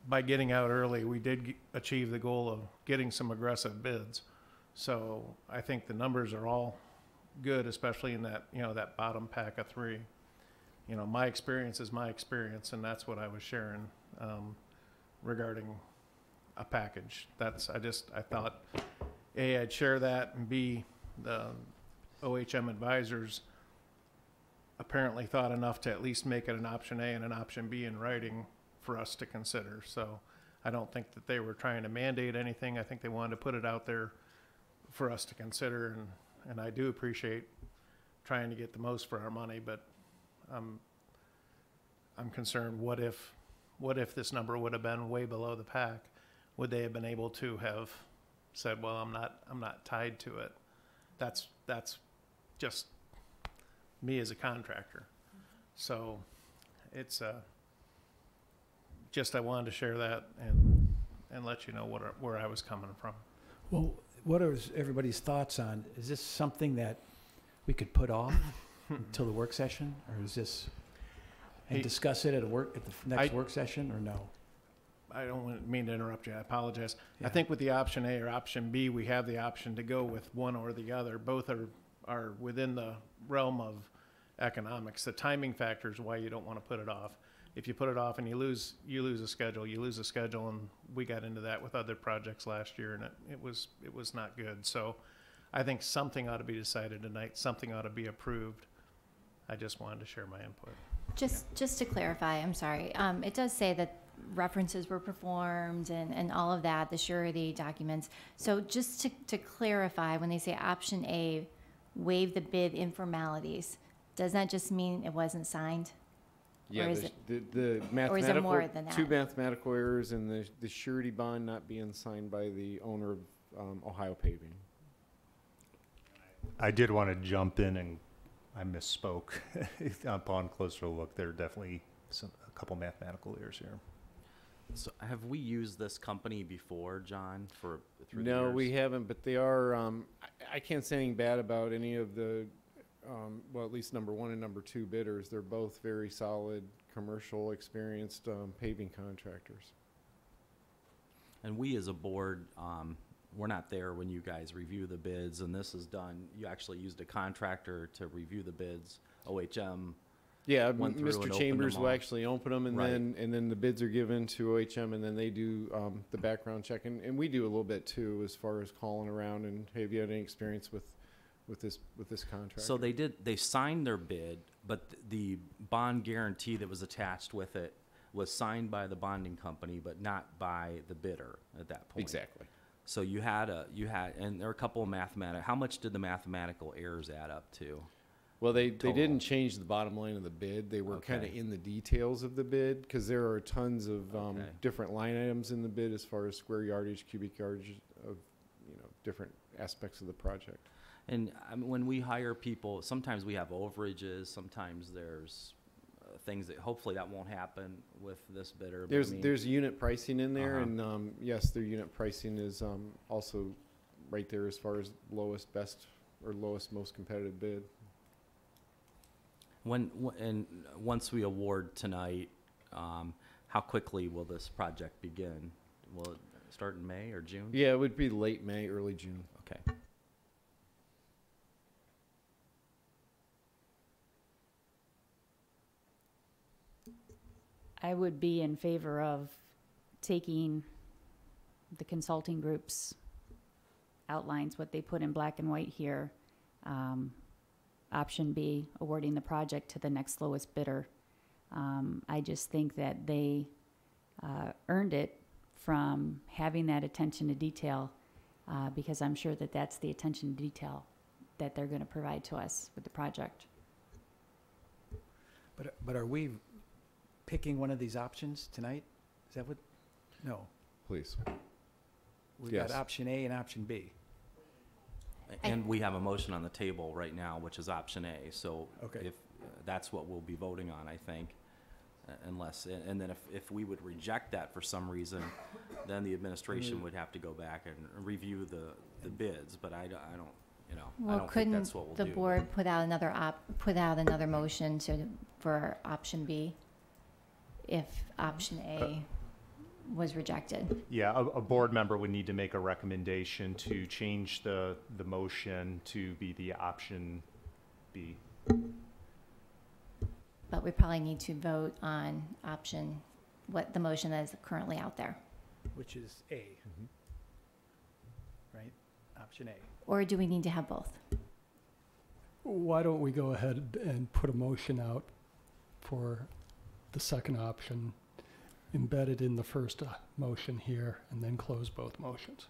D: By getting out early, we did achieve the goal of getting some aggressive bids. So I think the numbers are all good, especially in that, you know, that bottom pack of three. You know, my experience is my experience, and that's what I was sharing regarding a package. I thought, A, I'd share that, and B, the OHM advisors apparently thought enough to at least make it an option A and an option B in writing for us to consider. So I don't think that they were trying to mandate anything. I think they wanted to put it out there for us to consider, and I do appreciate trying to get the most for our money, but I'm concerned, what if this number would have been way below the pack? Would they have been able to have said, well, I'm not tied to it? That's just me as a contractor. So it's just I wanted to share that and let you know where I was coming from.
B: Well, what are everybody's thoughts on, is this something that we could put off until the work session, or is this, and discuss it at the next work session, or no?
D: I don't mean to interrupt you. I apologize. Yeah. I think with the option A or option B, we have the option to go with one or the other. Both are within the realm of economics. The timing factor is why you don't want to put it off. If you put it off and you lose a schedule. You lose a schedule, and we got into that with other projects last year, and it was not good. So I think something ought to be decided tonight. Something ought to be approved. I just wanted to share my input.
S: Just to clarify, I'm sorry. It does say that references were performed and all of that, the surety documents. So just to clarify, when they say option A, waive the bid informalities, does that just mean it wasn't signed?
U: Yeah,
S: or is
U: the mathematical,
S: or is it more than that?
U: 2 mathematical errors and the surety bond not being signed by the owner of Ohio Paving.
G: I did want to jump in, and I misspoke. Upon closer look, there are definitely a couple mathematical errors here.
E: So have we used this company before, John, through the
U: No,
E: years?
U: we haven't, but they are, I can't say anything bad about any of the, well, at least number 1 and number 2 bidders. They're both very solid, commercial, experienced paving contractors.
E: And we as a board, we're not there when you guys review the bids, and this is done. You actually used a contractor to review the bids. OHM.
U: Yeah,
E: went through and
U: Mr.
E: opened
U: Chambers
E: them
U: will
E: all.
U: actually open them, and
E: Right.
U: then the bids are given to OHM, and then they do the background check, and we do a little bit too, as far as calling around and, hey, have you had any experience with this contract?
E: So they signed their bid, but the bond guarantee that was attached with it was signed by the bonding company, but not by the bidder at that point.
U: Exactly.
E: So and there were a couple of how much did the mathematical errors add up to?
U: Well, they didn't change the bottom line of the bid. They were kind of in the details of the bid, because there are tons of different line items in the bid as far as square yardage, cubic yardage of different aspects of the project.
E: And when we hire people, sometimes we have overages. Sometimes there's things that hopefully that won't happen with this bidder.
U: There's unit pricing in there, and yes, their unit pricing is also right there as far as lowest, best, or lowest, most competitive bid.
E: And once we award tonight, how quickly will this project begin? Will it start in May or June?
U: Yeah, it would be late May, early June.
E: Okay.
T: I would be in favor of taking the consulting group's outlines, what they put in black and white here. Option B, awarding the project to the next lowest bidder. I just think that they earned it from having that attention to detail, because I'm sure that that's the attention to detail that they're going to provide to us with the project.
B: But are we picking one of these options tonight? Is that what? No.
U: Please.
B: We've
U: Yes.
B: got option A and option B.
E: And we have a motion on the table right now, which is option A. So
B: Okay.
E: if that's what we'll be voting on, I think, and then if we would reject that for some reason, then the administration would have to go back and review the bids. But I don't, I
S: Well,
E: don't think that's what we'll
S: couldn't the board put out another motion for option B if option A was rejected?
G: Yeah, a board member would need to make a recommendation to change the motion to be the option B.
S: But we probably need to vote on what the motion that is currently out there.
B: Which is A. Right? Option A.
S: Or do we need to have both?
H: Why don't we go ahead and put a motion out for the second option embedded in the first motion here, and then close both motions.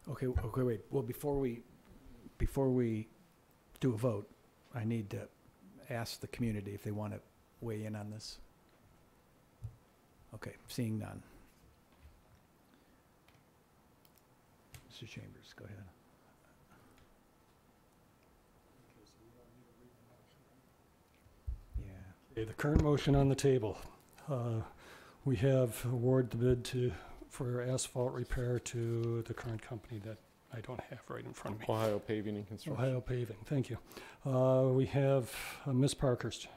B: Okay, wait. Well, before we do a vote, I need to ask the community if they want to weigh in on this. Okay, seeing none. Mr. Chambers, go ahead. Yeah.
H: Okay, the current motion on the table. We have award the bid for asphalt repair to the current company that I don't have right in front of me.
U: Ohio Paving and Construction.
H: Ohio Paving, thank you. We have Ms. Parkhurst.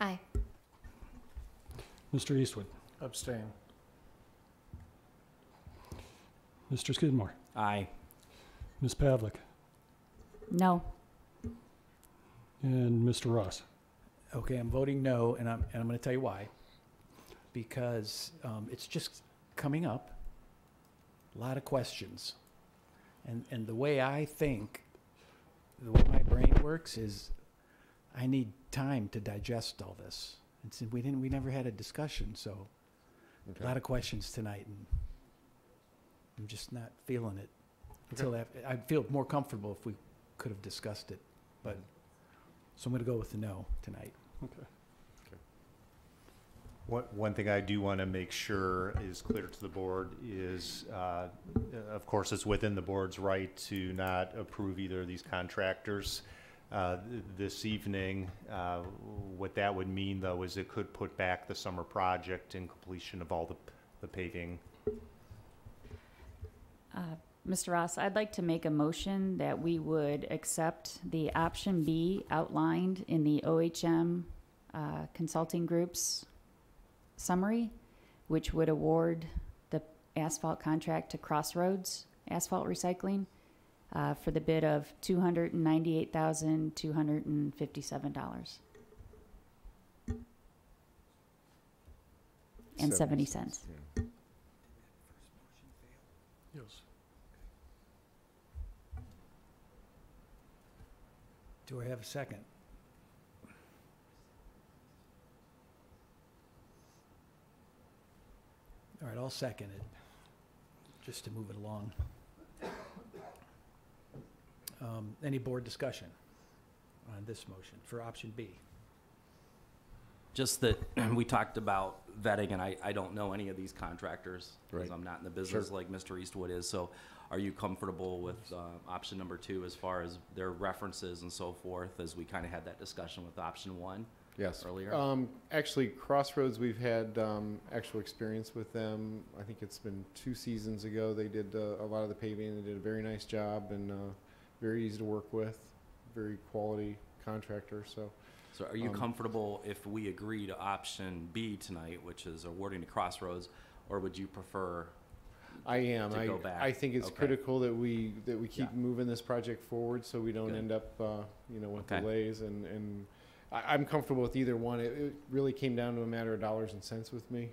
S: Aye.
H: Mr. Eastwood.
D: Abstain.
H: Mr. Skidmore.
E: Aye.
H: Ms. Pavlik.
T: No.
H: And Mr. Ross.
B: Okay, I'm voting no, and I'm going to tell you why. Because it's just coming up. A lot of questions. And the way I think, the way my brain works is I need time to digest all this. And so we never had a discussion, so a lot of questions tonight, and I'm just not feeling it. Until I'd feel more comfortable if we could have discussed it. But so I'm going to go with the no tonight.
H: Okay.
G: One thing I do want to make sure is clear to the board is, of course, it's within the board's right to not approve either of these contractors this evening. What that would mean, though, is it could put back the summer project and completion of all the paving.
T: Mr. Ross, I'd like to make a motion that we would accept the option B outlined in the OHM Consulting Group's summary, which would award the asphalt contract to Crossroads Asphalt Recycling for the bid of $298,257 and 70 cents.
U: Yeah.
H: Yes.
B: Do I have a second? All right, I'll second it, just to move it along. Any board discussion on this motion for option B?
E: Just that we talked about vetting, and I don't know any of these contractors because I'm not in the business like Mr. Eastwood is. So are you comfortable with option number 2 as far as their references and so forth, as we kind of had that discussion with option 1?
U: Yes.
E: Earlier?
U: Actually, Crossroads, we've had actual experience with them. I think it's been 2 seasons ago. They did a lot of the paving. They did a very nice job and very easy to work with, very quality contractor. So
E: are you comfortable if we agree to option B tonight, which is awarding to Crossroads, or would you prefer
U: I am.
E: to go back?
U: I think it's critical that we keep moving this project forward so we don't end up with delays and I'm comfortable with either one. It really came down to a matter of dollars and cents with me.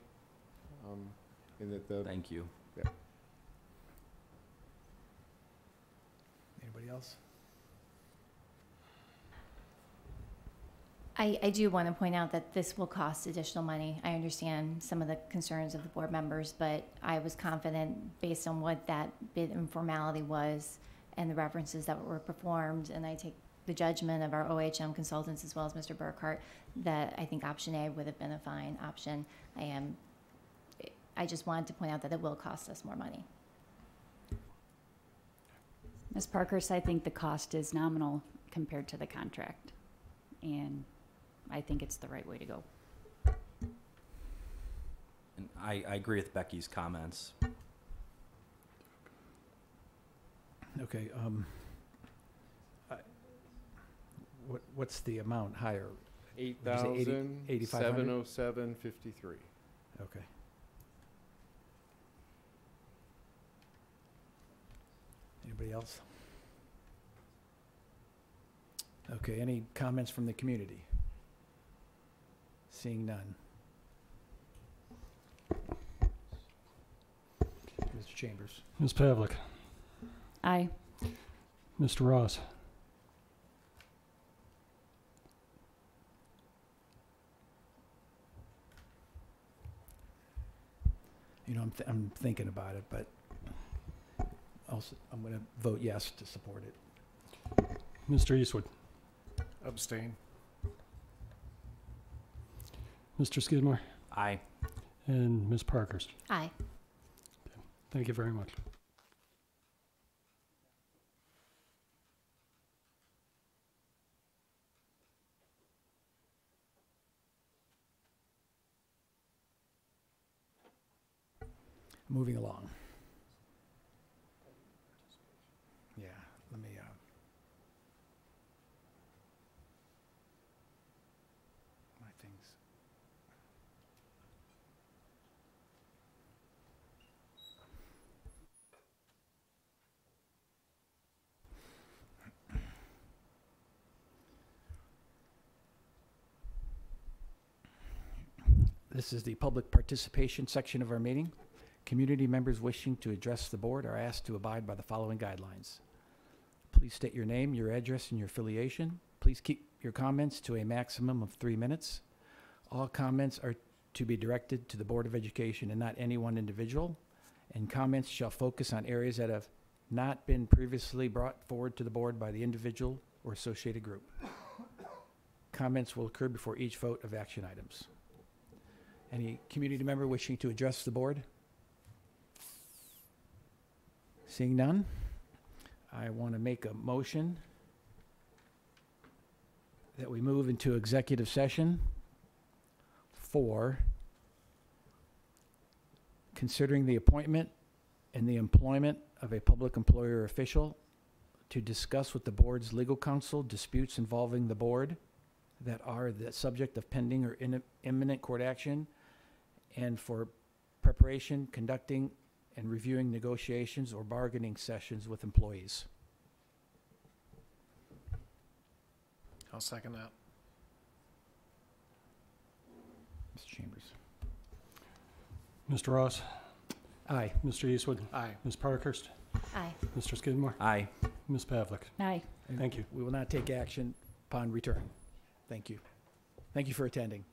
E: Thank you.
U: Yeah.
B: Anybody else?
S: I do want to point out that this will cost additional money. I understand some of the concerns of the board members, but I was confident based on what that bid informality was and the references that were performed, and I take the judgment of our OHM consultants as well as Mr. Burkhart, that I think option A would have been a fine option. I just wanted to point out that it will cost us more money.
T: Ms. Parkhurst, I think the cost is nominal compared to the contract, and I think it's the right way to go.
E: And I agree with Becky's comments.
B: Okay. What's the amount higher?
U: $8,707.53.
B: Okay. Anybody else? Okay, any comments from the community? Seeing none. Mr. Chambers.
H: Ms. Pavlik.
T: Aye.
H: Mr. Ross.
B: I'm thinking about it, but also I'm going to vote yes to support it.
H: Mr. Eastwood.
D: Abstain.
H: Mr. Skidmore.
E: Aye.
H: And Ms. Parkhurst.
S: Aye.
H: Thank you very much.
B: moving along. Yeah, let me, my things. This is the public participation section of our meeting. Community members wishing to address the board are asked to abide by the following guidelines. Please state your name, your address, and your affiliation. Please keep your comments to a maximum of 3 minutes. All comments are to be directed to the Board of Education and not any one individual. And comments shall focus on areas that have not been previously brought forward to the board by the individual or associated group. Comments will occur before each vote of action items. Any community member wishing to address the board? Seeing none, I want to make a motion that we move into executive session for considering the appointment and the employment of a public employer or official, to discuss with the board's legal counsel disputes involving the board that are the subject of pending or imminent court action, and for preparation, conducting, and reviewing negotiations or bargaining sessions with employees.
D: I'll second that.
B: Mr. Chambers.
H: Mr. Ross?
B: Aye.
H: Mr. Eastwood?
D: Aye.
H: Ms. Parkhurst?
S: Aye.
H: Mr. Skidmore?
E: Aye.
H: Ms. Pavlik?
T: Aye.
H: Thank you.
B: We will not take action upon return. Thank you. Thank you for attending.